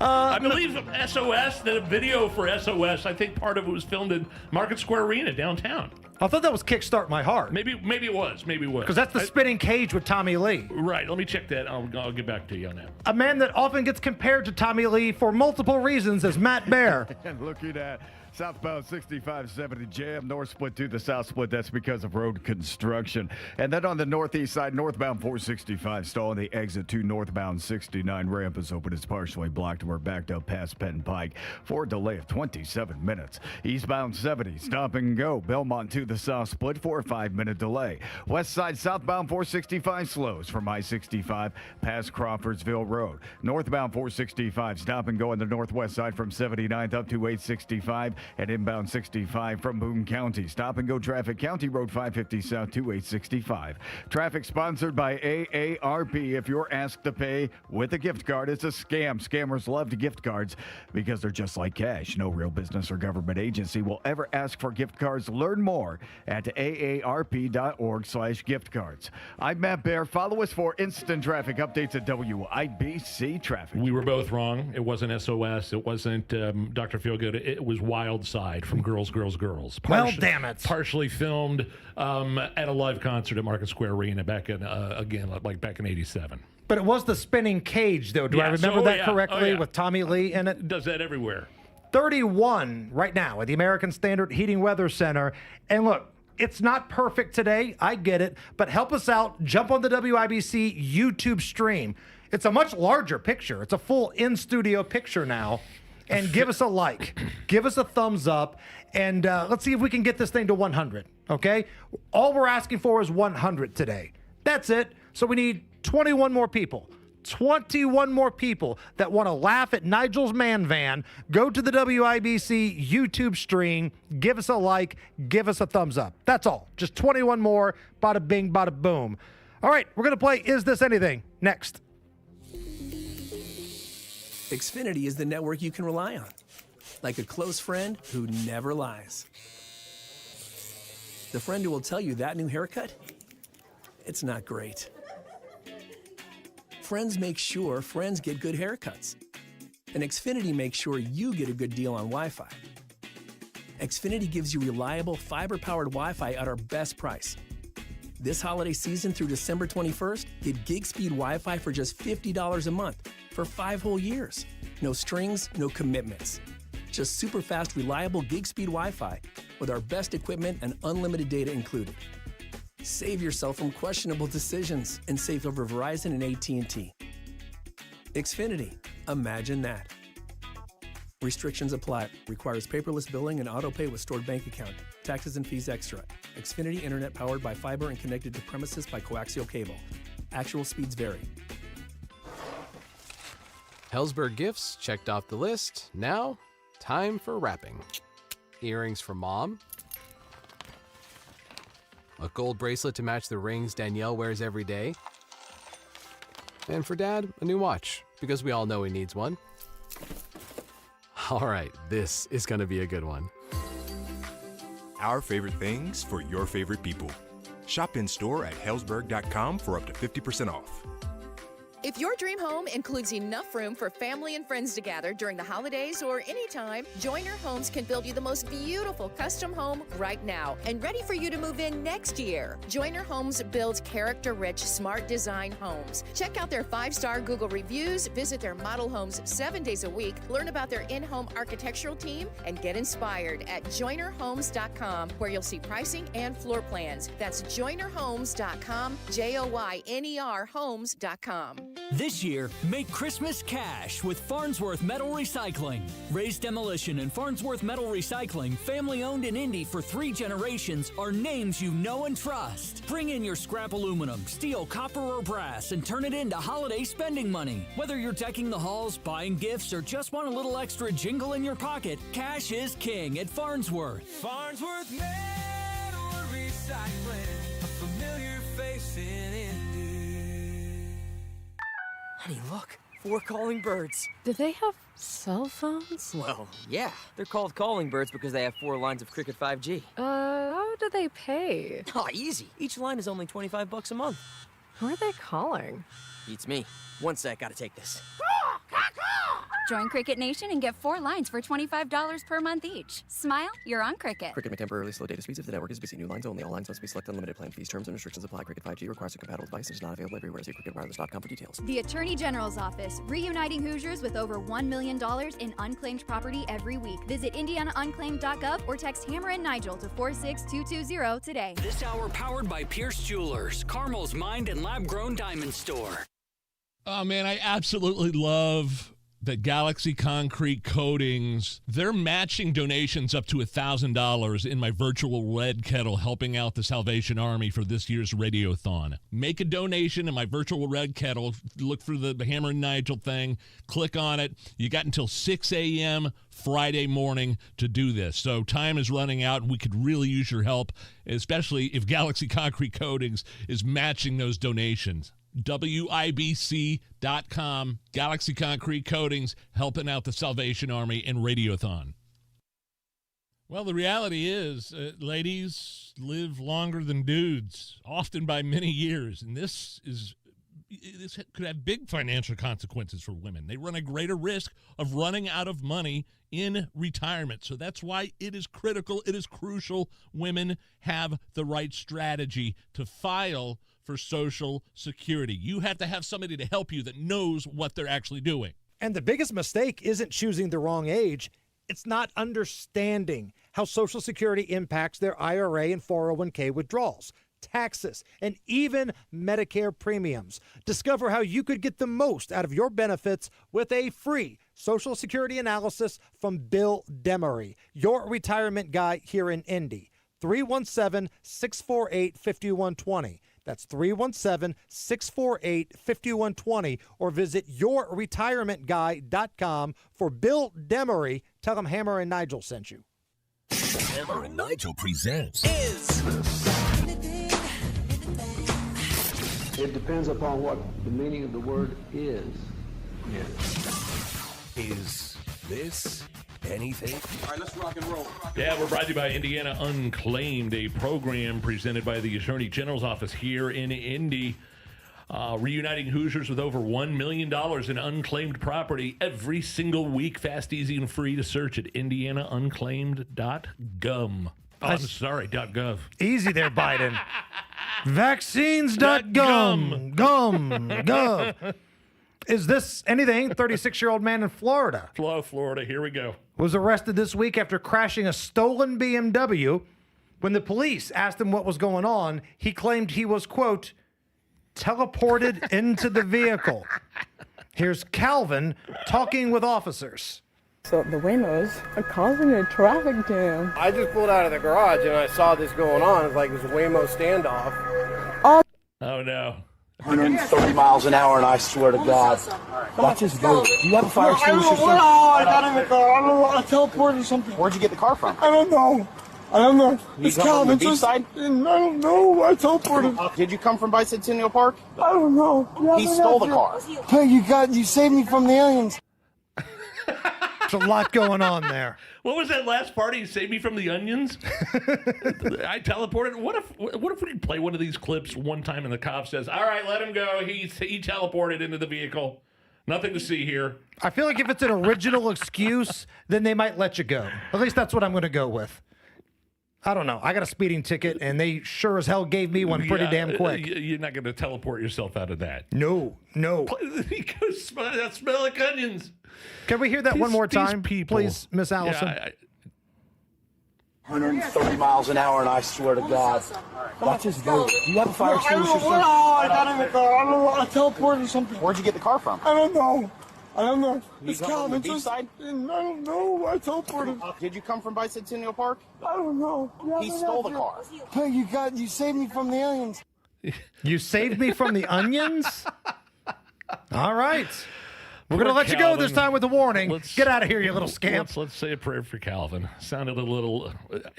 I believe SOS, the video for SOS, I think part of it was filmed in Market Square Arena downtown. I thought that was Kickstart My Heart. Maybe it was. Because that's the spinning cage with Tommy Lee. Right. Let me check that. I'll get back to you on that. A man that often gets compared to Tommy Lee for multiple reasons is Matt Bear. And looking at southbound 6570 jam, north split to the south split. That's because of road construction. And then on the northeast side, northbound 465 stall on the exit to northbound 69 ramp is open. It's partially blocked. We're backed up past Penn Pike for a delay of 27 minutes. Eastbound 70, stop and go. Belmont to the south split for a 5-minute delay. West side, southbound 465 slows from I-65 past Crawfordsville Road. Northbound 465, stop and go on the northwest side from 79th up to 865. And inbound 65 from Boone County. Stop and go traffic, County Road 550 South to 865. Traffic sponsored by AARP. If you're asked to pay with a gift card, it's a scam. Scammers love gift cards because they're just like cash. No real business or government agency will ever ask for gift cards. Learn more at aarp.org/gift cards. I'm Matt Bear. Follow us for instant traffic updates at WIBC Traffic. We were both wrong. It wasn't SOS. It wasn't Dr. Feelgood. It was Wild Side from Girls, Girls, Girls. Well, damn it. Partially filmed at a live concert at Market Square Arena back in, back in 87. But it was the spinning cage, though. Do I remember that correctly with Tommy Lee in it? Does that everywhere. 31 right now at the American Standard Heating Weather Center. And look, it's not perfect today. I get it. But help us out. Jump on the WIBC YouTube stream. It's a much larger picture. It's a full in-studio picture now. And give us a like. Give us a thumbs up. And let's see if we can get this thing to 100, okay? All we're asking for is 100 today. That's it. So we need 21 more people. 21 more people that want to laugh at Nigel's man van. Go to the WIBC YouTube stream. Give us a like. Give us a thumbs up. That's all. Just 21 more. Bada bing, bada boom. All right, we're going to play Is This Anything? Next. Xfinity is the network you can rely on, like a close friend who never lies. The friend who will tell you that new haircut, it's not great. Friends make sure friends get good haircuts. And Xfinity makes sure you get a good deal on Wi-Fi. Xfinity gives you reliable fiber-powered Wi-Fi at our best price. This holiday season through December 21st, get gig speed Wi-Fi for just $50 a month for 5 whole years. No strings, no commitments. Just super fast, reliable gig speed Wi-Fi with our best equipment and unlimited data included. Save yourself from questionable decisions and save over Verizon and AT&T. Xfinity, imagine that. Restrictions apply. Requires paperless billing and auto pay with stored bank account. Taxes and fees extra. Xfinity Internet powered by fiber and connected to premises by coaxial cable. Actual speeds vary. Hellsberg gifts checked off the list. Now, time for wrapping. Earrings for mom. A gold bracelet to match the rings Danielle wears every day. And for dad, a new watch, because we all know he needs one. All right, this is going to be a good one. Our favorite things for your favorite people. Shop in store at Hellsberg.com for up to 50% off. If your dream home includes enough room for family and friends to gather during the holidays or anytime, Joiner Homes can build you the most beautiful custom home right now and ready for you to move in next year. Joiner Homes builds character-rich, smart design homes. Check out their 5-star Google reviews, visit their model homes 7 days a week, learn about their in-home architectural team, and get inspired at joinerhomes.com, where you'll see pricing and floor plans. That's joinerhomes.com, JOYNER homes.com. This year, make Christmas cash with Farnsworth Metal Recycling. Raised Demolition and Farnsworth Metal Recycling, family owned in Indy for 3 generations, are names you know and trust. Bring in your scrap aluminum, steel, copper, or brass and turn it into holiday spending money. Whether you're decking the halls, buying gifts, or just want a little extra jingle in your pocket, cash is king at Farnsworth. Farnsworth Metal Recycling, a familiar face in Indy. Honey, look. 4 calling birds. Do they have cell phones? Well, yeah. They're called calling birds because they have 4 lines of Cricket 5G. How do they pay? Oh, easy. Each line is only $25 a month. Who are they calling? Beats me. One sec, gotta take this. Join Cricket Nation and get 4 lines for $25 per month each. Smile, you're on Cricket. Cricket may temporarily slow data speeds if the network is busy. New lines only. All lines must be selected. Unlimited plan fees. Terms and restrictions apply. Cricket 5G requires a compatible device and is not available everywhere. See cricketwireless.com for details. The Attorney General's Office, reuniting Hoosiers with over $1 million in unclaimed property every week. Visit indianaunclaimed.gov or text Hammer and Nigel to 46220 today. This hour powered by Pierce Jewelers, Carmel's Mind and Lab Grown Diamond Store. Oh, man, I absolutely love that Galaxy Concrete Coatings, they're matching donations up to $1,000 in my virtual red kettle, helping out the Salvation Army for this year's Radiothon. Make a donation in my virtual red kettle. Look for the Hammer and Nigel thing. Click on it. You got until 6 a.m. Friday morning to do this. So time is running out, and we could really use your help, especially if Galaxy Concrete Coatings is matching those donations. WIBC.com, Galaxy Concrete Coatings, helping out the Salvation Army and Radiothon. Well, the reality is, ladies live longer than dudes, often by many years, and this could have big financial consequences for women. They run a greater risk of running out of money in retirement. So that's why it is critical, it is crucial women have the right strategy to file for Social Security. You have to have somebody to help you that knows what they're actually doing. And the biggest mistake isn't choosing the wrong age. It's not understanding how Social Security impacts their IRA and 401k withdrawals, taxes, and even Medicare premiums. Discover how you could get the most out of your benefits with a free Social Security analysis from Bill Demery, your retirement guy here in Indy. 317-648-5120. That's 317-648-5120, or visit yourretirementguy.com for Bill Demery. Tell him Hammer and Nigel sent you. Hammer and Nigel presents It depends upon what the meaning of the word is. Is this anything? All right, let's rock and roll. Yeah, we're brought to you by Indiana Unclaimed, a program presented by the Attorney General's Office here in Indy, reuniting Hoosiers with over $1 million in unclaimed property every single week. Fast, easy, and free to search at indianaunclaimed.gov. .gov. Easy there, Biden. Vaccines.gum. Gov. Is this anything? 36-year-old man in Florida. Florida, here we go. Was arrested this week after crashing a stolen BMW. When the police asked him what was going on, he claimed he was, quote, teleported into the vehicle. Here's Calvin talking with officers. So the Waymos are causing a traffic jam. I just pulled out of the garage and I saw this going on. It's like this Waymo standoff. Oh, no. 130 miles an hour, and I swear to God. Watch this go. Do you have a fire extinguisher? I got in the car. I don't know. I teleported or something. Where'd you get the car from? I don't know. You come from the beach side? I don't know. I teleported. Did you come from Bicentennial Park? I don't know. He stole the car. Hey, you saved me from the aliens. There's a lot going on there. What was that last party? Save me from the onions? I teleported. What if we play one of these clips one time and the cop says, all right, let him go. He teleported into the vehicle. Nothing to see here. I feel like if it's an original excuse, then they might let you go. At least that's what I'm going to go with. I don't know. I got a speeding ticket, and they sure as hell gave me one pretty damn quick. You're not going to teleport yourself out of that. No. He goes, smell like onions. Can we hear that one more time, please, Miss Allison? 130 miles an hour, and I swear to God. Watch this go. Do you have a fire extinguisher? I got in the car. I don't know. I teleported or something. Where'd you get the car from? I don't know. It's Calvin. I don't know. I teleported. Did you come from Bicentennial Park? I don't know. He stole the car. Hey, you saved me from the aliens. You saved me from the onions? All right. We're going to let you go this time with a warning. Get out of here, you little scamp. Let's say a prayer for Calvin. Sounded a little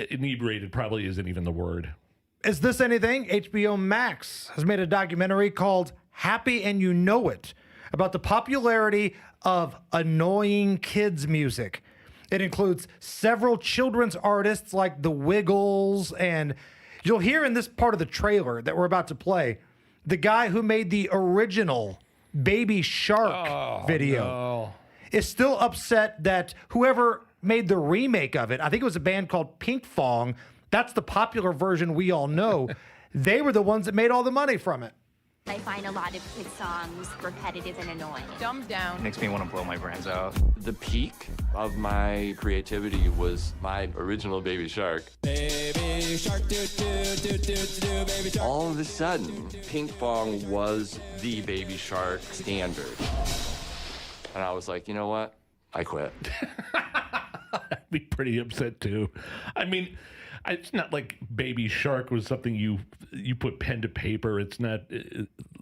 inebriated, probably isn't even the word. Is this anything? HBO Max has made a documentary called Happy and You Know It about the popularity of annoying kids music. It includes several children's artists like The Wiggles, and you'll hear in this part of the trailer that we're about to play, the guy who made the original Baby Shark video is still upset that whoever made the remake of it, I think it was a band called Pink Fong, that's the popular version we all know. They were the ones that made all the money from it. I find a lot of kids' songs repetitive and annoying. Dumbed down. Makes me want to blow my brains out. The peak of my creativity was my original Baby Shark. Baby Shark, do, do, do, do, do, Baby Shark. All of a sudden, Pink Fong was the Baby Shark standard. And I was like, you know what? I quit. I'd be pretty upset too. I mean, it's not like Baby Shark was something you put pen to paper. It's not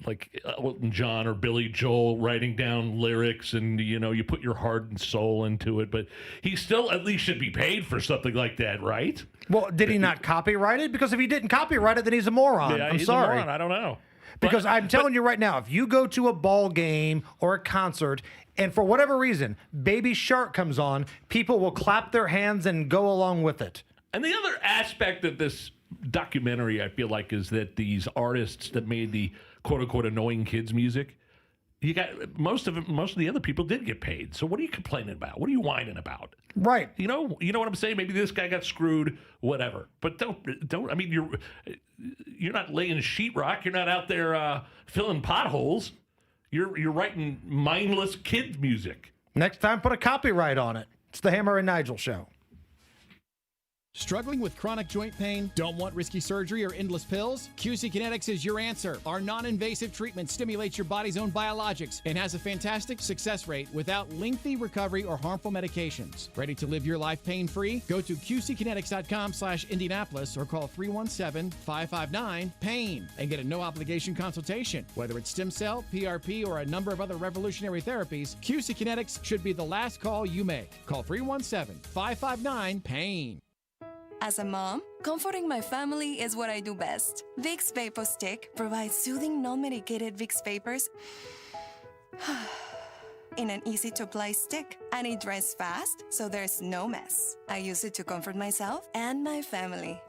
like Elton John or Billy Joel writing down lyrics and, you put your heart and soul into it. But he still at least should be paid for something like that, right? Well, did he not copyright it? Because if he didn't copyright it, then he's a moron. Yeah, I'm he's sorry. a moron. I don't know. Because I'm telling you right now, if you go to a ball game or a concert and for whatever reason, Baby Shark comes on, people will clap their hands and go along with it. And the other aspect of this documentary, I feel like, is that these artists that made the quote-unquote annoying kids music, you got most of the other people did get paid. So what are you complaining about? What are you whining about? Right. You know what I'm saying? Maybe this guy got screwed, whatever. But don't. I mean, you're not laying sheetrock. You're not out there filling potholes. You're writing mindless kids music. Next time, put a copyright on it. It's the Hammer and Nigel Show. Struggling with chronic joint pain? Don't want risky surgery or endless pills? QC Kinetics is your answer. Our non-invasive treatment stimulates your body's own biologics and has a fantastic success rate without lengthy recovery or harmful medications. Ready to live your life pain-free? Go to qckinetics.com/Indianapolis or call 317-559-PAIN and get a no-obligation consultation. Whether it's stem cell, PRP, or a number of other revolutionary therapies, QC Kinetics should be the last call you make. Call 317-559-PAIN. As a mom, comforting my family is what I do best. Vicks Vapor Stick provides soothing, non-medicated Vicks Vapors in an easy-to-apply stick, and it dries fast, so there's no mess. I use it to comfort myself and my family.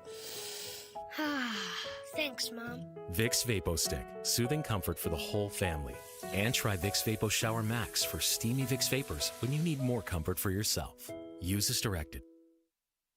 Thanks, Mom. Vicks Vapo Stick, soothing comfort for the whole family. And try Vicks Vapo Shower Max for steamy Vicks Vapors when you need more comfort for yourself. Use as directed.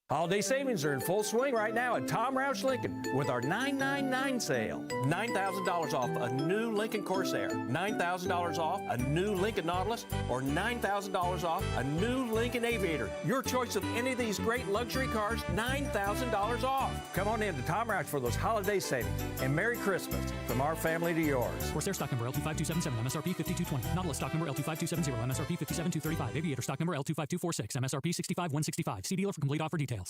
Holiday savings are in full swing right now at Tom Roush Lincoln with our 999 sale. $9,000 off a new Lincoln Corsair, $9,000 off a new Lincoln Nautilus, or $9,000 off a new Lincoln Aviator. Your choice of any of these great luxury cars, $9,000 off. Come on in to Tom Roush for those holiday savings. And Merry Christmas from our family to yours. Corsair stock number L25277, MSRP 5220. Nautilus stock number L25270, MSRP 57235. Aviator stock number L25246, MSRP 65165. See dealer for complete offer details.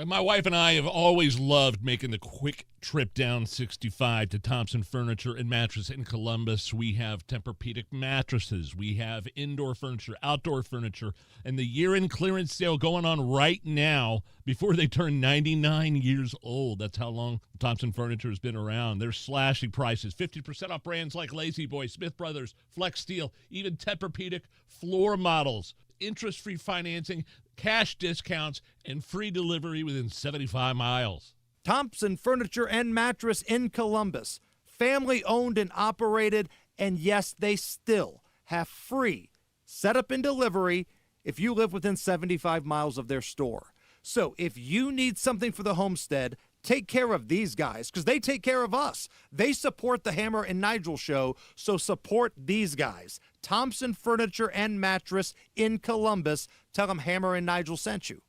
My wife and I have always loved making the quick trip down 65 to Thompson Furniture and Mattress in Columbus. We have Tempur-Pedic mattresses. We have indoor furniture, outdoor furniture, and the year-end clearance sale going on right now before they turn 99 years old. That's how long Thompson Furniture has been around. They're slashing prices, 50% off brands like Lazy Boy, Smith Brothers, Flex Steel, even Tempur-Pedic floor models. Interest-free financing, cash discounts, and free delivery within 75 miles. Thompson Furniture and Mattress in Columbus. Family owned and operated, and yes, they still have free setup and delivery if you live within 75 miles of their store. So if you need something for the homestead, take care of these guys because they take care of us. They support the Hammer and Nigel Show, so support these guys. Thompson Furniture and Mattress in Columbus. Tell them Hammer and Nigel sent you.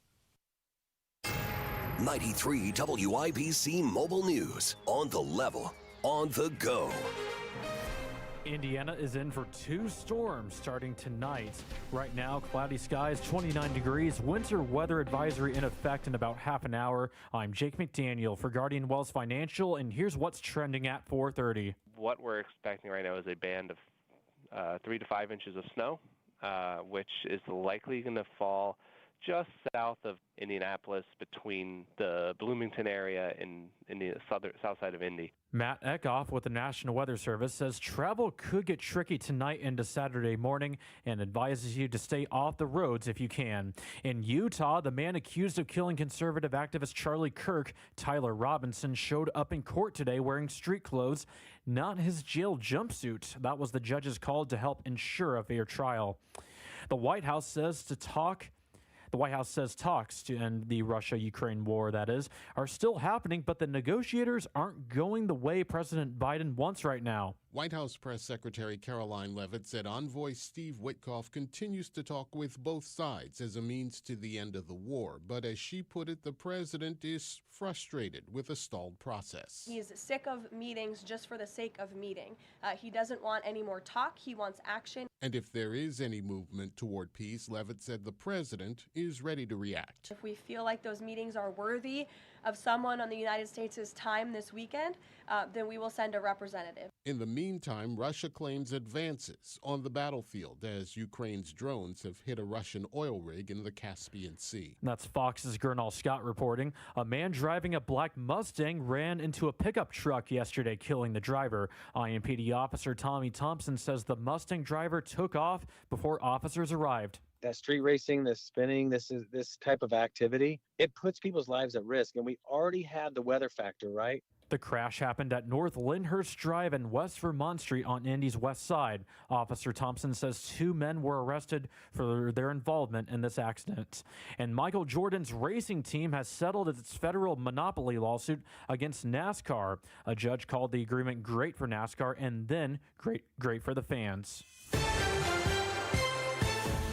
93 WIBC Mobile News. On the level, on the go. Indiana is in for 2 storms starting tonight. Right now, cloudy skies, 29 degrees, winter weather advisory in effect in about half an hour. I'm Jake McDaniel for Guardian Wells Financial, and here's what's trending at 4:30. What we're expecting right now is a band of 3 to 5 inches of snow, which is likely going to fall just south of Indianapolis, between the Bloomington area and the south side of Indy. Matt Eckhoff with the National Weather Service says travel could get tricky tonight into Saturday morning and advises you to stay off the roads if you can. In Utah, the man accused of killing conservative activist Charlie Kirk, Tyler Robinson, showed up in court today wearing street clothes, not his jail jumpsuit. That was the judge's call to help ensure a fair trial. The White House says talks to end the Russia-Ukraine war, that is, are still happening, but the negotiators aren't going the way President Biden wants right now. White House Press Secretary Caroline Leavitt said envoy Steve Witkoff continues to talk with both sides as a means to the end of the war. But as she put it, the president is frustrated with a stalled process. He's sick of meetings just for the sake of meeting. He doesn't want any more talk. He wants action. And if there is any movement toward peace, Leavitt said the president is ready to react. If we feel like those meetings are worthy of someone on the United States' time this weekend, then we will send a representative. In the meantime, Russia claims advances on the battlefield as Ukraine's drones have hit a Russian oil rig in the Caspian Sea. That's Fox's Gernal Scott reporting. A man driving a black Mustang ran into a pickup truck yesterday, killing the driver. IMPD officer Tommy Thompson says the Mustang driver took off before officers arrived. That street racing, this spinning, this type of activity, it puts people's lives at risk. And we already had the weather factor, right? The crash happened at North Lyndhurst Drive and West Vermont Street on Indy's west side. Officer Thompson says 2 men were arrested for their involvement in this accident. And Michael Jordan's racing team has settled its federal monopoly lawsuit against NASCAR. A judge called the agreement great for NASCAR and then great for the fans.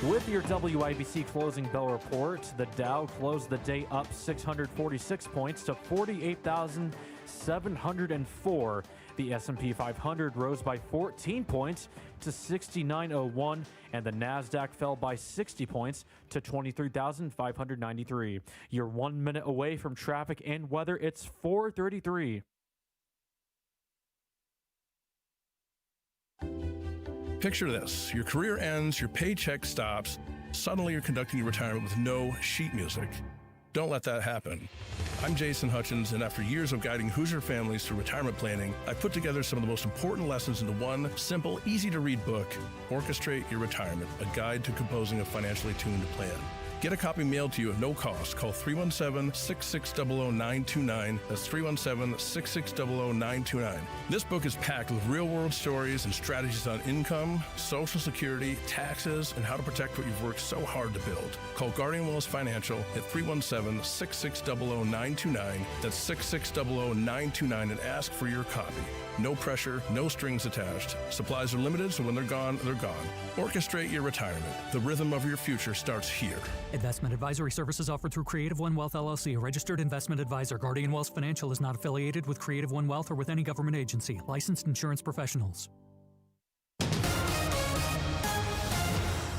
With your WIBC closing bell report, the Dow closed the day up 646 points to 48,704. The S&P 500 rose by 14 points to 6901, and the NASDAQ fell by 60 points to 23,593. You're 1 minute away from traffic and weather. It's 4:33. Picture this. Your career ends, your paycheck stops, suddenly you're conducting your retirement with no sheet music. Don't let that happen. I'm Jason Hutchins, and after years of guiding Hoosier families through retirement planning, I put together some of the most important lessons into one simple, easy-to-read book, Orchestrate Your Retirement, a guide to composing a financially tuned plan. Get a copy mailed to you at no cost. Call 317-660-929. That's 317-660-929. This book is packed with real-world stories and strategies on income, Social Security, taxes, and how to protect what you've worked so hard to build. Call Guardian Willis Financial at 317-660-929. That's 660-929 and ask for your copy. No pressure, no strings attached. Supplies are limited, so when they're gone, they're gone. Orchestrate your retirement. The rhythm of your future starts here. Investment advisory services offered through Creative One Wealth LLC, a registered investment advisor. Guardian Wealth Financial is not affiliated with Creative One Wealth or with any government agency. Licensed insurance professionals.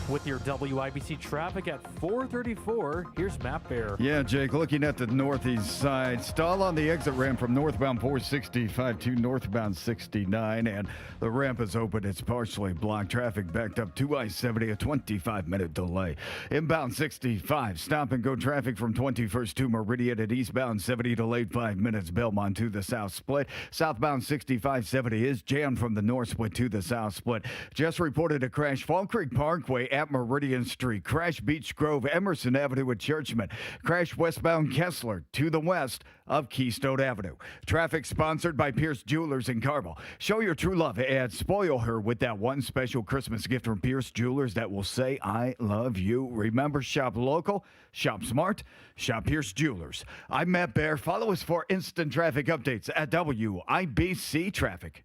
With your WIBC traffic at 4:34, here's Matt Bear. Yeah, Jake, looking at the northeast side, stall on the exit ramp from northbound 465 to northbound 69, and the ramp is open. It's partially blocked. Traffic backed up to I-70, a 25-minute delay. Inbound 65, stop and go traffic from 21st to Meridian, and eastbound 70 delayed 5 minutes. Belmont to the south split. Southbound 6570 is jammed from the north split to the south split. Just reported a crash, Fall Creek Parkway at Meridian Street. Crash Beach Grove, Emerson Avenue at Churchman. Crash westbound Kessler to the west of Keystone Avenue. Traffic sponsored by Pierce Jewelers in Carmel. Show your true love and spoil her with that one special Christmas gift from Pierce Jewelers that will say, I love you. Remember, shop local, shop smart, shop Pierce Jewelers. I'm Matt Bear. Follow us for instant traffic updates at WIBC Traffic.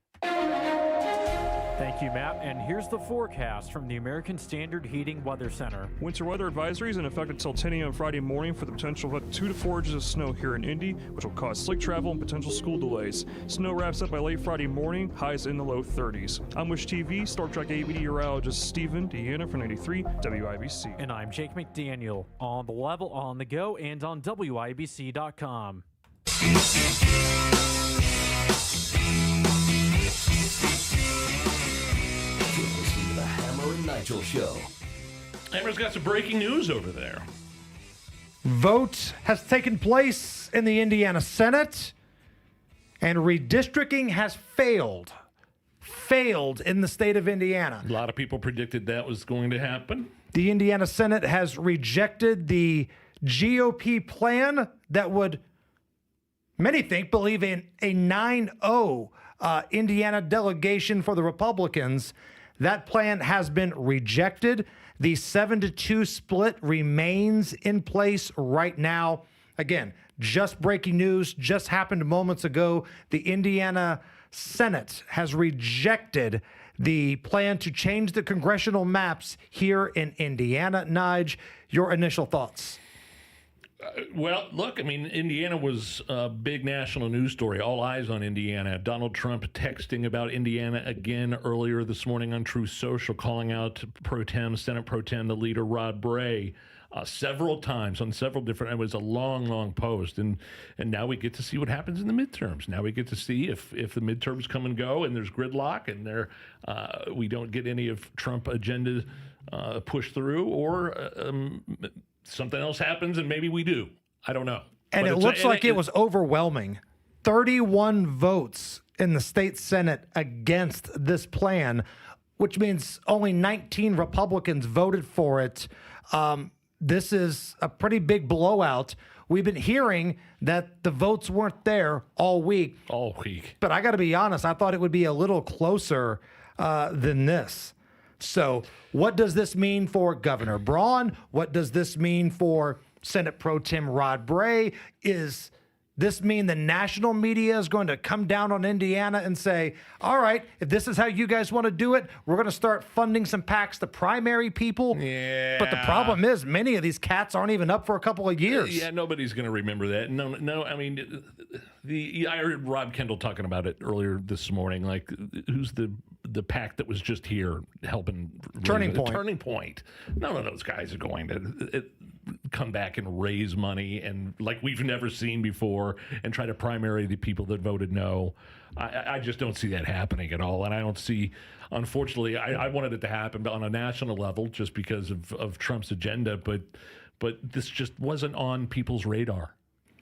Thank you, Matt. And here's the forecast from the American Standard Heating Weather Center. Winter weather advisory is in effect until 10 a.m. Friday morning for the potential of 2 to 4 inches of snow here in Indy, which will cause slick travel and potential school delays. Snow wraps up by late Friday morning, highs in the low 30s. I'm Wish TV, Star Trek AV meteorologist Stephen Deanna for 93 WIBC. And I'm Jake McDaniel, on the level, on the go, and on WIBC.com. Nigel Show. Hammer's got some breaking news over there. Vote has taken place in the Indiana Senate, and redistricting has failed. Failed in the state of Indiana. A lot of people predicted that was going to happen. The Indiana Senate has rejected the GOP plan that would, many think, believe in a 9-0 Indiana delegation for the Republicans. That plan has been rejected. The 7-2 split remains in place right now. Again, just breaking news, just happened moments ago. The Indiana Senate has rejected the plan to change the congressional maps here in Indiana. Nige, your initial thoughts? Well, look, I mean, Indiana was a big national news story. All eyes on Indiana. Donald Trump texting about Indiana again earlier this morning on Truth Social, calling out Senate Pro Tem, the leader, Rod Bray, several times on several different. It was a long post, and now we get to see what happens in the midterms. Now we get to see if the midterms come and go, and there's gridlock, and we don't get any of Trump agenda pushed through, or something else happens, and maybe we do. I don't know. And but it looks like it was overwhelming. 31 votes in the state Senate against this plan, which means only 19 Republicans voted for it. This is a pretty big blowout. We've been hearing that the votes weren't there all week. But I got to be honest, I thought it would be a little closer than this. So what does this mean for Governor Braun? What does this mean for Senate Pro Tem Rod Bray? Is this mean the national media is going to come down on Indiana and say, all right, if this is how you guys want to do it, we're going to start funding some PACs to primary people? Yeah. But the problem is many of these cats aren't even up for a couple of years. Yeah, nobody's going to remember that. No. I mean, I heard Rob Kendall talking about it earlier this morning. Like, who's the PAC that was just here helping? Turning Point. Turning Point. None of those guys are going to come back and raise money and like we've never seen before and try to primary the people that voted no. I just don't see that happening at all. And I don't see, unfortunately, I wanted it to happen on a national level just because of Trump's agenda, but this just wasn't on people's radar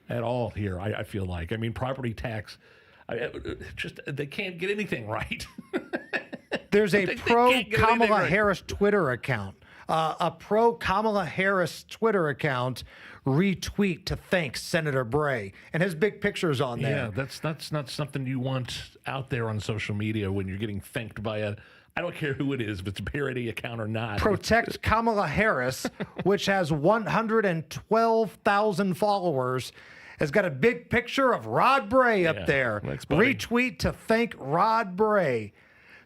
at all here, I feel like. I mean, property tax, they can't get anything right. There's a pro-Kamala Harris Twitter account. A pro-Kamala Harris Twitter account retweet to thank Senator Bray, and his big picture's on there. Yeah, that's not something you want out there on social media when you're getting thanked by I don't care who it is, if it's a parody account or not. Protect Kamala Harris, which has 112,000 followers, has got a big picture of Rod Bray up there. Retweet to thank Rod Bray.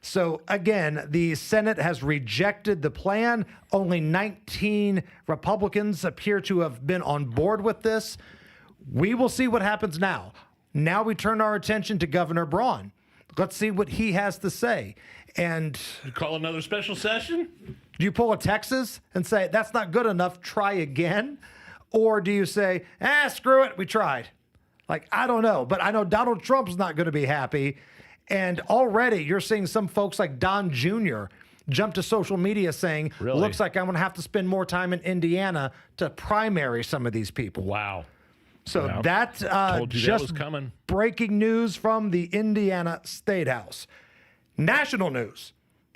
So, again, the Senate has rejected the plan. Only 19 Republicans appear to have been on board with this. We will see what happens now. Now we turn our attention to Governor Braun. Let's see what he has to say. And you call another special session? Do you pull a Texas and say, that's not good enough, try again? Or do you say, screw it, we tried? Like, I don't know. But I know Donald Trump's not going to be happy. And already you're seeing some folks like Don Jr. jump to social media saying, looks like I'm going to have to spend more time in Indiana to primary some of these people. Wow. So told you just that was coming. Breaking news from the Indiana State House. National news.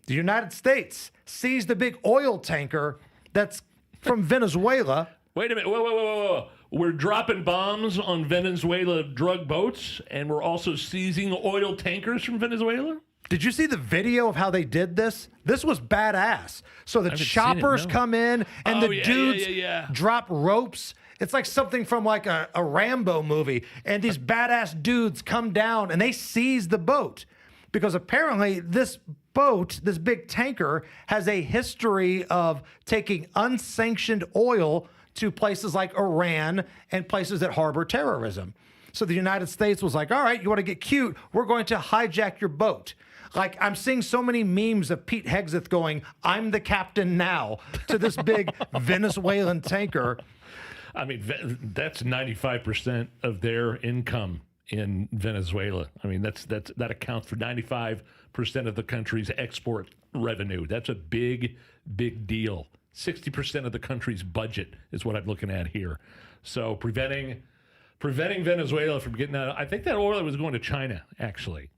The United States seized a big oil tanker that's from Venezuela. Wait a minute. Whoa. We're dropping bombs on Venezuela drug boats, and we're also seizing oil tankers from Venezuela? Did you see the video of how they did this? This was badass. So the choppers come in, and the dudes drop ropes. It's like something from like a Rambo movie. And these badass dudes come down, and they seize the boat. Because apparently this boat, this big tanker, has a history of taking unsanctioned oil to places like Iran and places that harbor terrorism. So the United States was like, all right, you want to get cute? We're going to hijack your boat. Like, I'm seeing so many memes of Pete Hegseth going, I'm the captain now, to this big Venezuelan tanker. I mean, that's 95% of their income in Venezuela. I mean, that accounts for 95% of the country's export revenue. That's a big deal. 60% of the country's budget is what I'm looking at here. So preventing Venezuela from getting that. I think that oil was going to China, actually.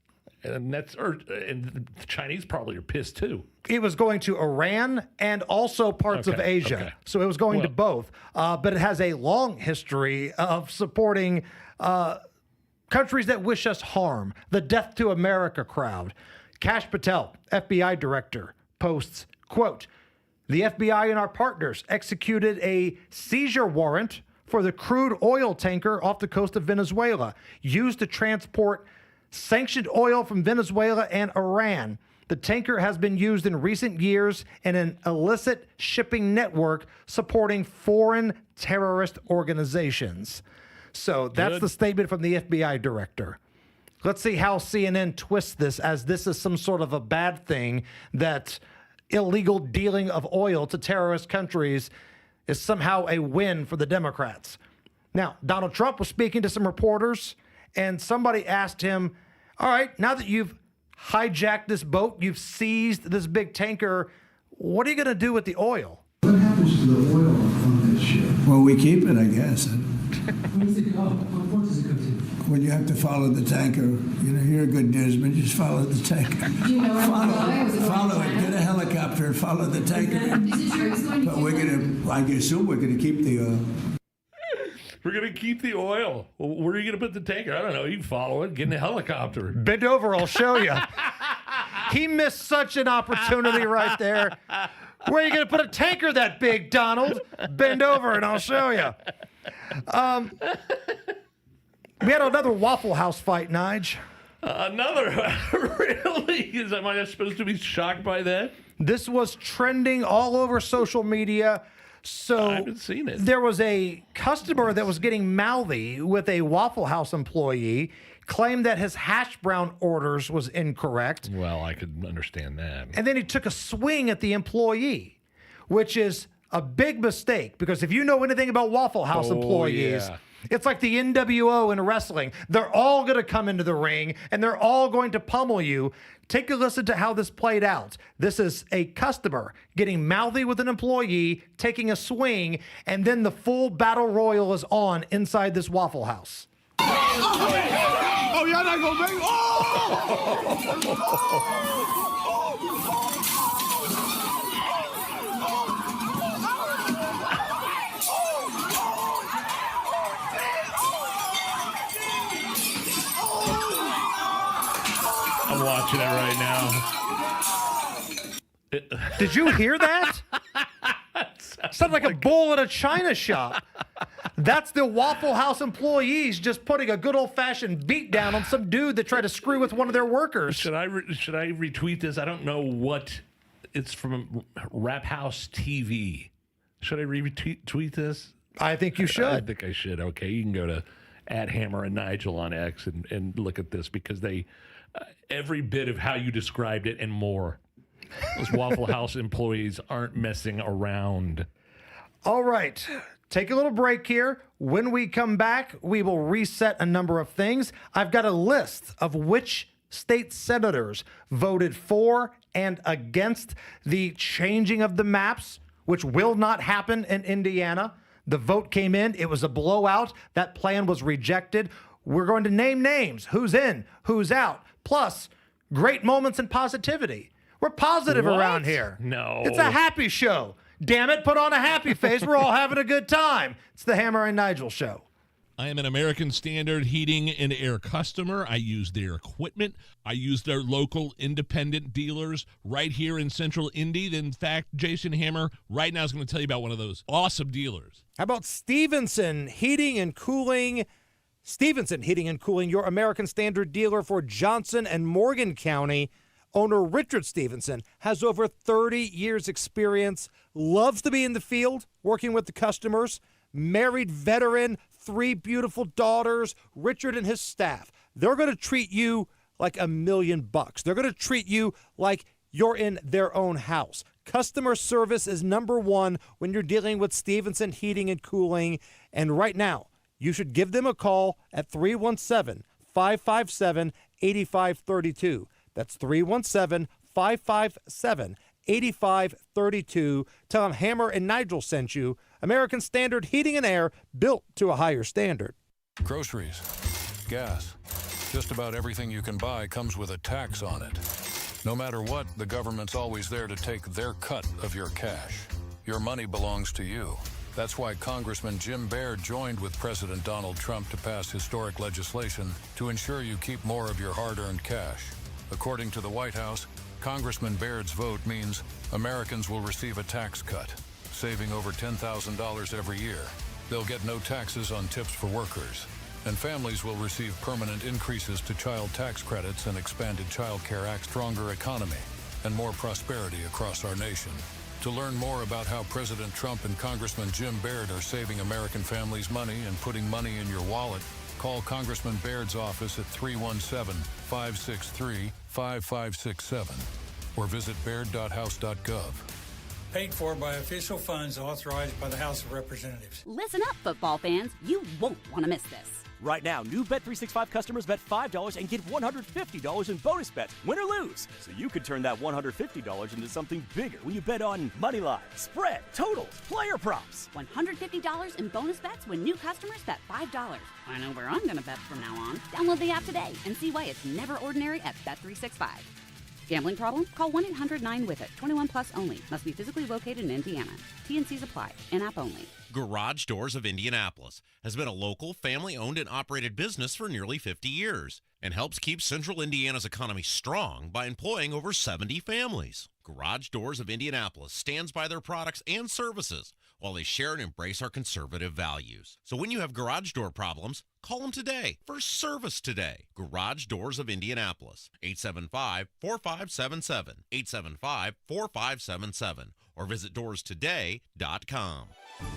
And and the Chinese probably are pissed too. It was going to Iran and also parts of Asia. Okay. So it was going to both. But it has a long history of supporting countries that wish us harm. The Death to America crowd. Kash Patel, FBI director, posts, quote, "The FBI and our partners executed a seizure warrant for the crude oil tanker off the coast of Venezuela, used to transport sanctioned oil from Venezuela and Iran. The tanker has been used in recent years in an illicit shipping network supporting foreign terrorist organizations." So that's the statement from the FBI director. Let's see how CNN twists this, as this is some sort of a bad thing, that illegal dealing of oil to terrorist countries is somehow a win for the Democrats. Now, Donald Trump was speaking to some reporters, and somebody asked him, all right, now that you've hijacked this boat, you've seized this big tanker, what are you going to do with the oil? What happens to the oil on this ship? Well, we keep it, I guess. Where does it go? What does it go to? Well, you have to follow the tanker. You know, you're a good newsman. Just follow the tanker. Do you know where follow it. Get a helicopter and follow the tanker. Is it true it's going to? But we're going to, I assume we're going to keep the oil. We're going to keep the oil. Well, where are you going to put the tanker? I don't know. You can follow it. Get in a helicopter. Bend over. I'll show you. He missed such an opportunity right there. Where are you going to put a tanker that big, Donald? Bend over and I'll show you. We had another Waffle House fight, Nige. Another? Really? Am I supposed to be shocked by that? This was trending all over social media. So I haven't seen it. There was a customer that was getting mouthy with a Waffle House employee, claimed that his hash brown orders was incorrect. Well, I could understand that. And then he took a swing at the employee, which is a big mistake, because if you know anything about Waffle House employees, it's like the NWO in wrestling. They're all going to come into the ring, and they're all going to pummel you. Take a listen to how this played out. This is a customer getting mouthy with an employee, taking a swing, and then the full battle royal is on inside this Waffle House. Oh, y'all not going to make I'm watching it right now. Did you hear that? Sounded like a bull at a china shop. That's the Waffle House employees just putting a good old-fashioned beat down on some dude that tried to screw with one of their workers. Should I retweet this? I don't know what. It's from Rap House TV. Should I retweet this? I think you should. I think I should. Okay, you can go to @Hammer and Nigel on X and look at this, because they every bit of how you described it and more. Those Waffle House employees aren't messing around. All right. Take a little break here. When we come back, we will reset a number of things. I've got a list of which state senators voted for and against the changing of the maps, which will not happen in Indiana. The vote came in. It was a blowout. That plan was rejected. We're going to name names. Who's in, who's out. Plus, great moments and positivity. We're positive around here. No. It's a happy show. Damn it, put on a happy face. We're all having a good time. It's the Hammer and Nigel show. I am an American Standard Heating and Air customer. I use their equipment. I use their local independent dealers right here in Central Indy. In fact, Jason Hammer right now is going to tell you about one of those awesome dealers. How about Stevenson Heating and Cooling? Stevenson Heating and Cooling, your American Standard dealer for Johnson and Morgan County. Owner Richard Stevenson has over 30 years experience, loves to be in the field, working with the customers, married veteran, 3 beautiful daughters. Richard and his staff, they're going to treat you like $1 million. They're going to treat you like you're in their own house. Customer service is number one when you're dealing with Stevenson Heating and Cooling. And right now, you should give them a call at 317-557-8532. That's 317-557-8532. 8532. Tell them Hammer and Nigel sent you. American Standard Heating and Air, built to a higher standard. Groceries, gas, just about everything you can buy comes with a tax on it. No matter what, the government's always there to take their cut of your cash. Your money belongs to you. That's why Congressman Jim Baird joined with President Donald Trump to pass historic legislation to ensure you keep more of your hard-earned cash. According to the White House, Congressman Baird's vote means Americans will receive a tax cut, saving over $10,000 every year. They'll get no taxes on tips for workers, and families will receive permanent increases to child tax credits and expanded Child Care Act, stronger economy, and more prosperity across our nation. To learn more about how President Trump and Congressman Jim Baird are saving American families money and putting money in your wallet, call Congressman Baird's office at 317-563-5567 or visit baird.house.gov. Paid for by official funds authorized by the House of Representatives. Listen up, football fans. You won't want to miss this. Right now, new Bet365 customers bet $5 and get $150 in bonus bets, win or lose. So you could turn that $150 into something bigger when you bet on money line, spread, totals, player props. $150 in bonus bets when new customers bet $5. I know where I'm going to bet from now on. Download the app today and see why it's never ordinary at Bet365. Gambling problem? Call 1-800-9-WITH-IT. 21 plus only. Must be physically located in Indiana. T&Cs apply. In-app only. Garage Doors of Indianapolis has been a local, family-owned and operated business for nearly 50 years and helps keep Central Indiana's economy strong by employing over 70 families. Garage Doors of Indianapolis stands by their products and services while they share and embrace our conservative values. So when you have garage door problems, call them today for service today. Garage Doors of Indianapolis, 875-4577, 875-4577, or visit doorstoday.com.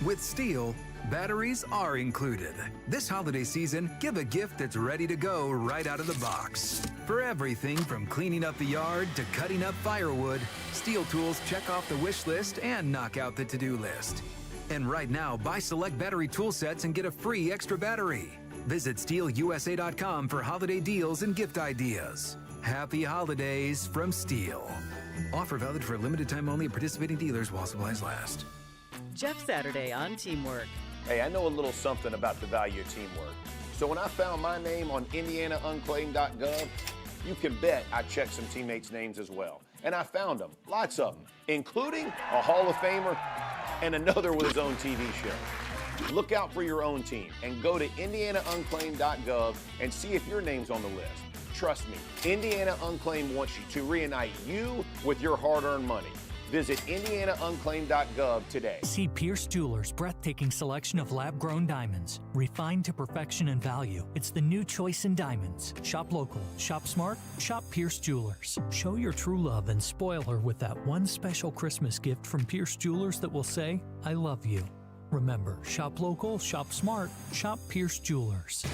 With Steel, batteries are included. This holiday season, give a gift that's ready to go right out of the box. For everything from cleaning up the yard to cutting up firewood, Steel tools check off the wish list and knock out the to-do list. And right now, buy select battery tool sets and get a free extra battery. Visit SteelUSA.com for holiday deals and gift ideas. Happy holidays from Steel. Offer valid for a limited time only at participating dealers while supplies last. Jeff Saturday on Teamwork. Hey, I know a little something about the value of teamwork. So when I found my name on IndianaUnclaimed.gov, you can bet I checked some teammates' names as well. And I found them, lots of them, including a Hall of Famer and another with his own TV show. Look out for your own team and go to IndianaUnclaimed.gov and see if your name's on the list. Trust me, Indiana Unclaimed wants you to reunite you with your hard-earned money. Visit IndianaUnclaimed.gov today. See Pierce Jewelers' breathtaking selection of lab-grown diamonds, refined to perfection and value. It's the new choice in diamonds. Shop local, shop smart, shop Pierce Jewelers. Show your true love and spoil her with that one special Christmas gift from Pierce Jewelers that will say, I love you. Remember, shop local, shop smart, shop Pierce Jewelers.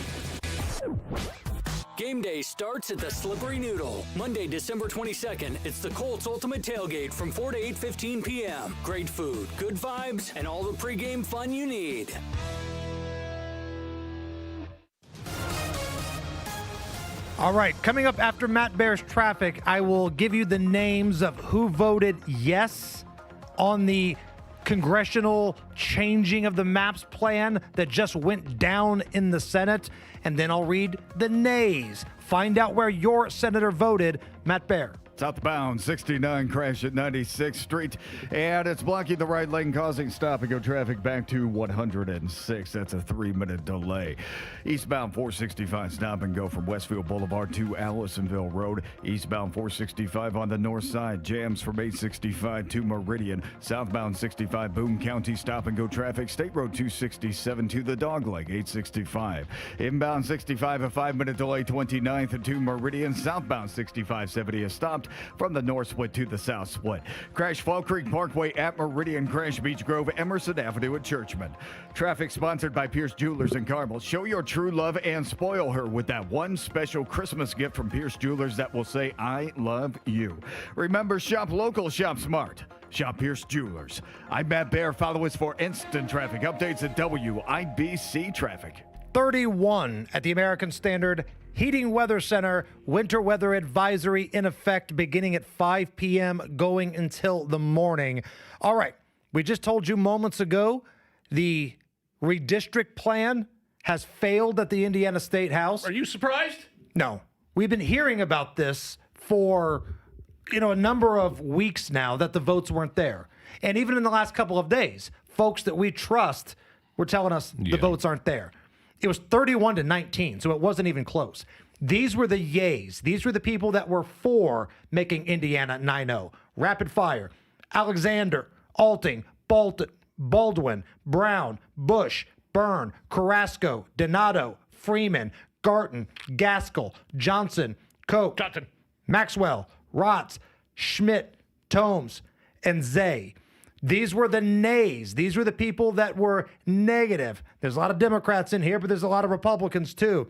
Game day starts at the Slippery Noodle. Monday, December 22nd, it's the Colts Ultimate Tailgate from 4 to 8:15 p.m. Great food, good vibes, and all the pregame fun you need. All right, coming up after Matt Bear's traffic, I will give you the names of who voted yes on the congressional changing of the maps plan that just went down in the Senate. And then I'll read the nays. Find out where your senator voted. Matt Bear. Southbound 69 crash at 96th Street, and it's blocking the right lane, causing stop-and-go traffic back to 106. That's a 3-minute delay. Eastbound 465 stop-and-go from Westfield Boulevard to Allisonville Road. Eastbound 465 on the north side, jams from 865 to Meridian. Southbound 65 Boone County stop-and-go traffic, State Road 267 to the Dogleg, 865. Inbound 65, a 5-minute delay, 29th to Meridian. Southbound 6570 is stopped from the north split to the south split. Crash Fall Creek Parkway at Meridian. Crash Beach Grove, Emerson Avenue at Churchman. Traffic sponsored by Pierce Jewelers in Carmel. Show your true love and spoil her with that one special Christmas gift from Pierce Jewelers that will say, I love you. Remember, shop local, shop smart. Shop Pierce Jewelers. I'm Matt Bear. Follow us for instant traffic updates at WIBC Traffic. 31 at the American Standard Heating Weather Center. Winter weather advisory in effect beginning at 5 p.m. going until the morning. All right. We just told you moments ago the redistrict plan has failed at the Indiana State House. Are you surprised? No. We've been hearing about this for, a number of weeks now that the votes weren't there. And even in the last couple of days, folks that we trust were telling us the votes aren't there. It was 31-19, so it wasn't even close. These were the yays. These were the people that were for making Indiana 9-0. Rapid fire. Alexander, Alting, Bolton, Baldwin, Brown, Bush, Byrne, Carrasco, Donato, Freeman, Garton, Gaskell, Johnson, Koch, Maxwell, Rotz, Schmidt, Tomes, and Zay. These were the nays. These were the people that were negative. There's a lot of Democrats in here, but there's a lot of Republicans too.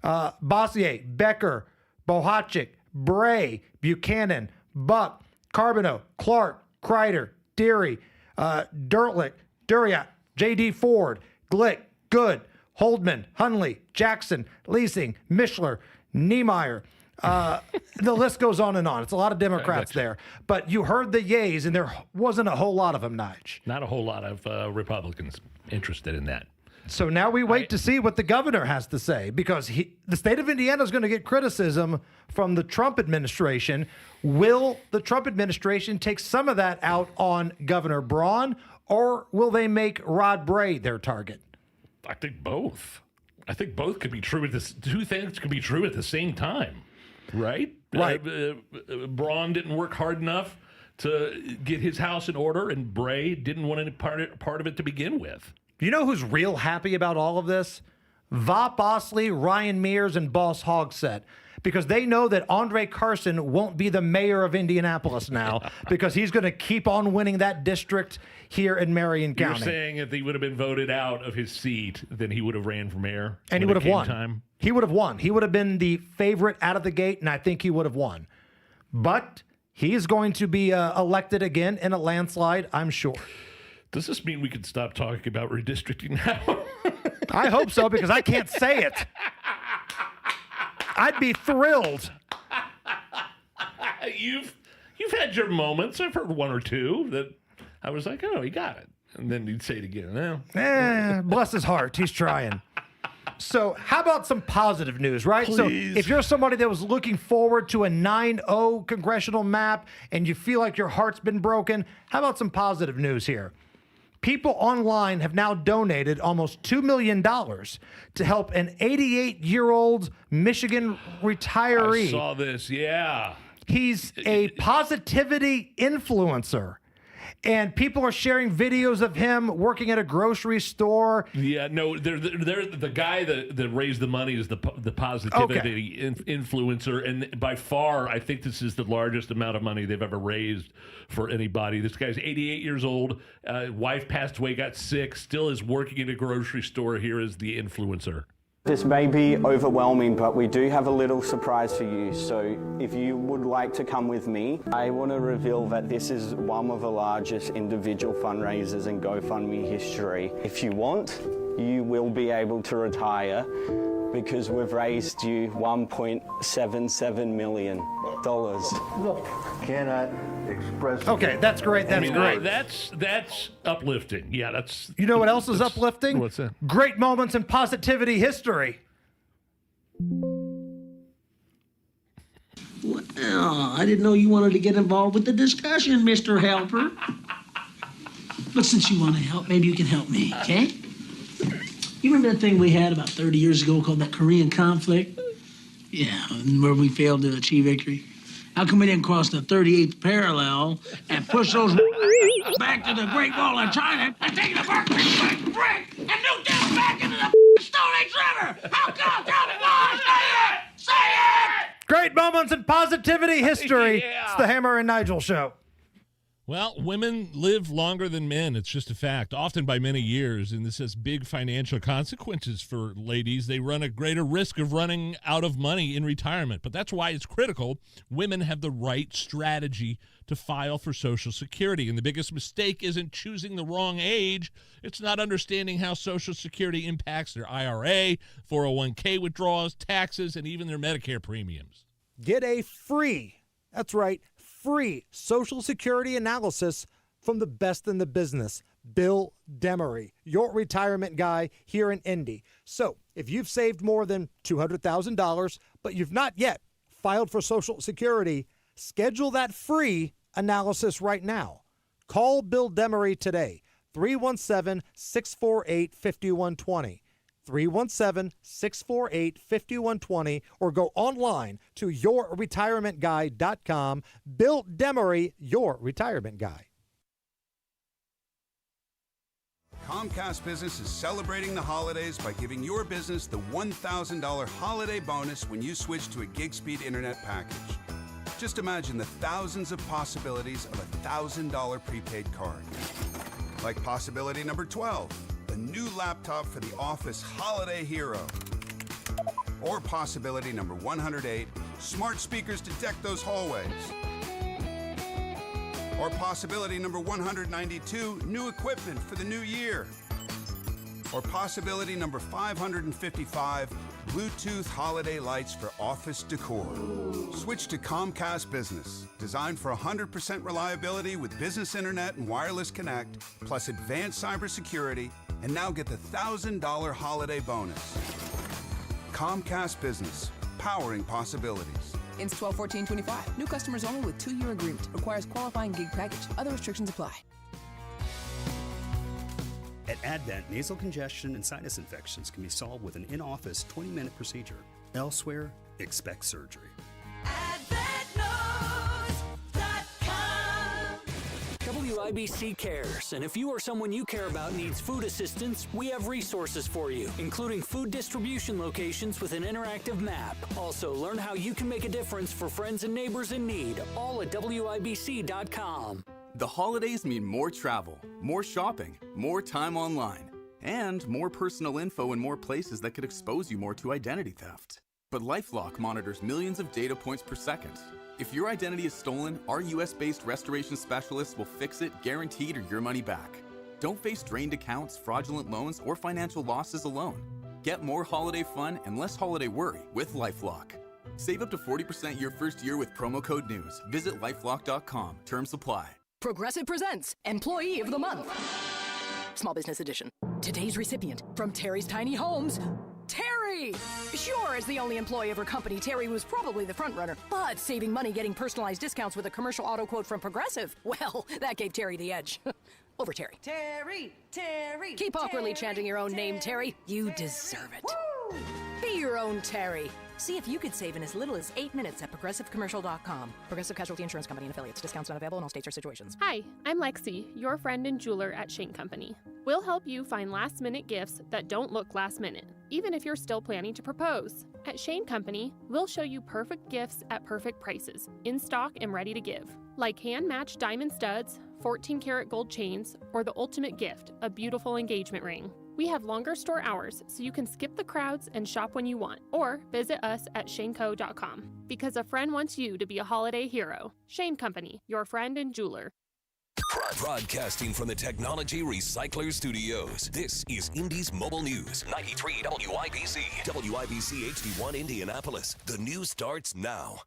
Bossier, Becker, Bohachik, Bray, Buchanan, Buck, Carbonneau, Clark, Kreider, Deary, Dirtlick, Duriat, J.D. Ford, Glick, Good, Holdman, Hunley, Jackson, Leasing, Mishler, Niemeyer. The list goes on and on. It's a lot of Democrats there. But you heard the yays, and there wasn't a whole lot of them, Nige. Not a whole lot of Republicans interested in that. So now we wait to see what the governor has to say, because the state of Indiana is going to get criticism from the Trump administration. Will the Trump administration take some of that out on Governor Braun, or will they make Rod Bray their target? I think both. I think both could be true at this. Two things could be true at the same time, right? Right. Braun didn't work hard enough to get his house in order, and Bray didn't want any part of it to begin with. You know who's real happy about all of this? Vop Osley, Ryan Mears, and Boss Hogsett. Because they know that Andre Carson won't be the mayor of Indianapolis now because he's going to keep on winning that district here in Marion County. You're saying if he would have been voted out of his seat, then he would have ran for mayor? And he would have won. He would have won. He would have been the favorite out of the gate, and I think he would have won. But he is going to be elected again in a landslide, I'm sure. Does this mean we can stop talking about redistricting now? I hope so, because I can't say it. I'd be thrilled. You've had your moments. I've heard one or two that I was like, oh, he got it. And then you'd say it again. No. Bless his heart. He's trying. So how about some positive news, right? Please. So if you're somebody that was looking forward to a 9-0 congressional map and you feel like your heart's been broken, how about some positive news here? People online have now donated almost $2 million to help an 88-year-old Michigan retiree. I saw this, yeah. He's a positivity influencer. And people are sharing videos of him working at a grocery store. Yeah, no, they're the guy that raised the money is the positivity influencer. And by far, I think this is the largest amount of money they've ever raised for anybody. This guy's 88 years old. Wife passed away, got sick, still is working in a grocery store. Here is the influencer. This may be overwhelming, but we do have a little surprise for you. So if you would like to come with me, I want to reveal that this is one of the largest individual fundraisers in GoFundMe history. If you want, you will be able to retire because we've raised you $1.77 million. Cannot express. Okay, that's great. That's great. That's uplifting. Yeah, that's. You know what else is uplifting? What's that? Great moments in positivity history. Well, I didn't know you wanted to get involved with the discussion, Mr. Helper. But since you want to help, maybe you can help me, okay? You remember that thing we had about 30 years ago called that Korean conflict? Yeah, where we failed to achieve victory. How come we didn't cross the 38th parallel and push those back to the Great Wall of China and take the brick and nuke them back into the Stone Age River? How come? Tell me why! Say it! Say it! Great moments in positivity history. Yeah. It's the Hammer and Nigel show. Well, women live longer than men. It's just a fact, often by many years, and this has big financial consequences for ladies. They run a greater risk of running out of money in retirement, but that's why it's critical women have the right strategy to file for Social Security. And the biggest mistake isn't choosing the wrong age. It's not understanding how Social Security impacts their IRA, 401k withdrawals, taxes, and even their Medicare premiums. Get a free, that's right, free Social Security analysis from the best in the business, Bill Demery, your retirement guy here in Indy. So if you've saved more than $200,000, but you've not yet filed for Social Security, schedule that free analysis right now. Call Bill Demery today, 317-648-5120. 317-648-5120, or go online to yourretirementguy.com. Bill Demery, your retirement guy. Comcast Business is celebrating the holidays by giving your business the $1,000 holiday bonus when you switch to a gig speed internet package. Just imagine the thousands of possibilities of a $1,000 prepaid card. Like possibility number 12, a new laptop for the office holiday hero. Or possibility number 108, smart speakers to deck those hallways. Or possibility number 192, new equipment for the new year. Or possibility number 555, Bluetooth holiday lights for office decor. Switch to Comcast Business, designed for 100% reliability with business internet and wireless connect, plus advanced cybersecurity, and now get the $1,000 holiday bonus. Comcast Business, powering possibilities. Ends 12/14/25. New customers only with 2-year agreement. Requires qualifying gig package. Other restrictions apply. At Advent, nasal congestion and sinus infections can be solved with an in-office 20-minute procedure. Elsewhere, expect surgery. WIBC cares, and if you or someone you care about needs food assistance, we have resources for you, including food distribution locations with an interactive map. Also, learn how you can make a difference for friends and neighbors in need, all at WIBC.com. The holidays mean more travel, more shopping, more time online, and more personal info in more places that could expose you more to identity theft. But LifeLock monitors millions of data points per second. If your identity is stolen, our US-based restoration specialists will fix it, guaranteed, or your money back. Don't face drained accounts, fraudulent loans, or financial losses alone. Get more holiday fun and less holiday worry with LifeLock. Save up to 40% your first year with promo code NEWS. Visit lifelock.com. Terms apply. Progressive presents Employee of the Month. Small Business Edition. Today's recipient from Terry's Tiny Homes, Terry! Sure, as the only employee of her company, Terry was probably the front runner, but saving money getting personalized discounts with a commercial auto quote from Progressive, well, that gave Terry the edge. Over Terry. Terry, Terry. Keep awkwardly chanting your own name, Terry. You deserve it. Woo! Be your own Terry. See if you could save in as little as 8 minutes at ProgressiveCommercial.com. Progressive Casualty Insurance Company and Affiliates. Discounts not available in all states or situations. Hi, I'm Lexi, your friend and jeweler at Shane Company. We'll help you find last-minute gifts that don't look last-minute, even if you're still planning to propose. At Shane Company, we'll show you perfect gifts at perfect prices, in stock and ready to give. Like hand-matched diamond studs, 14-karat gold chains, or the ultimate gift, a beautiful engagement ring. We have longer store hours, so you can skip the crowds and shop when you want, or visit us at shaneco.com. Because a friend wants you to be a holiday hero. Shane Company, your friend and jeweler. Broadcasting from the Technology Recycler Studios, this is Indy's Mobile News. 93 WIBC. WIBC HD1 Indianapolis. The news starts now.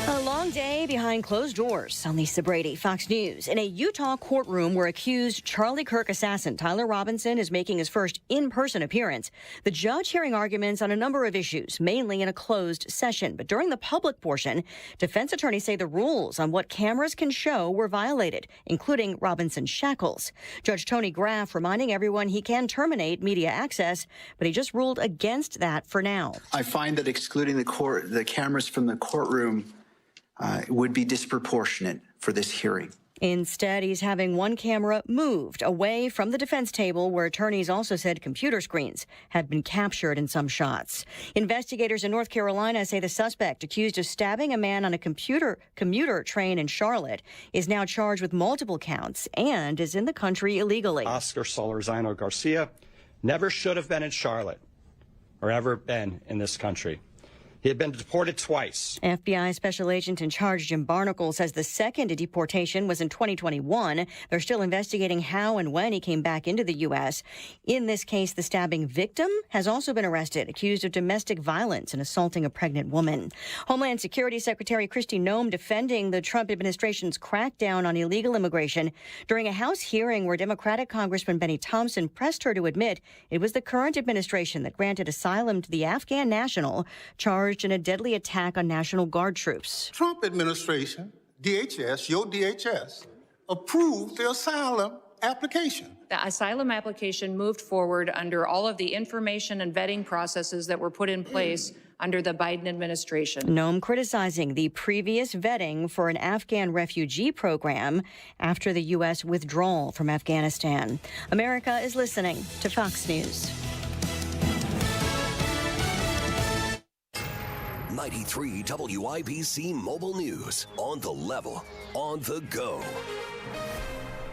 A long day behind closed doors. I'm Lisa Brady, Fox News. In a Utah courtroom where accused Charlie Kirk assassin Tyler Robinson is making his first in-person appearance, the judge hearing arguments on a number of issues, mainly in a closed session. But during the public portion, defense attorneys say the rules on what cameras can show were violated, including Robinson's shackles. Judge Tony Graff reminding everyone he can terminate media access, but he just ruled against that for now. I find that excluding the cameras from the courtroom would be disproportionate for this hearing. Instead, he's having one camera moved away from the defense table, where attorneys also said computer screens had been captured in some shots. Investigators in North Carolina say the suspect, accused of stabbing a man on a commuter train in Charlotte, is now charged with multiple counts and is in the country illegally. Oscar Solorzano Garcia never should have been in Charlotte or ever been in this country. He had been deported twice. FBI Special Agent in charge Jim Barnacle says the second deportation was in 2021. They're still investigating how and when he came back into the U.S. In this case, the stabbing victim has also been arrested, accused of domestic violence and assaulting a pregnant woman. Homeland Security Secretary Kristi Noem defending the Trump administration's crackdown on illegal immigration during a House hearing where Democratic Congressman Benny Thompson pressed her to admit it was the current administration that granted asylum to the Afghan national charged in a deadly attack on National Guard troops. Trump administration, DHS, your DHS, approved the asylum application. The asylum application moved forward under all of the information and vetting processes that were put in place under the Biden administration. Noem criticizing the previous vetting for an Afghan refugee program after the U.S. withdrawal from Afghanistan. America is listening to Fox News. 93 WIBC Mobile News. On the level, on the go.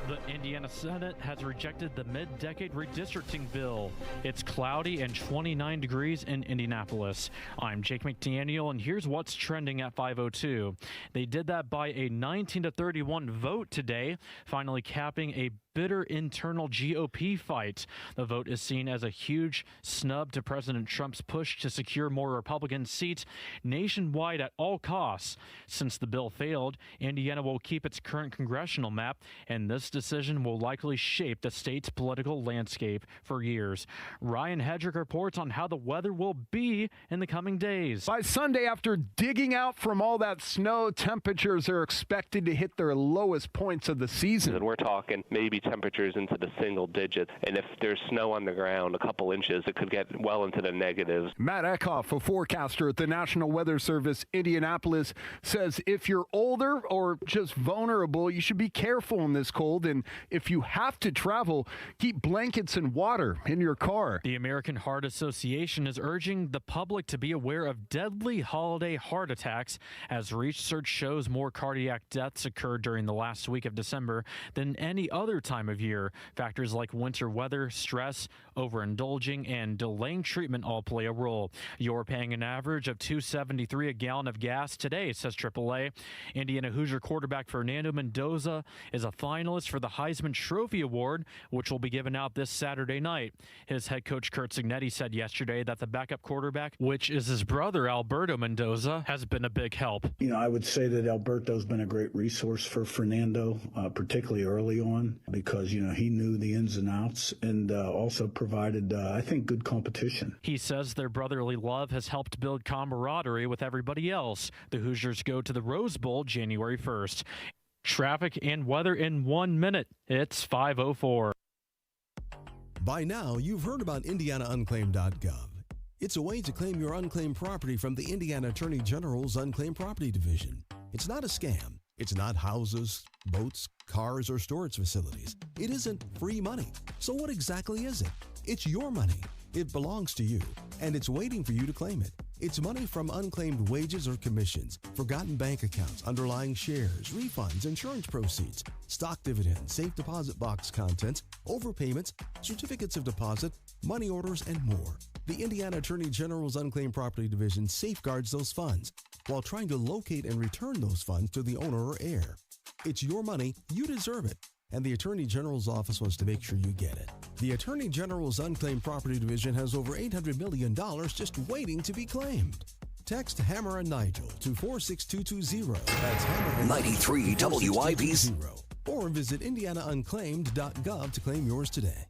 The Indiana Senate has rejected the mid-decade redistricting bill. It's cloudy and 29 degrees in Indianapolis. I'm Jake McDaniel, and here's what's trending at 5:02. They did that by a 19-31 vote today, finally capping a bitter internal GOP fight. The vote is seen as a huge snub to President Trump's push to secure more Republican seats nationwide at all costs. Since the bill failed, Indiana will keep its current congressional map, and this decision will likely shape the state's political landscape for years. Ryan Hedrick reports on how the weather will be in the coming days. By Sunday, after digging out from all that snow, temperatures are expected to hit their lowest points of the season. And we're talking maybe temperatures into the single digits, and if there's snow on the ground, a couple inches, it could get well into the negatives. Matt Eckhoff, a forecaster at the National Weather Service Indianapolis, says if you're older or just vulnerable, you should be careful in this cold, and if you have to travel, keep blankets and water in your car. The American Heart Association is urging the public to be aware of deadly holiday heart attacks, as research shows more cardiac deaths occurred during the last week of December than any other time of year. Factors like winter weather, stress, overindulging, and delaying treatment all play a role. You're paying an average of $2.73 a gallon of gas today, says AAA. Indiana Hoosier quarterback Fernando Mendoza is a finalist for the Heisman Trophy Award, which will be given out this Saturday night. His head coach Curt Cignetti said yesterday that the backup quarterback, which is his brother Alberto Mendoza, has been a big help. You know, I would say that Alberto's been a great resource for Fernando, particularly early on, because, you know, he knew the ins and outs and also provided, I think, good competition. He says their brotherly love has helped build camaraderie with everybody else. The Hoosiers go to the Rose Bowl January 1st. Traffic and weather in 1 minute. It's 5:04. By now, you've heard about IndianaUnclaimed.gov. It's a way to claim your unclaimed property from the Indiana Attorney General's Unclaimed Property Division. It's not a scam. It's not houses, boats, cars, or storage facilities. It isn't free money. So what exactly is it? It's your money. It belongs to you, and it's waiting for you to claim it. It's money from unclaimed wages or commissions, forgotten bank accounts, underlying shares, refunds, insurance proceeds, stock dividends, safe deposit box contents, overpayments, certificates of deposit, money orders, and more. The Indiana Attorney General's Unclaimed Property Division safeguards those funds while trying to locate and return those funds to the owner or heir. It's your money, you deserve it, and the Attorney General's office wants to make sure you get it. The Attorney General's Unclaimed Property Division has over $800 million just waiting to be claimed. Text Hammer and Nigel to 46220. That's Hammer and 93 WIBC. Or visit IndianaUnclaimed.gov to claim yours today.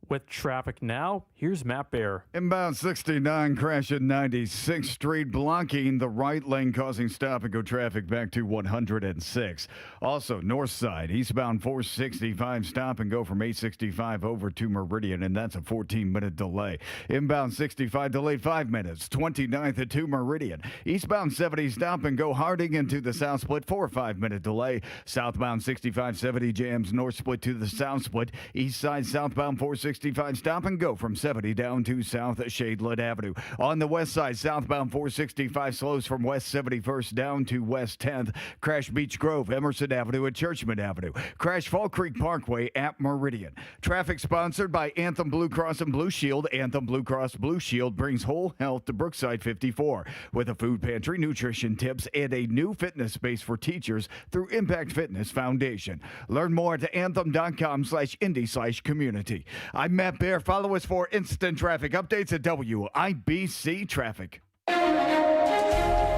With traffic now, here's Matt Bear. Inbound 69 crash at 96th Street, blocking the right lane, causing stop-and-go traffic back to 106. Also, north side, eastbound 465, stop-and-go from 865 over to Meridian, and that's a 14-minute delay. Inbound 65, delayed 5 minutes, 29th to Meridian. Eastbound 70, stop-and-go Harding into the south split, 4 or 5-minute delay. Southbound 65, 70 jams, north split to the south split. East side, southbound 465, stop and go from 70 down to South Shadeland Avenue. On the west side, southbound 465 slows from West 71st down to West 10th. Crash Beach Grove, Emerson Avenue, and Churchman Avenue. Crash Fall Creek Parkway at Meridian. Traffic sponsored by Anthem Blue Cross and Blue Shield. Anthem Blue Cross Blue Shield brings whole health to Brookside 54 with a food pantry, nutrition tips, and a new fitness space for teachers through Impact Fitness Foundation. Learn more at anthem.com/indie/community. I'm Matt Bear. Follow us for instant traffic updates at WIBC Traffic.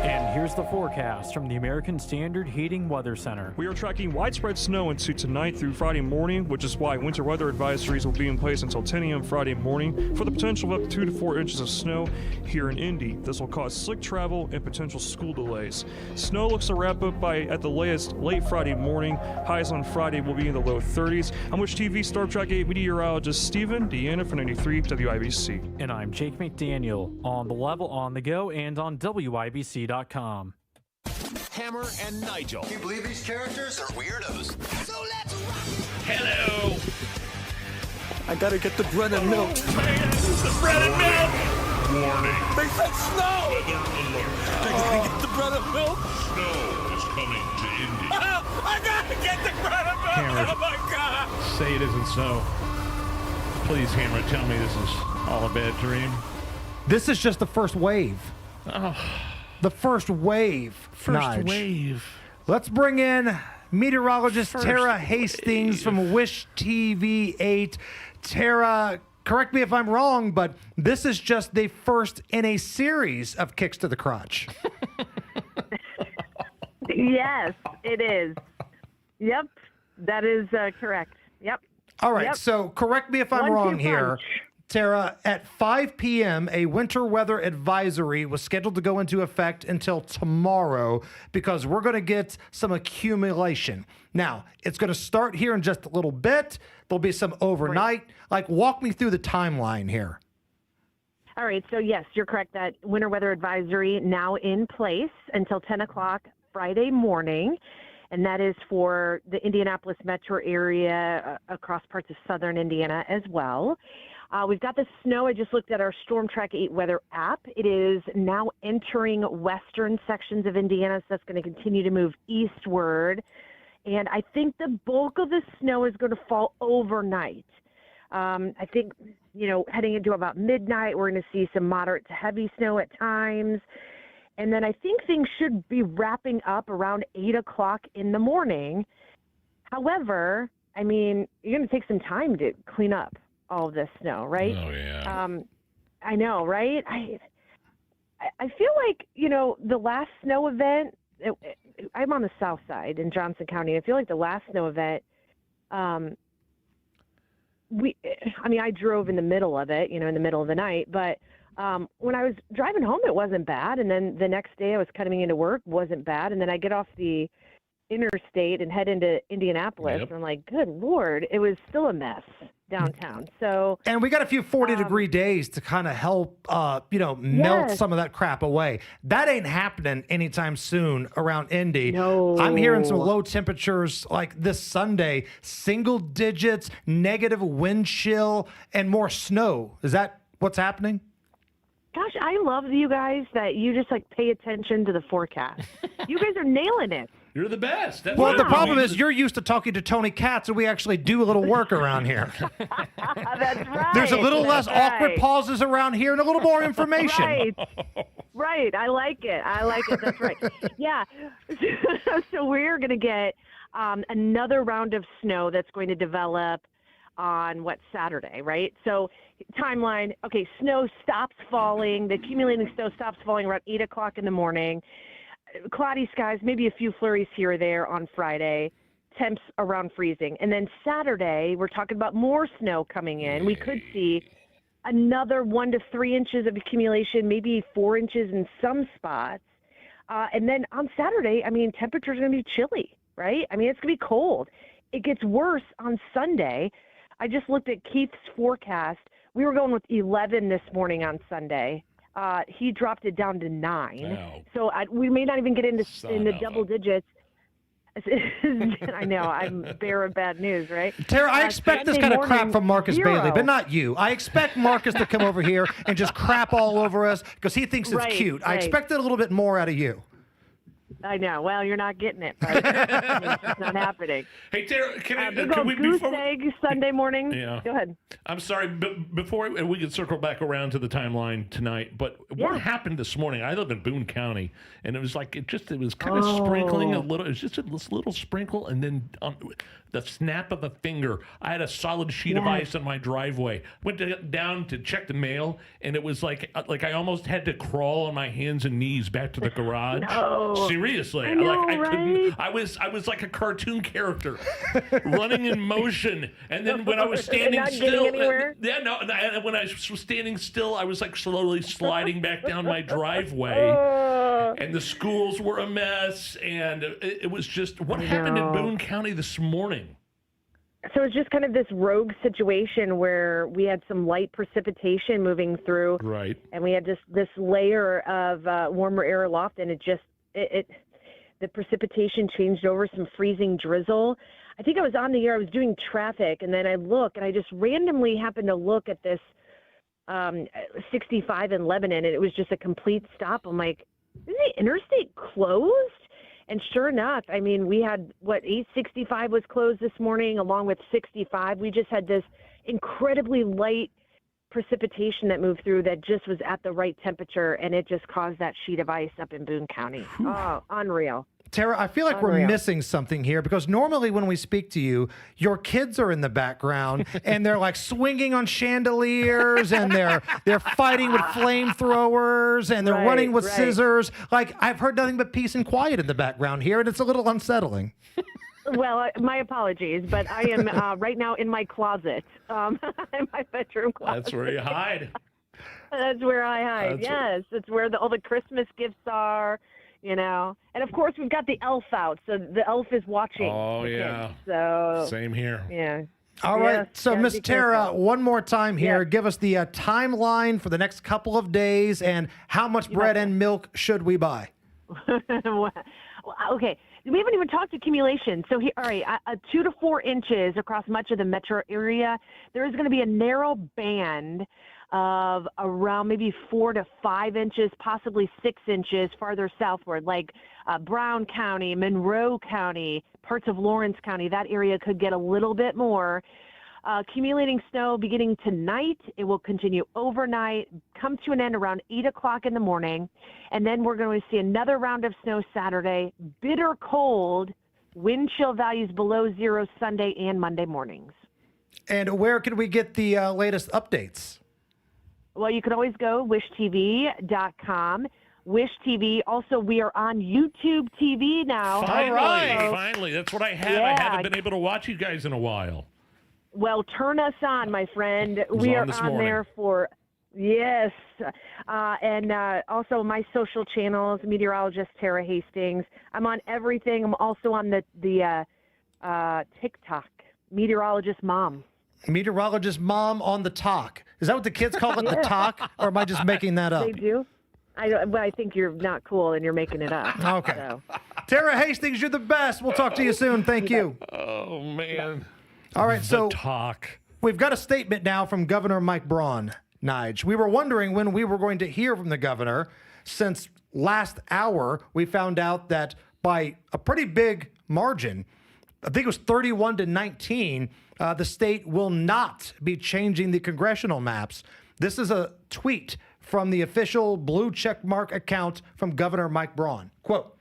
And here's the forecast from the American Standard Heating Weather Center. We are tracking widespread snow into tonight through Friday morning, which is why winter weather advisories will be in place until 10 a.m. Friday morning for the potential of up to 2 to 4 inches of snow here in Indy. This will cause slick travel and potential school delays. Snow looks to wrap up by at the latest late Friday morning. Highs on Friday will be in the low 30s. I'm Wish TV Star Trek 8 meteorologist Stephen Deanna for 93 WIBC. And I'm Jake McDaniel on the level, on the go, and on WIBC.com. Hammer and Nigel. Can you believe these characters are weirdos? So let's rock! Hello. I gotta get the bread and milk. The bread and milk. Warning. They said snow! Weather alert. I gotta get the bread and milk. Snow is coming to Indy. I gotta get the bread and milk! Hammer. Oh my God! Say it isn't so. Please, Hammer, tell me this is all a bad dream. This is just the first wave. Oh. The first wave. First wave. Let's bring in meteorologist Tara Hastings from Wish TV 8. Tara, correct me if I'm wrong, but this is just the first in a series of kicks to the crotch. Yes, it is. Yep, that is correct. Yep. All right, Yep. so correct me if I'm 1-2 wrong here. punch. Tara, at 5 p.m., a winter weather advisory was scheduled to go into effect until tomorrow because we're going to get some accumulation. Now, it's going to start here in just a little bit. There'll be some overnight. Like, walk me through the timeline here. All right, so yes, you're correct. That winter weather advisory now in place until 10 o'clock Friday morning, and that is for the Indianapolis metro area across parts of southern Indiana as well. We've got the snow. I just looked at our Storm Track 8 weather app. It is now entering western sections of Indiana, so that's going to continue to move eastward. And I think the bulk of the snow is going to fall overnight. I think, heading into about midnight, we're going to see some moderate to heavy snow at times. And then I think things should be wrapping up around 8 o'clock in the morning. However, I mean, you're going to take some time to clean up all of this snow, right? Oh, yeah. I know, right? I feel like, the last snow event, I'm on the south side in Johnson County. I feel like the last snow event, I drove in the middle of it, in the middle of the night, but when I was driving home, it wasn't bad. And then the next day I was coming into work, wasn't bad. And then I get off the interstate and head into Indianapolis. Yep. And I'm like, good Lord, it was still a mess downtown. So, and we got a few 40-degree days to kind of help, melt some of that crap away. That ain't happening anytime soon around Indy. No. I'm hearing some low temperatures like this Sunday, single digits, negative wind chill, and more snow. Is that what's happening? gosh, I love you guys that you just pay attention to the forecast. You guys are nailing it. You're the best. Well, the problem is you're used to talking to Tony Katz, and we actually do a little work around here. That's right. There's a little less awkward pauses around here and a little more information. Right. I like it. That's right. Yeah. So we're going to get another round of snow that's going to develop on Saturday, right? So timeline, okay, snow stops falling. The accumulating snow stops falling around 8 o'clock in the morning. Cloudy skies, maybe a few flurries here or there on Friday. temps around freezing. And then Saturday, we're talking about more snow coming in. We could see another 1 to 3 inches of accumulation, maybe 4 inches in some spots. And then on Saturday, I mean, temperatures are going to be chilly, right? I mean, it's going to be cold. It gets worse on Sunday. I just looked at Keith's forecast. We were going with 11 this morning on Sunday. He dropped it down to 9. Wow. So we may not even get into double digits. I know, I'm bearer of bad news, right? Tara, I expect this kind of crap from Marcus 0. Bailey, but not you. I expect Marcus to come over here and just crap all over us because he thinks it's cute. I expected a little bit more out of you. I know. Well, you're not getting it. Right? It's not happening. Hey, Tara, can we goose egg Sunday morning? Yeah. Go ahead. I'm sorry, but before we can circle back around to the timeline tonight, but what happened this morning? I live in Boone County, and it was like it was kind of sprinkling a little. It was just this little sprinkle, and then the snap of a finger, I had a solid sheet of ice on my driveway. Went down to check the mail, and it was like I almost had to crawl on my hands and knees back to the garage. No. Seriously, I know, I couldn't. right? I was like a cartoon character, running in motion, and then when I was standing not still, getting anywhere? when I was standing still, I was like slowly sliding back down my driveway, and the schools were a mess, and it was just what happened in Boone County this morning. So it's just kind of this rogue situation where we had some light precipitation moving through, right? And we had just this layer of warmer air aloft, and the precipitation changed over some freezing drizzle. I think I was on the air. I was doing traffic, and then I look, and I just randomly happened to look at this 65 in Lebanon, and it was just a complete stop. I'm like, is the interstate closed? And sure enough, I mean, we had, 865 was closed this morning, along with 65. We just had this incredibly light precipitation that moved through that just was at the right temperature, and it just caused that sheet of ice up in Boone County. Oh, unreal. Tara, I feel like we're missing something here because normally when we speak to you, your kids are in the background and they're like swinging on chandeliers and they're fighting with flamethrowers and they're running with scissors. Like I've heard nothing but peace and quiet in the background here, and it's a little unsettling. Well, my apologies, but I am right now in my closet, in my bedroom closet. That's where you hide. That's where I hide. It's where all the Christmas gifts are. You know, and of course we've got the elf out, so the elf is watching. Oh yeah. Kids, so same here. Yeah. All right. So Miss Tara, one more time here. Give us the timeline for the next couple of days and how much bread and milk should we buy? Well, okay. We haven't even talked accumulation. So here, all right, 2 to 4 inches across much of the metro area. There is going to be a narrow band of around maybe 4 to 5 inches, possibly 6 inches farther southward, like Brown County, Monroe County, parts of Lawrence County. That area could get a little bit more. Accumulating snow beginning tonight. It will continue overnight, come to an end around 8 o'clock in the morning, and then we're going to see another round of snow Saturday. Bitter cold, wind chill values below 0 Sunday and Monday mornings. And where can we get the latest updates? Well, you can always go wishtv.com. Wish TV. Also, we are on YouTube TV now. Finally. That's what I had. I haven't been able to watch you guys in a while. Well, turn us on, my friend. We are on there for, and also my social channels, meteorologist Tara Hastings. I'm on everything. I'm also on the TikTok, meteorologist mom. Meteorologist mom on the talk. Is that what the kids call it, the talk? Or am I just making that up? They do. I think you're not cool and you're making it up. Okay. So. Tara Hastings, you're the best. We'll talk to you soon. Thank you. Oh, man. All right, so talk. We've got a statement now from Governor Mike Braun, Nige. We were wondering when we were going to hear from the governor, since last hour we found out that by a pretty big margin, I think it was 31 to 19, the state will not be changing the congressional maps. This is a tweet from the official blue checkmark account from Governor Mike Braun. Quote,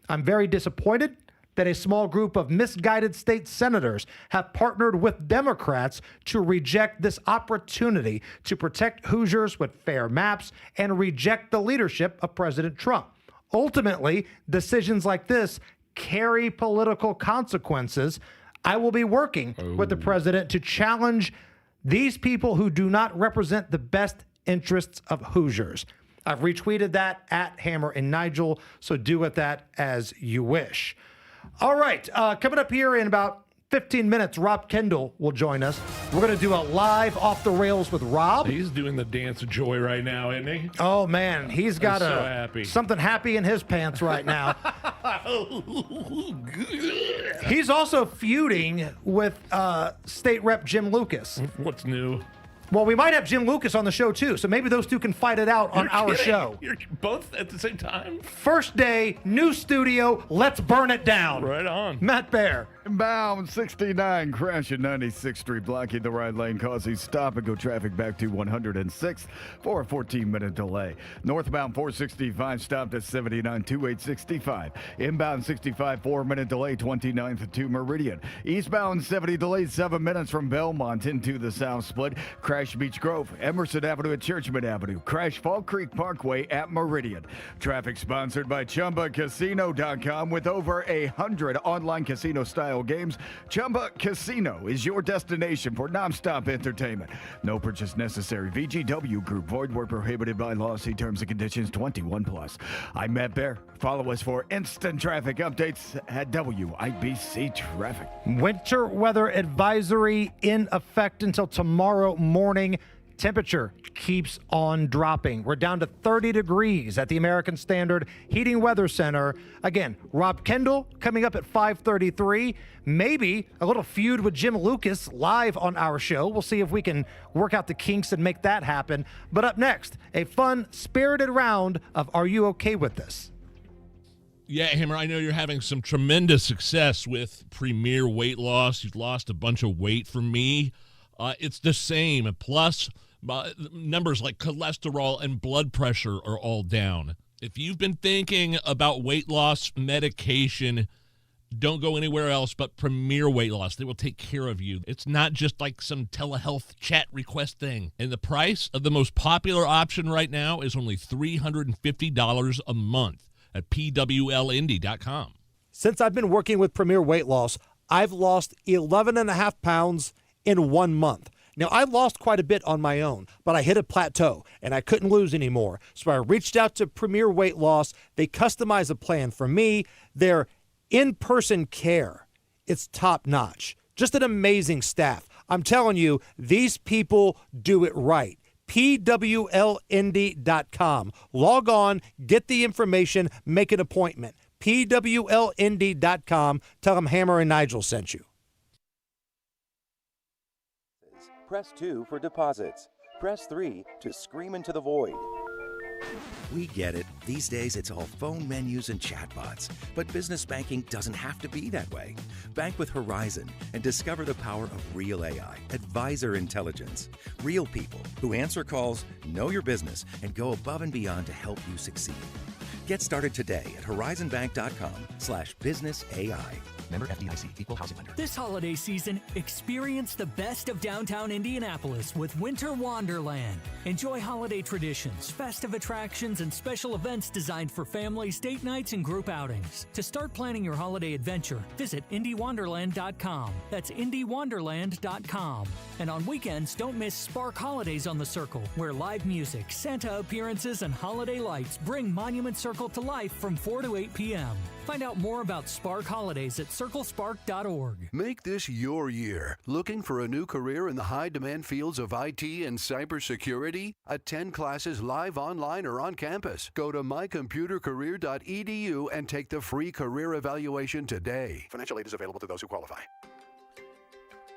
"I'm very disappointed that a small group of misguided state senators have partnered with Democrats to reject this opportunity to protect Hoosiers with fair maps and reject the leadership of President Trump. Ultimately, decisions like this carry political consequences. I will be working with the president to challenge these people who do not represent the best interests of Hoosiers. I've retweeted that at Hammer and Nigel, so do with that as you wish. All right, coming up here in about 15 minutes, Rob Kendall will join us. We're going to do a live Off the Rails with Rob. He's doing the dance of joy right now, isn't he? Oh, man. He's got so happy. Something happy in his pants right now. He's also feuding with State Rep Jim Lucas. What's new? Well, we might have Jim Lucas on the show, too, so maybe those two can fight it out on our show. You're both at the same time? First day, new studio, let's burn it down. Right on. Matt Bear. Inbound 69, crash at 96th Street, blocking the right lane, causing stop-and-go traffic back to 106th for a 14-minute delay. Northbound 465 stopped at 79, 2865. Inbound 65, 4-minute delay, 29th to Meridian. Eastbound 70 delayed 7 minutes from Belmont into the South Split. Crash Beach Grove, Emerson Avenue at Churchman Avenue. Crash Fall Creek Parkway at Meridian. Traffic sponsored by ChumbaCasino.com with over 100 online casino-style games. Chumba Casino is your destination for nonstop entertainment. No purchase necessary. VGW Group. Void where prohibited by law. See terms and conditions. 21+. I'm Matt Bear. Follow us for instant traffic updates at WIBC Traffic. Winter weather advisory in effect until tomorrow morning. Temperature keeps on dropping. We're down to 30 degrees at the American Standard Heating Weather Center. Again, Rob Kendall coming up at 5:33. Maybe a little feud with Jim Lucas live on our show. We'll see if we can work out the kinks and make that happen. But up next, a fun, spirited round of Are You Okay With This? Yeah, Hammer, I know you're having some tremendous success with Premier Weight Loss. You've lost a bunch of weight from me. It's the same. Plus, numbers like cholesterol and blood pressure are all down. If you've been thinking about weight loss medication, don't go anywhere else but Premier Weight Loss. They will take care of you. It's not just like some telehealth chat request thing. And the price of the most popular option right now is only $350 a month at pwlindy.com. Since I've been working with Premier Weight Loss, I've lost 11.5 pounds in 1 month. Now, I lost quite a bit on my own, but I hit a plateau and I couldn't lose anymore. So I reached out to Premier Weight Loss. They customized a plan for me. Their in-person care, it's top-notch. Just an amazing staff. I'm telling you, these people do it right. pwlindy.com. Log on, get the information, make an appointment. pwlindy.com. Tell them Hammer and Nigel sent you. Press 2 for deposits. Press 3 to scream into the void. We get it. These days, it's all phone menus and chatbots. But business banking doesn't have to be that way. Bank with Horizon and discover the power of real AI, advisor intelligence. Real people who answer calls, know your business, and go above and beyond to help you succeed. Get started today at horizonbank.com/businessai. Member FDIC, Equal Housing Lender. This holiday season, experience the best of downtown Indianapolis with Winter Wonderland. Enjoy holiday traditions, festive attractions, and special events designed for families, date nights, and group outings. To start planning your holiday adventure, visit IndyWonderland.com. That's IndyWonderland.com. And on weekends, don't miss Spark Holidays on the Circle, where live music, Santa appearances, and holiday lights bring Monument Circle to life from 4 to 8 p.m. Find out more about Spark Holidays at circlespark.org. Make this your year. Looking for a new career in the high-demand fields of IT and cybersecurity? Attend classes live online or on campus. Go to mycomputercareer.edu and take the free career evaluation today. Financial aid is available to those who qualify.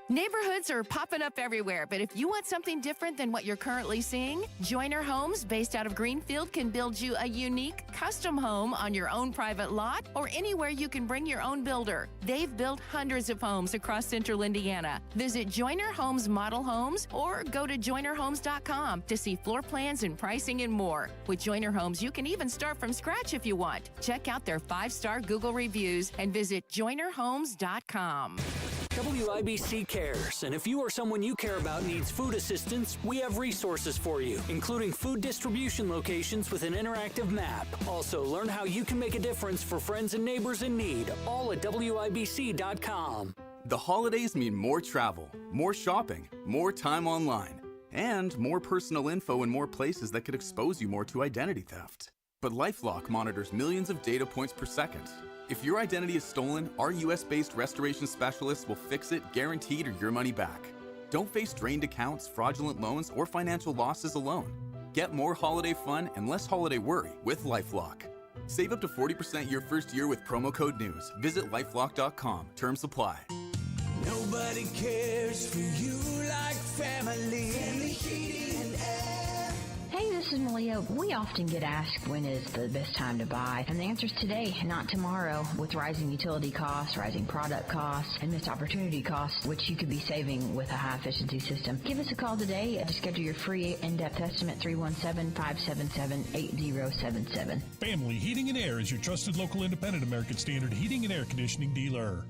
Neighborhoods are popping up everywhere, but if you want something different than what you're currently seeing, Joyner Homes, based out of Greenfield, can build you a unique, custom home on your own private lot or anywhere you can bring your own builder. They've built hundreds of homes across central Indiana. Visit Joyner Homes Model Homes or go to joynerhomes.com to see floor plans and pricing and more. With Joyner Homes, you can even start from scratch if you want. Check out their 5-star Google reviews and visit joynerhomes.com. WIBC cares, and if you or someone you care about needs food assistance, we have resources for you, including food distribution locations with an interactive map. Also, learn how you can make a difference for friends and neighbors in need, all at WIBC.com. The holidays mean more travel, more shopping, more time online, and more personal info in more places that could expose you more to identity theft. But LifeLock monitors millions of data points per second. If your identity is stolen, our US-based restoration specialists will fix it, guaranteed, or your money back. Don't face drained accounts, fraudulent loans, or financial losses alone. Get more holiday fun and less holiday worry with LifeLock. Save up to 40% your first year with promo code NEWS. Visit lifelock.com. Terms apply. Nobody cares for you like family. Family Heating and Air. Hey, this is Malia. We often get asked when is the best time to buy, and the answer is today, not tomorrow. With rising utility costs, rising product costs, and missed opportunity costs, which you could be saving with a high-efficiency system. Give us a call today to schedule your free in-depth estimate, 317-577-8077. Family Heating and Air is your trusted local independent American Standard heating and air conditioning dealer.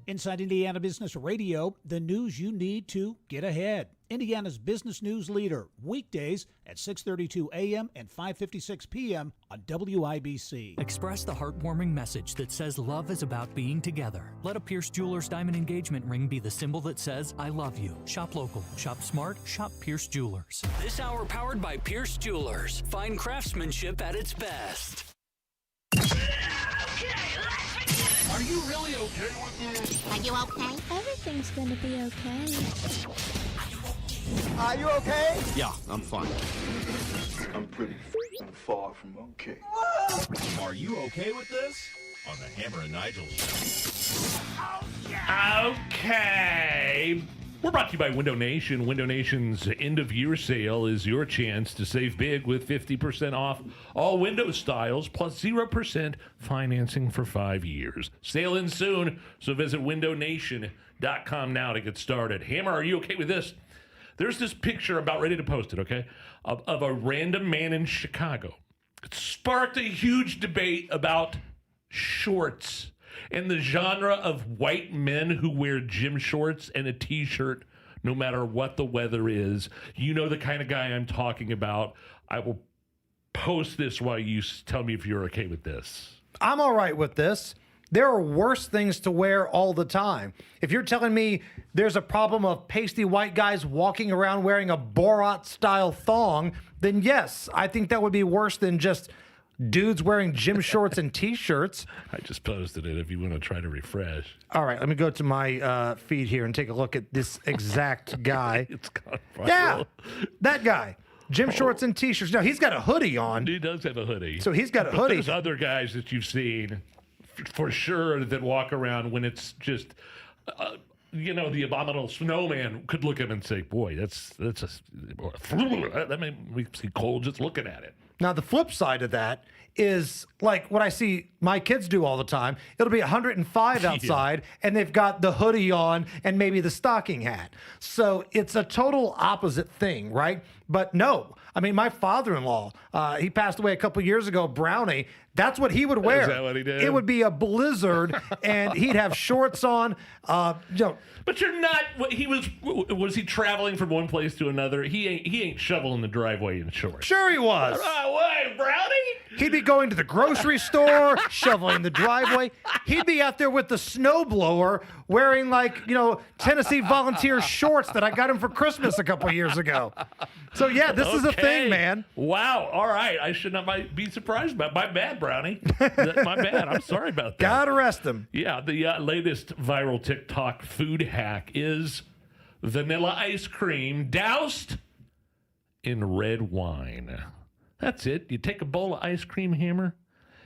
Inside Indiana Business Radio, the news you need to get ahead. Indiana's business news leader, weekdays at 6:32 a.m. and 5:56 p.m. on WIBC. Express the heartwarming message that says love is about being together. Let a Pierce Jewelers diamond engagement ring be the symbol that says I love you. Shop local, shop smart, shop Pierce Jewelers. This hour powered by Pierce Jewelers. Fine craftsmanship at its best. Are you really okay with this? Are you okay? Everything's gonna be okay. Are you okay? Yeah, I'm fine. I'm pretty far from okay. Are you okay with this? On the Hammer and Nigel show. Okay. We're brought to you by Window Nation. Window Nation's end-of-year sale is your chance to save big with 50% off all window styles plus 0% financing for 5 years. Sale ends soon, so visit windownation.com now to get started. Hammer, are you okay with this? There's this picture, about ready to post it, okay, of a random man in Chicago. It sparked a huge debate about shorts and the genre of white men who wear gym shorts and a t-shirt no matter what the weather is. You know the kind of guy I'm talking about. I will post this while you tell me if you're okay with this. I'm all right with this. There are worse things to wear all the time. If you're telling me there's a problem of pasty white guys walking around wearing a Borat-style thong, then yes, I think that would be worse than just dudes wearing gym shorts and T-shirts. I just posted it if you want to try to refresh. All right, let me go to my feed here and take a look at this exact guy. It's gone viral. Yeah, that guy. Gym shorts and T-shirts. No, he's got a hoodie on. He does have a hoodie. So he's got a But hoodie. there's other guys that you've seen for sure that walk around when it's just... the abominable snowman could look at him and say, boy, that makes me cold just looking at it. Now, the flip side of that is like what I see my kids do all the time. It'll be 105 outside, and they've got the hoodie on and maybe the stocking hat. So it's a total opposite thing, right? But no, I mean, my father-in-law, he passed away a couple years ago, Brownie. That's what he would wear. Is that what he did? It would be a blizzard, and he'd have shorts on. But you're not. Was he traveling from one place to another? He ain't shoveling the driveway in shorts. Sure he was. Why, Brownie? He'd be going to the grocery store, shoveling the driveway. He'd be out there with the snowblower, wearing Tennessee Volunteer shorts that I got him for Christmas a couple years ago. So yeah, this is a thing, man. Wow. All right. I should not be surprised about. My bad, Brownie. My bad. I'm sorry about that. God arrest him. Yeah. The latest viral TikTok food hack is vanilla ice cream doused in red wine. That's it. You take a bowl of ice cream, Hammer.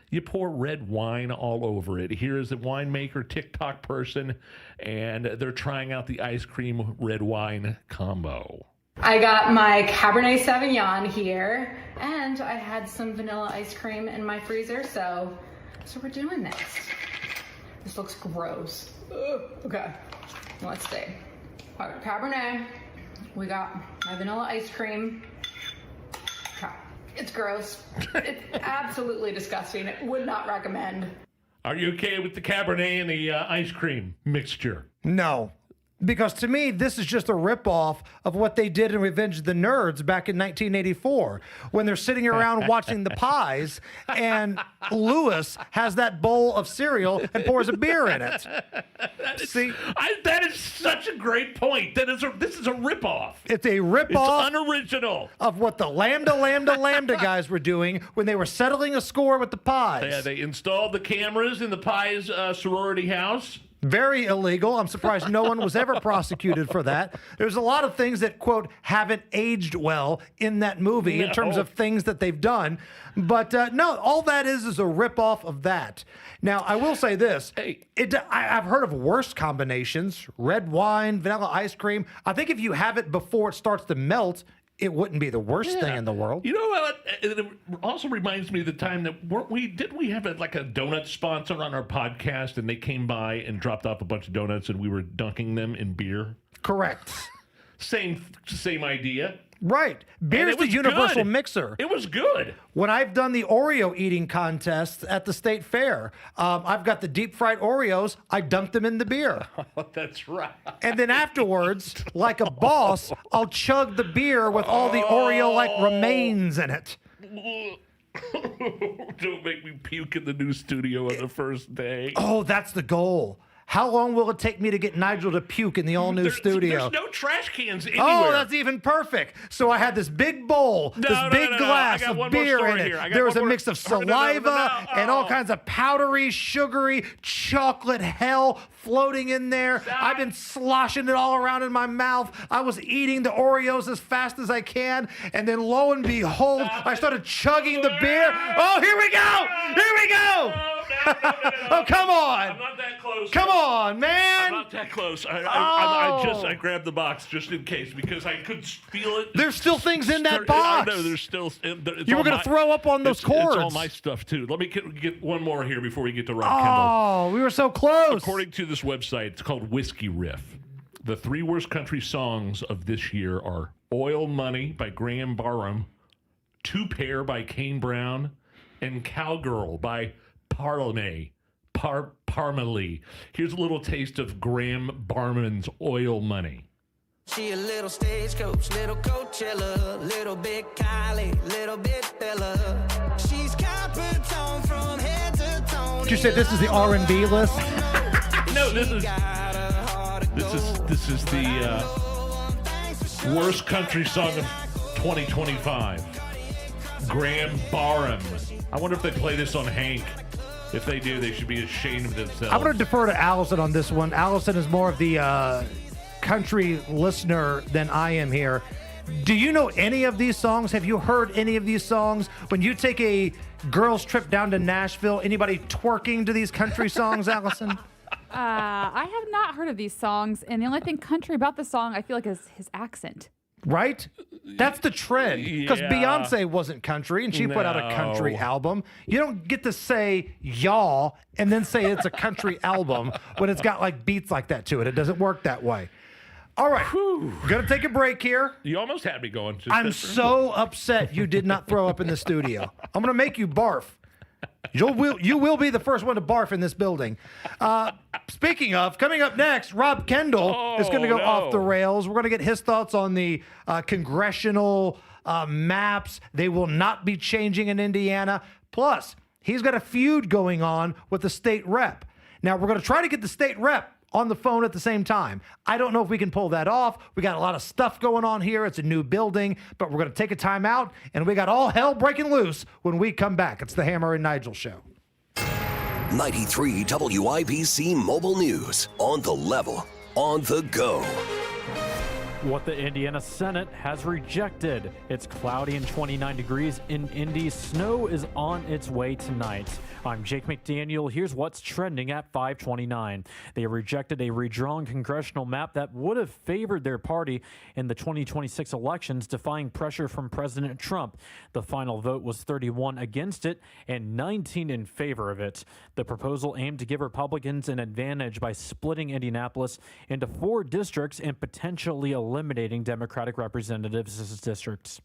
You pour red wine all over it. Here's a winemaker, TikTok person, and they're trying out the ice cream red wine combo. I got my Cabernet Sauvignon here, and I had some vanilla ice cream in my freezer, so we're doing this. This looks gross. Ugh. Okay, let's see. All right, Cabernet, we got my vanilla ice cream. Okay. It's gross. It's absolutely disgusting. Would not recommend. Are you okay with the Cabernet and the ice cream mixture? No. Because to me, this is just a ripoff of what they did in Revenge of the Nerds back in 1984, when they're sitting around watching the pies, and Lewis has that bowl of cereal and pours a beer in it. That is such a great point. This is a ripoff. It's a ripoff. It's unoriginal Of what the Lambda guys were doing when they were settling a score with the pies. Yeah, they installed the cameras in the pies sorority house. Very illegal. I'm surprised no one was ever prosecuted for that. There's a lot of things that, quote, haven't aged well in that movie in terms of things that they've done. But no, all that is a ripoff of that. Now, I will say this. I've heard of worse combinations. Red wine, vanilla ice cream. I think if you have it before it starts to melt, it wouldn't be the worst thing in the world. You know what? It also reminds me of the time that didn't we have a donut sponsor on our podcast, and they came by and dropped off a bunch of donuts, and we were dunking them in beer? Correct. Same idea. Right. Beer's the universal mixer. It was good. When I've done the Oreo eating contest at the state fair, I've got the deep fried Oreos. I dunk them in the beer. Oh, that's right. And then afterwards, like a boss, I'll chug the beer with all the Oreo-like remains in it. Don't make me puke in the new studio on the first day. Oh, that's the goal. How long will it take me to get Nigel to puke in the all-new studio? There's no trash cans anywhere. Oh, that's even perfect. So I had this big bowl, this big glass of beer in it. There was a mix of saliva and all kinds of powdery, sugary, chocolate hell floating in there. I've been sloshing it all around in my mouth. I was eating the Oreos as fast as I can, and then lo and behold, I started chugging the beer. Oh, here we go! Here we go! Oh, come on! I'm not that close. Come on, man! I'm not that close. I grabbed the box just in case because I could feel it. There's still things in that box. I know there's still. You were going to throw up on those cords. It's all my stuff too. Let me get one more here before we get to Rob Kendall. Oh, we were so close. According to this website, it's called Whiskey Riff. The 3 worst country songs of this year are "Oil Money" by Graham Barham, "Two Pair" by Kane Brown, and "Cowgirl" by Parmalee. Here's a little taste of Graham Barman's "Oil Money." She a little stagecoach, little Coachella, little bit Kylie, little bit Bella. She's Capricorn from head to toe. Did you say this is the R&B list? No, this is the worst country song of 2025. Graham Barham. I wonder if they play this on Hank. If they do, they should be ashamed of themselves. I'm going to defer to Allison on this one. Allison is more of the country listener than I am here. Do you know any of these songs? Have you heard any of these songs? When you take a girls' trip down to Nashville, anybody twerking to these country songs, Allison? I have not heard of these songs, and the only thing country about the song I feel like is his accent. Right? That's the trend. Because Beyonce wasn't country, and she put out a country album. You don't get to say y'all and then say it's a country album when it's got like beats like that to it. It doesn't work that way. All right. We're going to take a break here. You almost had me going. I'm so upset you did not throw up in the studio. I'm going to make you barf. You will be the first one to barf in this building. Speaking of, coming up next, Rob Kendall is going to go off the rails. We're going to get his thoughts on the congressional maps. They will not be changing in Indiana. Plus, he's got a feud going on with the state rep. Now, we're going to try to get the state rep on the phone at the same time. I don't know if we can pull that off. We got a lot of stuff going on here. It's a new building, but we're going to take a time out, and we got all hell breaking loose when we come back. It's the Hammer and Nigel Show. 93 WIBC Mobile News. On the level, on the go. What the Indiana Senate has rejected. It's cloudy and 29 degrees in Indy. Snow is on its way tonight. I'm Jake McDaniel. Here's what's trending at 529. They rejected a redrawn congressional map that would have favored their party in the 2026 elections, defying pressure from President Trump. The final vote was 31 against it and 19 in favor of it. The proposal aimed to give Republicans an advantage by splitting Indianapolis into 4 districts and potentially eliminating Democratic representatives as districts.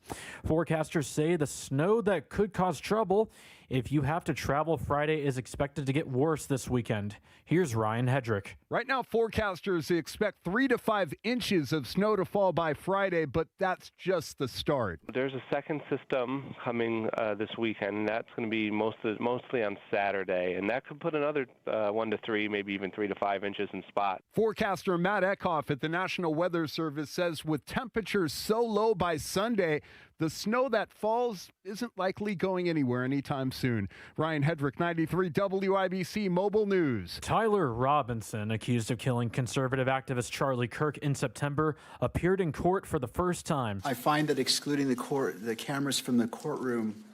Forecasters say the snow that could cause trouble If you have to travel, Friday is expected to get worse this weekend. Here's Ryan Hedrick. Right now, forecasters expect 3 to 5 inches of snow to fall by Friday, but that's just the start. There's a second system coming this weekend, and that's going to be mostly on Saturday, and that could put another 1 to 3, maybe even 3 to 5 inches in spot. Forecaster Matt Eckhoff at the National Weather Service says with temperatures so low by Sunday, the snow that falls isn't likely going anywhere anytime soon. Ryan Hedrick, 93 WIBC Mobile News. Tyler Robinson, accused of killing conservative activist Charlie Kirk in September, appeared in court for the first time. I find that excluding the cameras from the courtroom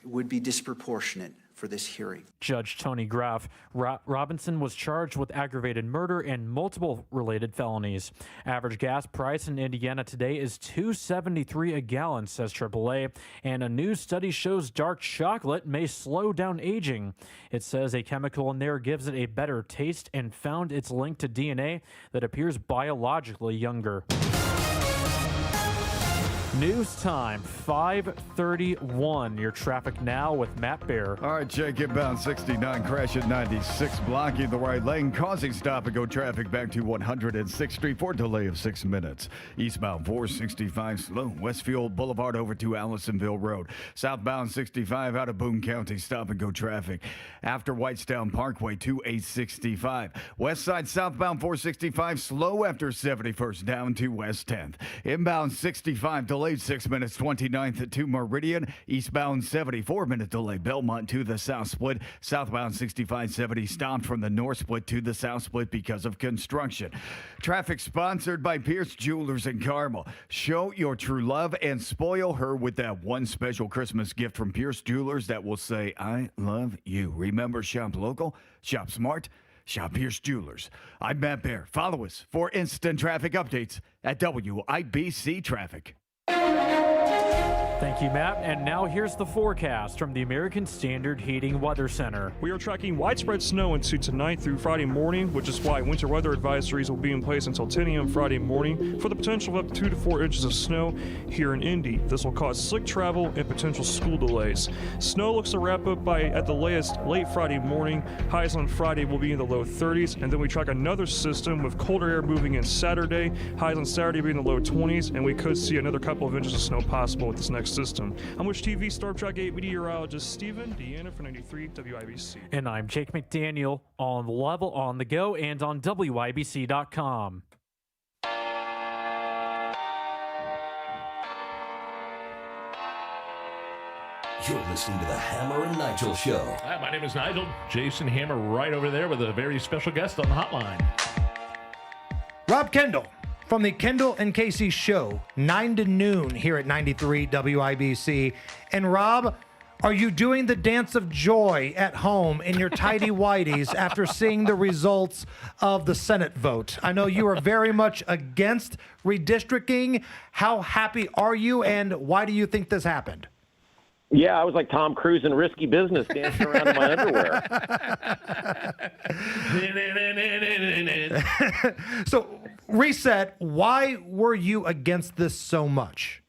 would be disproportionate for this hearing. Judge Tony Graff. Robinson was charged with aggravated murder and multiple related felonies. Average gas price in Indiana today is $2.73 a gallon, says AAA, and a new study shows dark chocolate may slow down aging. It says a chemical in there gives it a better taste and found its link to DNA that appears biologically younger. News time, 5:31. Your traffic now with Matt Bear. All right, Jake, inbound 69, crash at 96, blocking the right lane, causing stop-and-go traffic back to 106th Street for a delay of 6 minutes. Eastbound 465 slow, Westfield Boulevard over to Allisonville Road. Southbound 65 out of Boone County, stop-and-go traffic after Whitestown Parkway to 865. West side southbound 465 slow after 71st down to West 10th. Inbound 65 delayed 6 minutes, 29th to Meridian. Eastbound 74-minute delay, Belmont to the South Split. Southbound 6570 stopped from the North Split to the South Split because of construction. Traffic sponsored by Pierce Jewelers in Carmel. Show your true love and spoil her with that one special Christmas gift from Pierce Jewelers that will say, I love you. Remember, shop local, shop smart, shop Pierce Jewelers. I'm Matt Bear. Follow us for instant traffic updates at WIBC Traffic. Thank you, Matt. And now here's the forecast from the American Standard Heating Weather Center. We are tracking widespread snow into tonight through Friday morning, which is why winter weather advisories will be in place until 10 a.m. Friday morning for the potential of up to 2 to 4 inches of snow here in Indy. This will cause slick travel and potential school delays. Snow looks to wrap up by, at the latest, late Friday morning. Highs on Friday will be in the low 30s, and then we track another system with colder air moving in Saturday. Highs on Saturday will be in the low 20s, and we could see another couple of inches of snow possible with this next system. I'm Wish TV Storm Track 8 meteorologist Stephen Deanna for 93 WIBC. And I'm Jake McDaniel on Level on the Go and on WIBC.com. You're listening to the Hammer and Nigel Show. Hi, my name is Nigel. Jason Hammer right over there with a very special guest on the hotline. Rob Kendall from the Kendall and Casey Show, 9 to noon here at 93 WIBC. And Rob, are you doing the dance of joy at home in your tidy whities after seeing the results of the Senate vote? I know you are very much against redistricting. How happy are you, and why do you think this happened? Yeah, I was like Tom Cruise in Risky Business dancing around in my underwear. So, reset, why were you against this so much?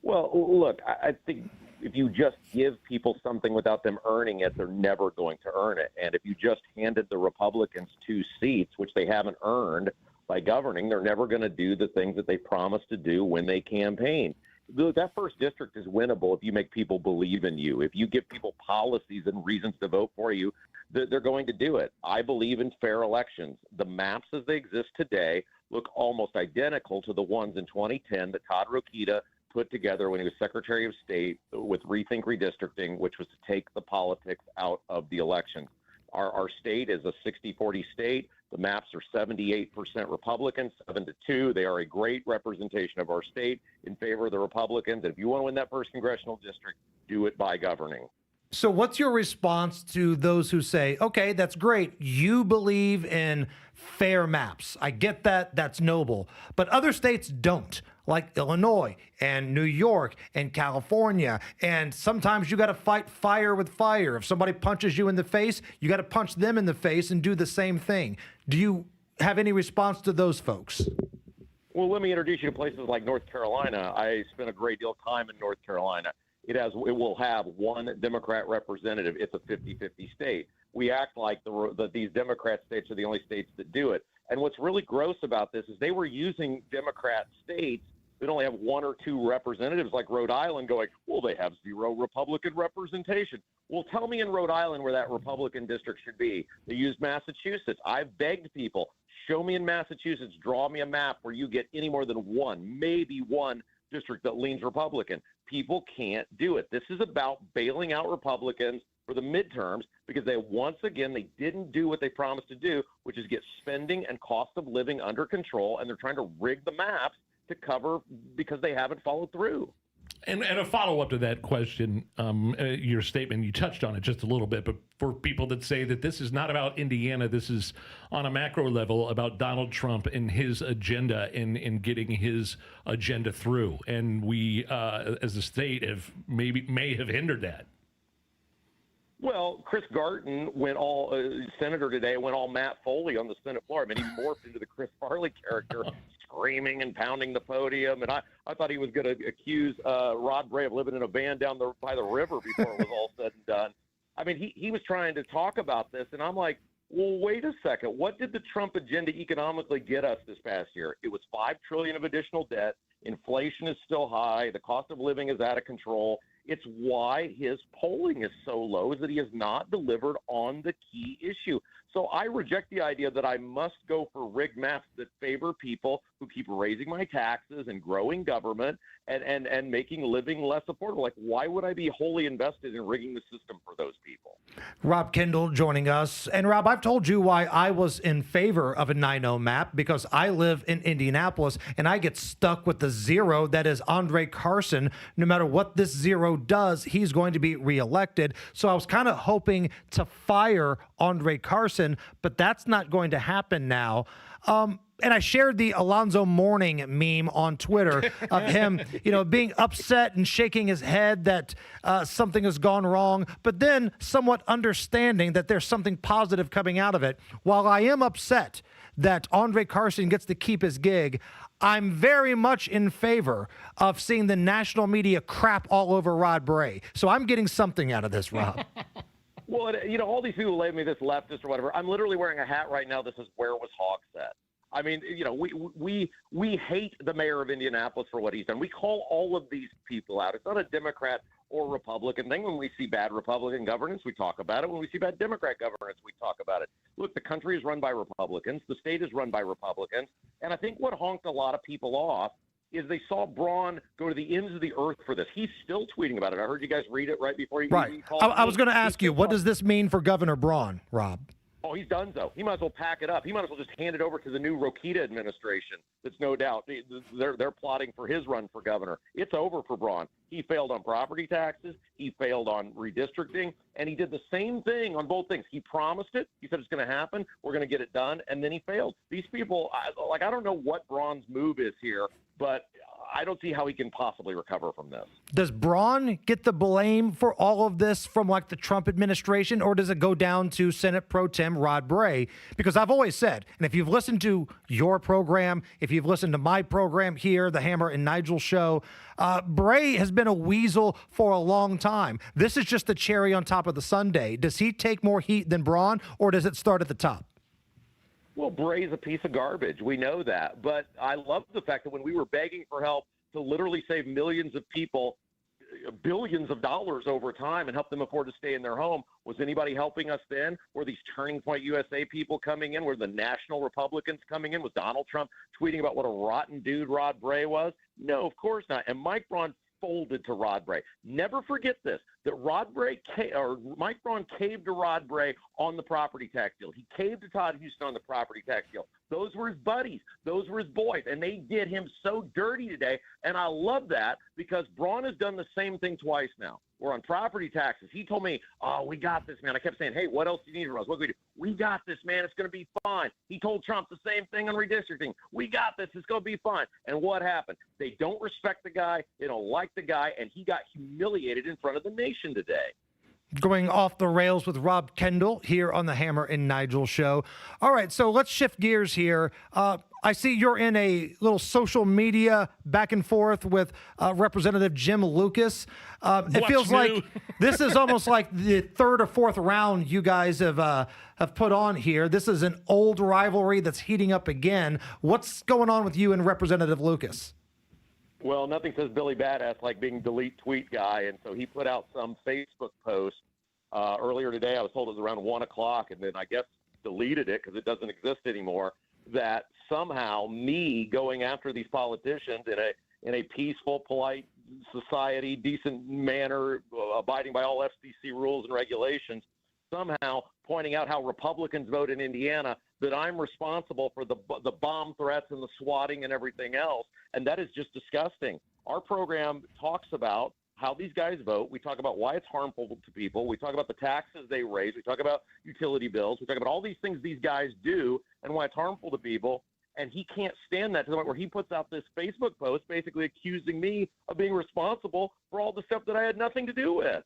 Well, look, I think if you just give people something without them earning it, they're never going to earn it. And if you just handed the Republicans 2 seats, which they haven't earned by governing, they're never going to do the things that they promised to do when they campaign. That first district is winnable if you make people believe in you. If you give people policies and reasons to vote for you, they're going to do it. I believe in fair elections. The maps as they exist today look almost identical to the ones in 2010 that Todd Rokita put together when he was Secretary of State with Rethink Redistricting, which was to take the politics out of the elections. Our state is a 60-40 state. The maps are 78% Republican, 7-2. They are a great representation of our state in favor of the Republicans. And if you want to win that first congressional district, do it by governing. So what's your response to those who say, okay, that's great. You believe in fair maps. I get that. That's noble. But other states don't, like Illinois and New York and California. And sometimes you got to fight fire with fire. If somebody punches you in the face, you got to punch them in the face and do the same thing. Do you have any response to those folks? Well, let me introduce you to places like North Carolina. I spent a great deal of time in North Carolina. it will have one Democrat representative. It's a 50-50 state. We act like these Democrat states are the only states that do it. And what's really gross about this is they were using Democrat states that only have one or two representatives, like Rhode Island, going, well, they have zero Republican representation. Well, tell me in Rhode Island where that Republican district should be. They used Massachusetts. I've begged people, show me in Massachusetts, draw me a map where you get any more than one, maybe one district that leans Republican. People can't do it. This is about bailing out Republicans for the midterms because they didn't do what they promised to do, which is get spending and cost of living under control, and they're trying to rig the maps to cover because they haven't followed through. And a follow-up to that question, your statement, you touched on it just a little bit, but for people that say that this is not about Indiana, this is on a macro level about Donald Trump and his agenda in getting his agenda through. And we, as a state, may have hindered that. Well, Chris Garton went all senator today, went all Matt Foley on the Senate floor. I mean, he morphed into the Chris Farley character, screaming and pounding the podium. And I thought he was going to accuse Rod Bray of living in a van by the river before it was all said and done. I mean, he was trying to talk about this, and I'm like, well, wait a second. What did the Trump agenda economically get us this past year? It was $5 trillion of additional debt. Inflation is still high. The cost of living is out of control. It's why his polling is so low, is that he has not delivered on the key issue. So I reject the idea that I must go for rigged maps that favor people who keep raising my taxes and growing government and making living less affordable. Like, why would I be wholly invested in rigging the system for those people? Rob Kendall joining us. And Rob, I've told you why I was in favor of a 9-0 map, because I live in Indianapolis and I get stuck with the zero that is Andre Carson. No matter what this zero does, he's going to be reelected. So I was kind of hoping to fire Andre Carson, but that's not going to happen now. And I shared the Alonzo Mourning meme on Twitter of him, being upset and shaking his head that something has gone wrong, but then somewhat understanding that there's something positive coming out of it. While I am upset that Andre Carson gets to keep his gig, I'm very much in favor of seeing the national media crap all over Rod Bray. So I'm getting something out of this, Rob. Well, all these people label me this leftist or whatever. I'm literally wearing a hat right now that says, "Where was Hogsett?" I mean, we hate the mayor of Indianapolis for what he's done. We call all of these people out. It's not a Democrat or Republican thing. When we see bad Republican governance, we talk about it. When we see bad Democrat governance, we talk about it. Look, the country is run by Republicans. The state is run by Republicans. And I think what honked a lot of people off is they saw Braun go to the ends of the earth for this. He's still tweeting about it. I heard you guys read it right before you called. I was going to ask you, what does this mean for Governor Braun, Rob? Oh, he's done so. He might as well pack it up. He might as well just hand it over to the new Rokita administration. That's no doubt. They're plotting for his run for governor. It's over for Braun. He failed on property taxes. He failed on redistricting. And he did the same thing on both things. He promised it. He said it's going to happen. We're going to get it done. And then he failed. These people, I don't know what Braun's move is here, but I don't see how he can possibly recover from this. Does Braun get the blame for all of this from the Trump administration, or does it go down to Senate Pro Tem Rod Bray? Because I've always said, and if you've listened to your program, if you've listened to my program here, the Hammer and Nigel show, Bray has been a weasel for a long time. This is just the cherry on top of the sundae. Does he take more heat than Braun, or does it start at the top? Well, Bray's a piece of garbage. We know that. But I love the fact that when we were begging for help to literally save millions of people, billions of dollars over time and help them afford to stay in their home, was anybody helping us then? Were these Turning Point USA people coming in? Were the national Republicans coming in? Was Donald Trump tweeting about what a rotten dude Rod Bray was? No, of course not. And Mike Braun folded to Rod Bray. Never forget this, that Mike Braun caved to Rod Bray on the property tax deal. He caved to Todd Houston on the property tax deal. Those were his buddies. Those were his boys. And they did him so dirty today. And I love that because Braun has done the same thing twice now. We're on property taxes. He told me, "Oh, we got this, man." I kept saying, "Hey, what else do you need from us? What can we do?" "We got this, man. It's going to be fine." He told Trump the same thing on redistricting. "We got this. It's going to be fine." And what happened? They don't respect the guy. They don't like the guy. And he got humiliated in front of the nation today. Going off the rails with Rob Kendall here on the Hammer and Nigel show. All right, so let's shift gears here. I see you're in a little social media back and forth with Representative Jim Lucas. It feels like this is almost like the third or fourth round you guys have put on here. This is an old rivalry that's heating up again. What's going on with you and Representative Lucas? Well, nothing says Billy Badass like being delete tweet guy, and so he put out some Facebook post earlier today. I was told it was around 1 o'clock, and then I guess deleted it because it doesn't exist anymore, that somehow me going after these politicians in a peaceful, polite society, decent manner, abiding by all FCC rules and regulations, somehow pointing out how Republicans vote in Indiana, that I'm responsible for the bomb threats and the swatting and everything else. And that is just disgusting. Our program talks about how these guys vote. We talk about why it's harmful to people. We talk about the taxes they raise. We talk about utility bills. We talk about all these things these guys do and why it's harmful to people. And he can't stand that to the point where he puts out this Facebook post basically accusing me of being responsible for all the stuff that I had nothing to do with.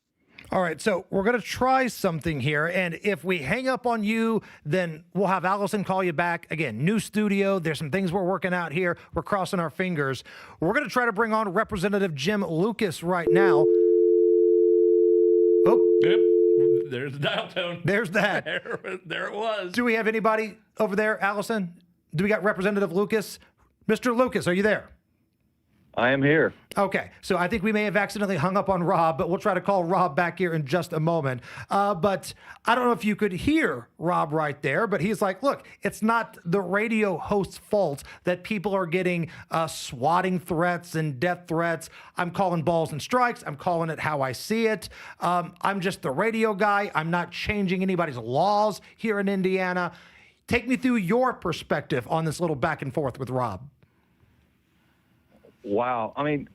All right, so we're going to try something here, and if we hang up on you, then we'll have Allison call you back. Again, new studio. There's some things we're working out here. We're crossing our fingers. We're going to try to bring on Representative Jim Lucas right now. Oh. Yep. There's the dial tone. There's that. There it was. Do we have anybody over there, Allison? Do we got Representative Lucas? Mr. Lucas, are you there? I am here. Okay, so I think we may have accidentally hung up on Rob, but we'll try to call Rob back here in just a moment. But I don't know if you could hear Rob right there, but he's like, look, it's not the radio host's fault that people are getting swatting threats and death threats. I'm calling balls and strikes. I'm calling it how I see it. I'm just the radio guy. I'm not changing anybody's laws here in Indiana. Take me through your perspective on this little back and forth with Rob. Wow. I mean,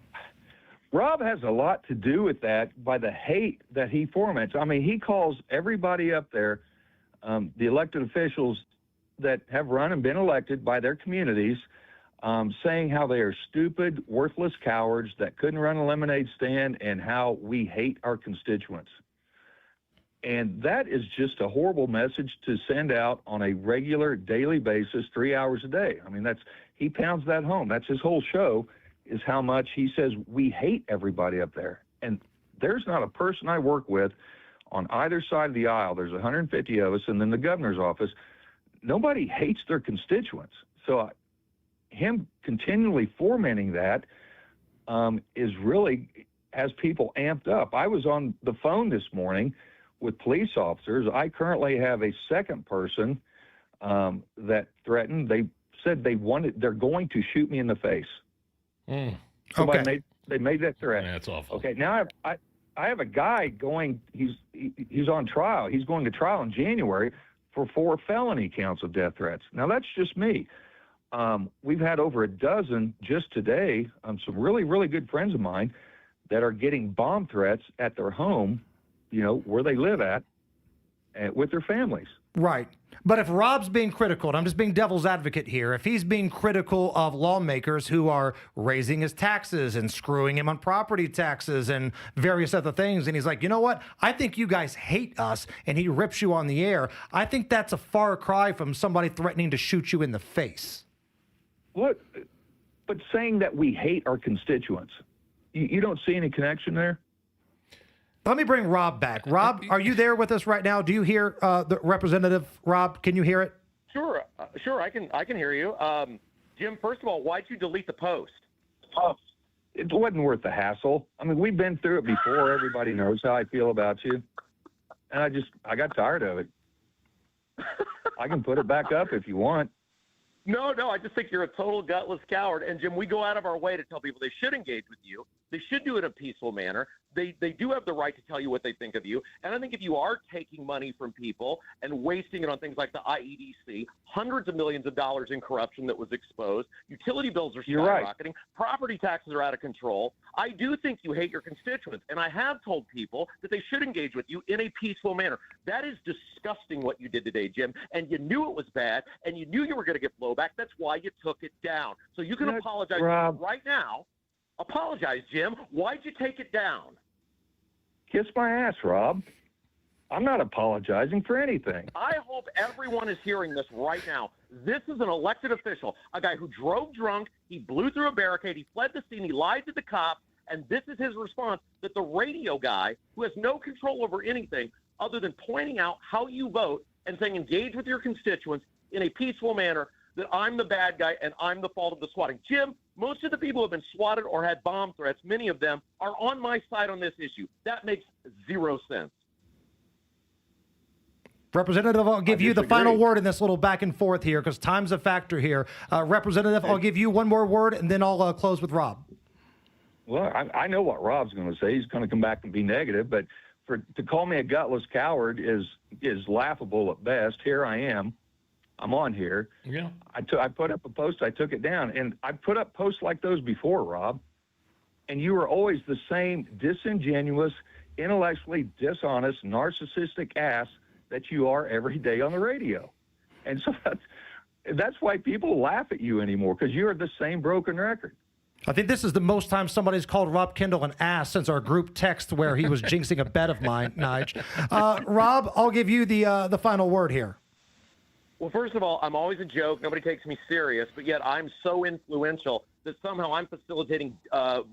Rob has a lot to do with that by the hate that he foments. I mean, he calls everybody up there, the elected officials that have run and been elected by their communities, saying how they are stupid, worthless cowards that couldn't run a lemonade stand and how we hate our constituents. And that is just a horrible message to send out on a regular daily basis, 3 hours a day. I mean, he pounds that home. That's his whole show, is how much he says we hate everybody up there. And there's not a person I work with on either side of the aisle. There's 150 of us, and then the governor's office. Nobody hates their constituents. So him continually fomenting that is really has people amped up. I was on the phone this morning with police officers. I currently have a second person that threatened. They said they're going to shoot me in the face. Okay. They made that threat. That's awful. Okay, now I have a guy going. He's on trial. He's going to trial in January for 4 felony counts of death threats. Now that's just me. We've had over a dozen just today. Some really, really good friends of mine that are getting bomb threats at their home, where they live at with their families. Right. But if Rob's being critical, and I'm just being devil's advocate here, if he's being critical of lawmakers who are raising his taxes and screwing him on property taxes and various other things, and he's like, you know what? I think you guys hate us, and he rips you on the air. I think that's a far cry from somebody threatening to shoot you in the face. What? But saying that we hate our constituents, you don't see any connection there? Let me bring Rob back. Rob, are you there with us right now? Do you hear the representative? Rob, can you hear it? Sure. I can hear you. Jim, first of all, why'd you delete the post? It wasn't worth the hassle. I mean, we've been through it before. Everybody knows how I feel about you. And I got tired of it. I can put it back up if you want. No, I just think you're a total gutless coward. And, Jim, we go out of our way to tell people they should engage with you. They should do it in a peaceful manner. They do have the right to tell you what they think of you. And I think if you are taking money from people and wasting it on things like the IEDC, hundreds of millions of dollars in corruption that was exposed, utility bills are skyrocketing, property taxes are out of control, I do think you hate your constituents. And I have told people that they should engage with you in a peaceful manner. That is disgusting what you did today, Jim. And you knew it was bad, and you knew you were going to get blowback. That's why you took it down. So you can apologize right now. Apologize, Jim. Why'd you take it down? Kiss my ass, Rob. I'm not apologizing for anything. I hope everyone is hearing this right now. This is an elected official, a guy who drove drunk, he blew through a barricade, he fled the scene, he lied to the cops, and this is his response that the radio guy, who has no control over anything other than pointing out how you vote and saying engage with your constituents in a peaceful manner, that I'm the bad guy and I'm the fault of the swatting. Jim, most of the people who have been swatted or had bomb threats, many of them, are on my side on this issue. That makes zero sense. Representative, I'll give you the final word in this little back and forth here because time's a factor here. Representative, I'll give you one more word and then I'll close with Rob. Well, I know what Rob's going to say. He's going to come back and be negative, but to call me a gutless coward is laughable at best. Here I am. I'm on here. Yeah. I put up a post. I took it down, and I put up posts like those before, Rob. And you were always the same disingenuous, intellectually dishonest, narcissistic ass that you are every day on the radio. And so that's why people laugh at you anymore, because you're the same broken record. I think this is the most time somebody's called Rob Kendall an ass since our group text where he was jinxing a bet of mine, Nigel. Rob, I'll give you the final word here. Well, first of all, I'm always a joke. Nobody takes me serious, but yet I'm so influential that somehow I'm facilitating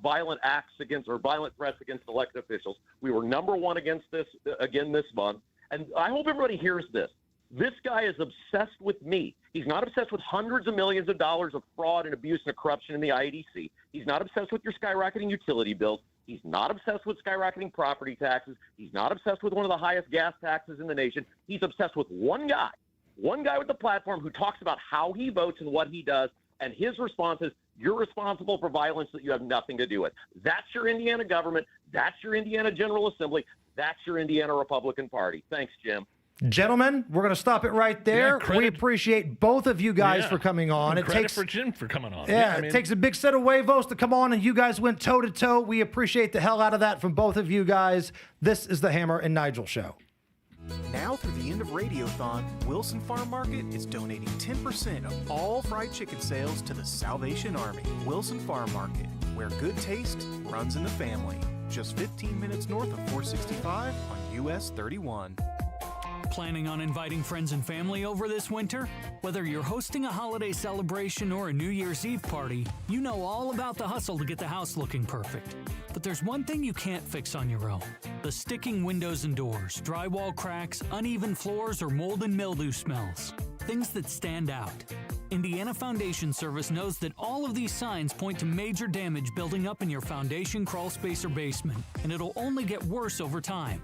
violent acts against or violent threats against elected officials. We were number one against this again this month. And I hope everybody hears this. This guy is obsessed with me. He's not obsessed with hundreds of millions of dollars of fraud and abuse and corruption in the IEDC. He's not obsessed with your skyrocketing utility bills. He's not obsessed with skyrocketing property taxes. He's not obsessed with one of the highest gas taxes in the nation. He's obsessed with one guy with the platform who talks about how he votes and what he does. And his response is, you're responsible for violence that you have nothing to do with. That's your Indiana government. That's your Indiana General Assembly. That's your Indiana Republican Party. Thanks, Jim. Gentlemen, we're going to stop it right there. We appreciate both of you guys for coming on. And credit for Jim for coming on. It takes a big set of huevos to come on, and you guys went toe-to-toe. We appreciate the hell out of that from both of you guys. This is the Hammer and Nigel Show. Now through the end of Radiothon, Wilson Farm Market is donating 10% of all fried chicken sales to the Salvation Army. Wilson Farm Market, where good taste runs in the family. Just 15 minutes north of 465 on US 31. Planning on inviting friends and family over this winter? Whether you're hosting a holiday celebration or a New Year's Eve party, you know all about the hustle to get the house looking perfect. But there's one thing you can't fix on your own: the sticking windows and doors, drywall cracks, uneven floors, or mold and mildew smells. Things that stand out. Indiana Foundation Service knows that all of these signs point to major damage building up in your foundation, crawl space, or basement, and it'll only get worse over time.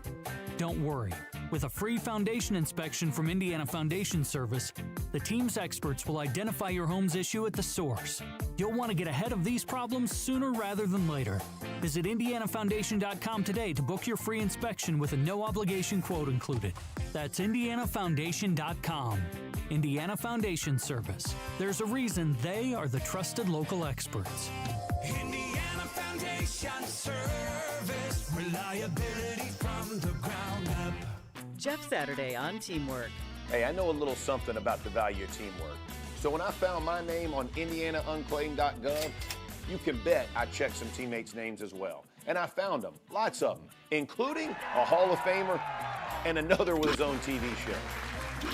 Don't worry. With a free foundation inspection from Indiana Foundation Service, the team's experts will identify your home's issue at the source. You'll want to get ahead of these problems sooner rather than later. Visit IndianaFoundation.com today to book your free inspection with a no-obligation quote included. That's IndianaFoundation.com. Indiana Foundation Service. There's a reason they are the trusted local experts. Indiana Foundation Service, reliability from the ground up. Jeff Saturday on Teamwork. Hey, I know a little something about the value of teamwork. So when I found my name on IndianaUnclaimed.gov, you can bet I checked some teammates' names as well. And I found them, lots of them, including a Hall of Famer and another with his own TV show.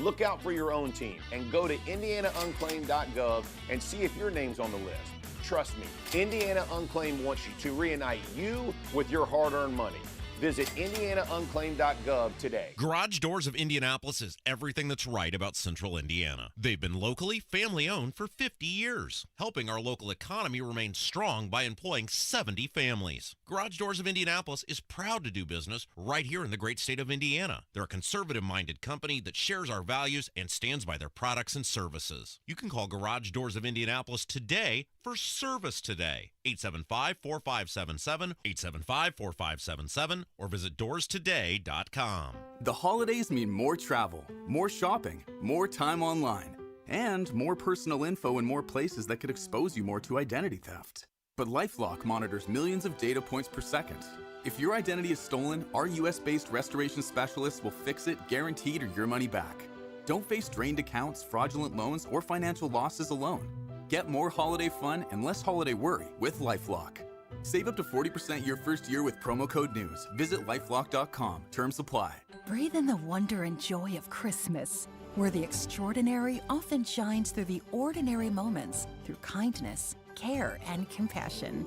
Look out for your own team and go to IndianaUnclaimed.gov and see if your name's on the list. Trust me, Indiana Unclaimed wants you to reunite you with your hard-earned money. Visit IndianaUnclaimed.gov today. Garage Doors of Indianapolis is everything that's right about Central Indiana. They've been locally family-owned for 50 years, helping our local economy remain strong by employing 70 families. Garage Doors of Indianapolis is proud to do business right here in the great state of Indiana. They're a conservative-minded company that shares our values and stands by their products and services. You can call Garage Doors of Indianapolis today for service today. 875-4577, 875-4577, or visit doorstoday.com. The holidays mean more travel, more shopping, more time online, and more personal info in more places that could expose you more to identity theft. But LifeLock monitors millions of data points per second. If your identity is stolen, our US-based restoration specialists will fix it, guaranteed, or your money back. Don't face drained accounts, fraudulent loans, or financial losses alone. Get more holiday fun and less holiday worry with LifeLock. Save up to 40% your first year with promo code NEWS. Visit LifeLock.com. Terms apply. Breathe in the wonder and joy of Christmas, where the extraordinary often shines through the ordinary moments through kindness, care, and compassion.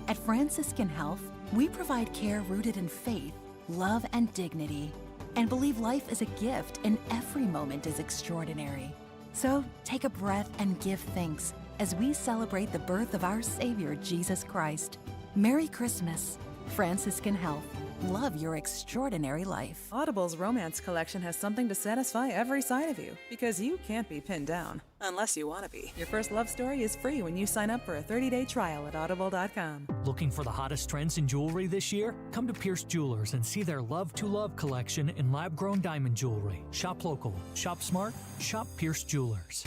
At Franciscan Health, we provide care rooted in faith, love, and dignity, and believe life is a gift and every moment is extraordinary. So take a breath and give thanks as we celebrate the birth of our Savior, Jesus Christ. Merry Christmas. Franciscan Health. Love your extraordinary life. Audible's romance collection has something to satisfy every side of you, because you can't be pinned down, unless you want to be. Your first love story is free when you sign up for a 30-day trial at audible.com. Looking for the hottest trends in jewelry this year? Come to Pierce Jewelers and see their Love to Love collection in lab-grown diamond jewelry. Shop local, shop smart, shop Pierce Jewelers.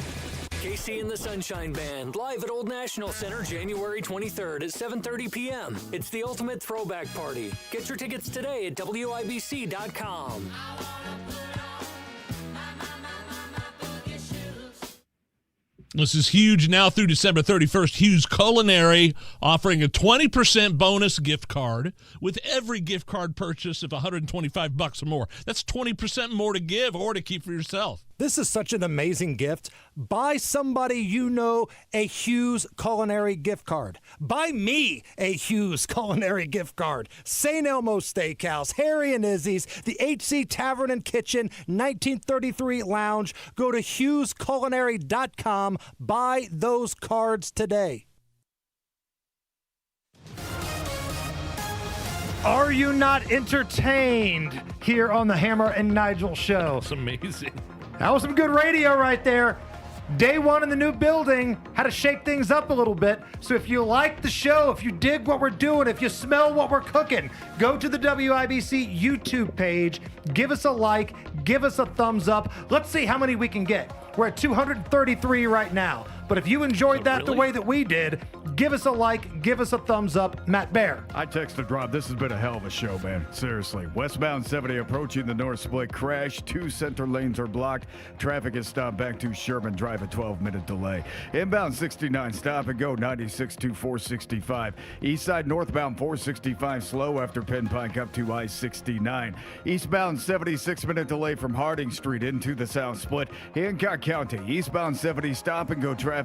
KC and the Sunshine Band, live at Old National Center January 23rd at 7:30 p.m. It's the ultimate throwback party. Get your tickets today at WIBC.com. This is huge now through December 31st. Hughes Culinary offering a 20% bonus gift card with every gift card purchase of $125 or more. That's 20% more to give or to keep for yourself. This is such an amazing gift. Buy somebody you know a Hughes Culinary gift card. Buy me a Hughes Culinary gift card. St. Elmo Steakhouse, Harry and Izzy's, the HC Tavern and Kitchen, 1933 Lounge. Go to HughesCulinary.com. Buy those cards today. Are you not entertained here on the Hammer and Nigel show? That's amazing. That was some good radio right there. Day one in the new building, had to shake things up a little bit. So if you like the show, if you dig what we're doing, if you smell what we're cooking, go to the WIBC YouTube page, give us a like, give us a thumbs up. Let's see how many we can get. We're at 233 right now. But if you enjoyed that the way that we did, give us a like, give us a thumbs up. Matt Bear. I texted Rob. This has been a hell of a show, man. Seriously. Westbound 70 approaching the north split. Crash. 2 center lanes are blocked. Traffic is stopped back to Sherman Drive, a 12-minute delay. Inbound 69, stop and go 96 to 465. East side northbound 465 slow after Penn Pike up to I-69. Eastbound 76-minute delay from Harding Street into the south split. Hancock County. Eastbound 70 stop and go traffic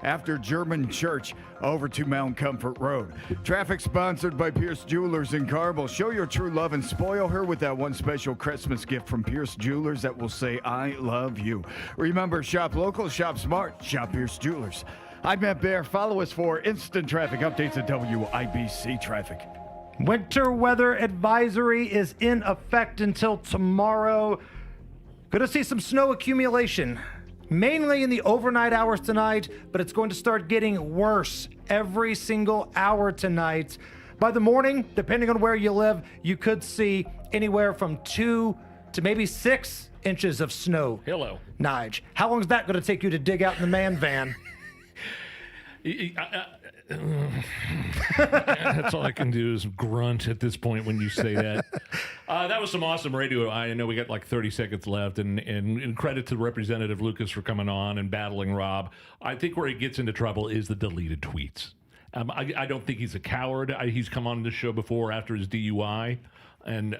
after German Church over to Mount Comfort Road. Traffic sponsored by Pierce Jewelers in Carmel. Show your true love and spoil her with that one special Christmas gift from Pierce Jewelers that will say, I love you. Remember, shop local, shop smart, shop Pierce Jewelers. I'm Matt Bear. Follow us for instant traffic updates at WIBC Traffic. Winter weather advisory is in effect until tomorrow. Going to see some snow accumulation, mainly in the overnight hours tonight, but it's going to start getting worse every single hour tonight. By the morning, depending on where you live, you could see anywhere from 2 to maybe 6 inches of snow. Hello. Nige, how long is that going to take you to dig out in the man van? That's all I can do is grunt at this point when you say that. That was some awesome radio. I know we got like 30 seconds left, and credit to Representative Lucas for coming on and battling Rob. I think where he gets into trouble is the deleted tweets. I don't think he's a coward. He's come on this show before after his DUI. And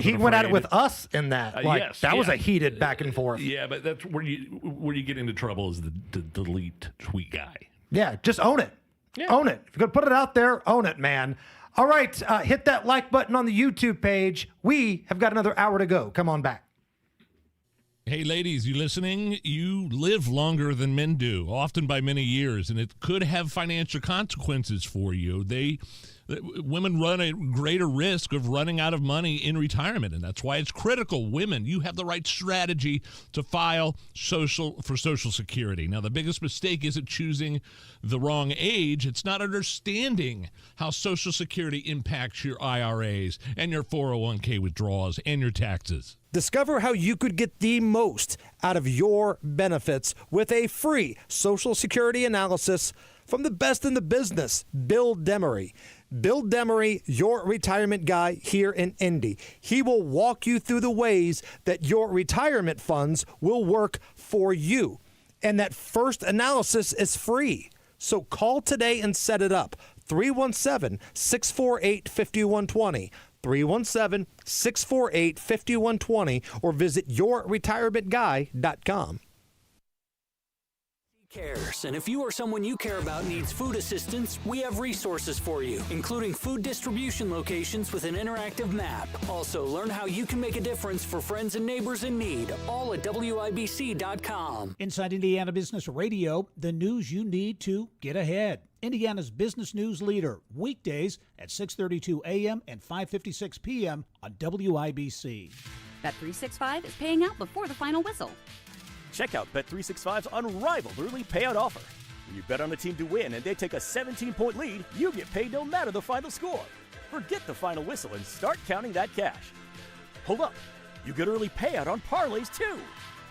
he went at it with us in that. Yes, that was a heated back and forth. Yeah, but that's where you get into trouble is the delete tweet guy. Yeah, just own it. Yeah. Own it. If you're going to put it out there, own it, man. All right, hit that like button on the YouTube page. We have got another hour to go. Come on back. Hey, ladies, you listening? You live longer than men do, often by many years, and it could have financial consequences for you. Women run a greater risk of running out of money in retirement, and that's why it's critical. Women, you have the right strategy to file for Social Security. Now, the biggest mistake isn't choosing the wrong age. It's not understanding how Social Security impacts your IRAs and your 401k withdrawals and your taxes. Discover how you could get the most out of your benefits with a free Social Security analysis from the best in the business, Bill Demery. Bill Demery, your retirement guy here in Indy. He will walk you through the ways that your retirement funds will work for you. And that first analysis is free. So call today and set it up. 317-648-5120. 317-648-5120 or visit yourretirementguy.com. Cares. And if you or someone you care about needs food assistance, we have resources for you, including food distribution locations with an interactive map. Also, learn how you can make a difference for friends and neighbors in need, all at WIBC.com. Inside Indiana Business Radio, the news you need to get ahead. Indiana's business news leader, weekdays at 6:32 a.m. and 5:56 p.m. on WIBC. Bet365 is paying out before the final whistle. Check out Bet365's unrivaled early payout offer. When you bet on a team to win and they take a 17-point lead, you get paid no matter the final score. Forget the final whistle and start counting that cash. Hold up, you get early payout on parlays too.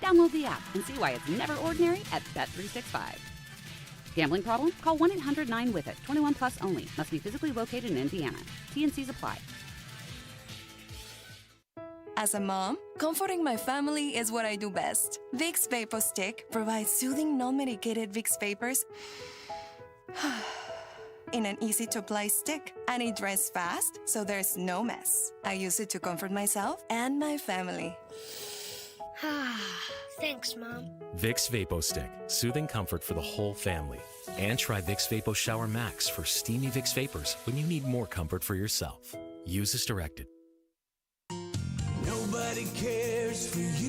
Download the app and see why it's never ordinary at Bet365. Gambling problem? Call 1-800-9-WITH-IT. 21 plus only. Must be physically located in Indiana. T&Cs apply. As a mom, comforting my family is what I do best. Vicks Vapor Stick provides soothing, non-medicated Vicks vapors in an easy-to-apply stick, and it dries fast, so there's no mess. I use it to comfort myself and my family. Thanks, Mom. Vicks Vapo Stick, soothing comfort for the whole family. And try Vicks Vapo Shower Max for steamy Vicks Vapors when you need more comfort for yourself. Use as directed. Nobody cares for you.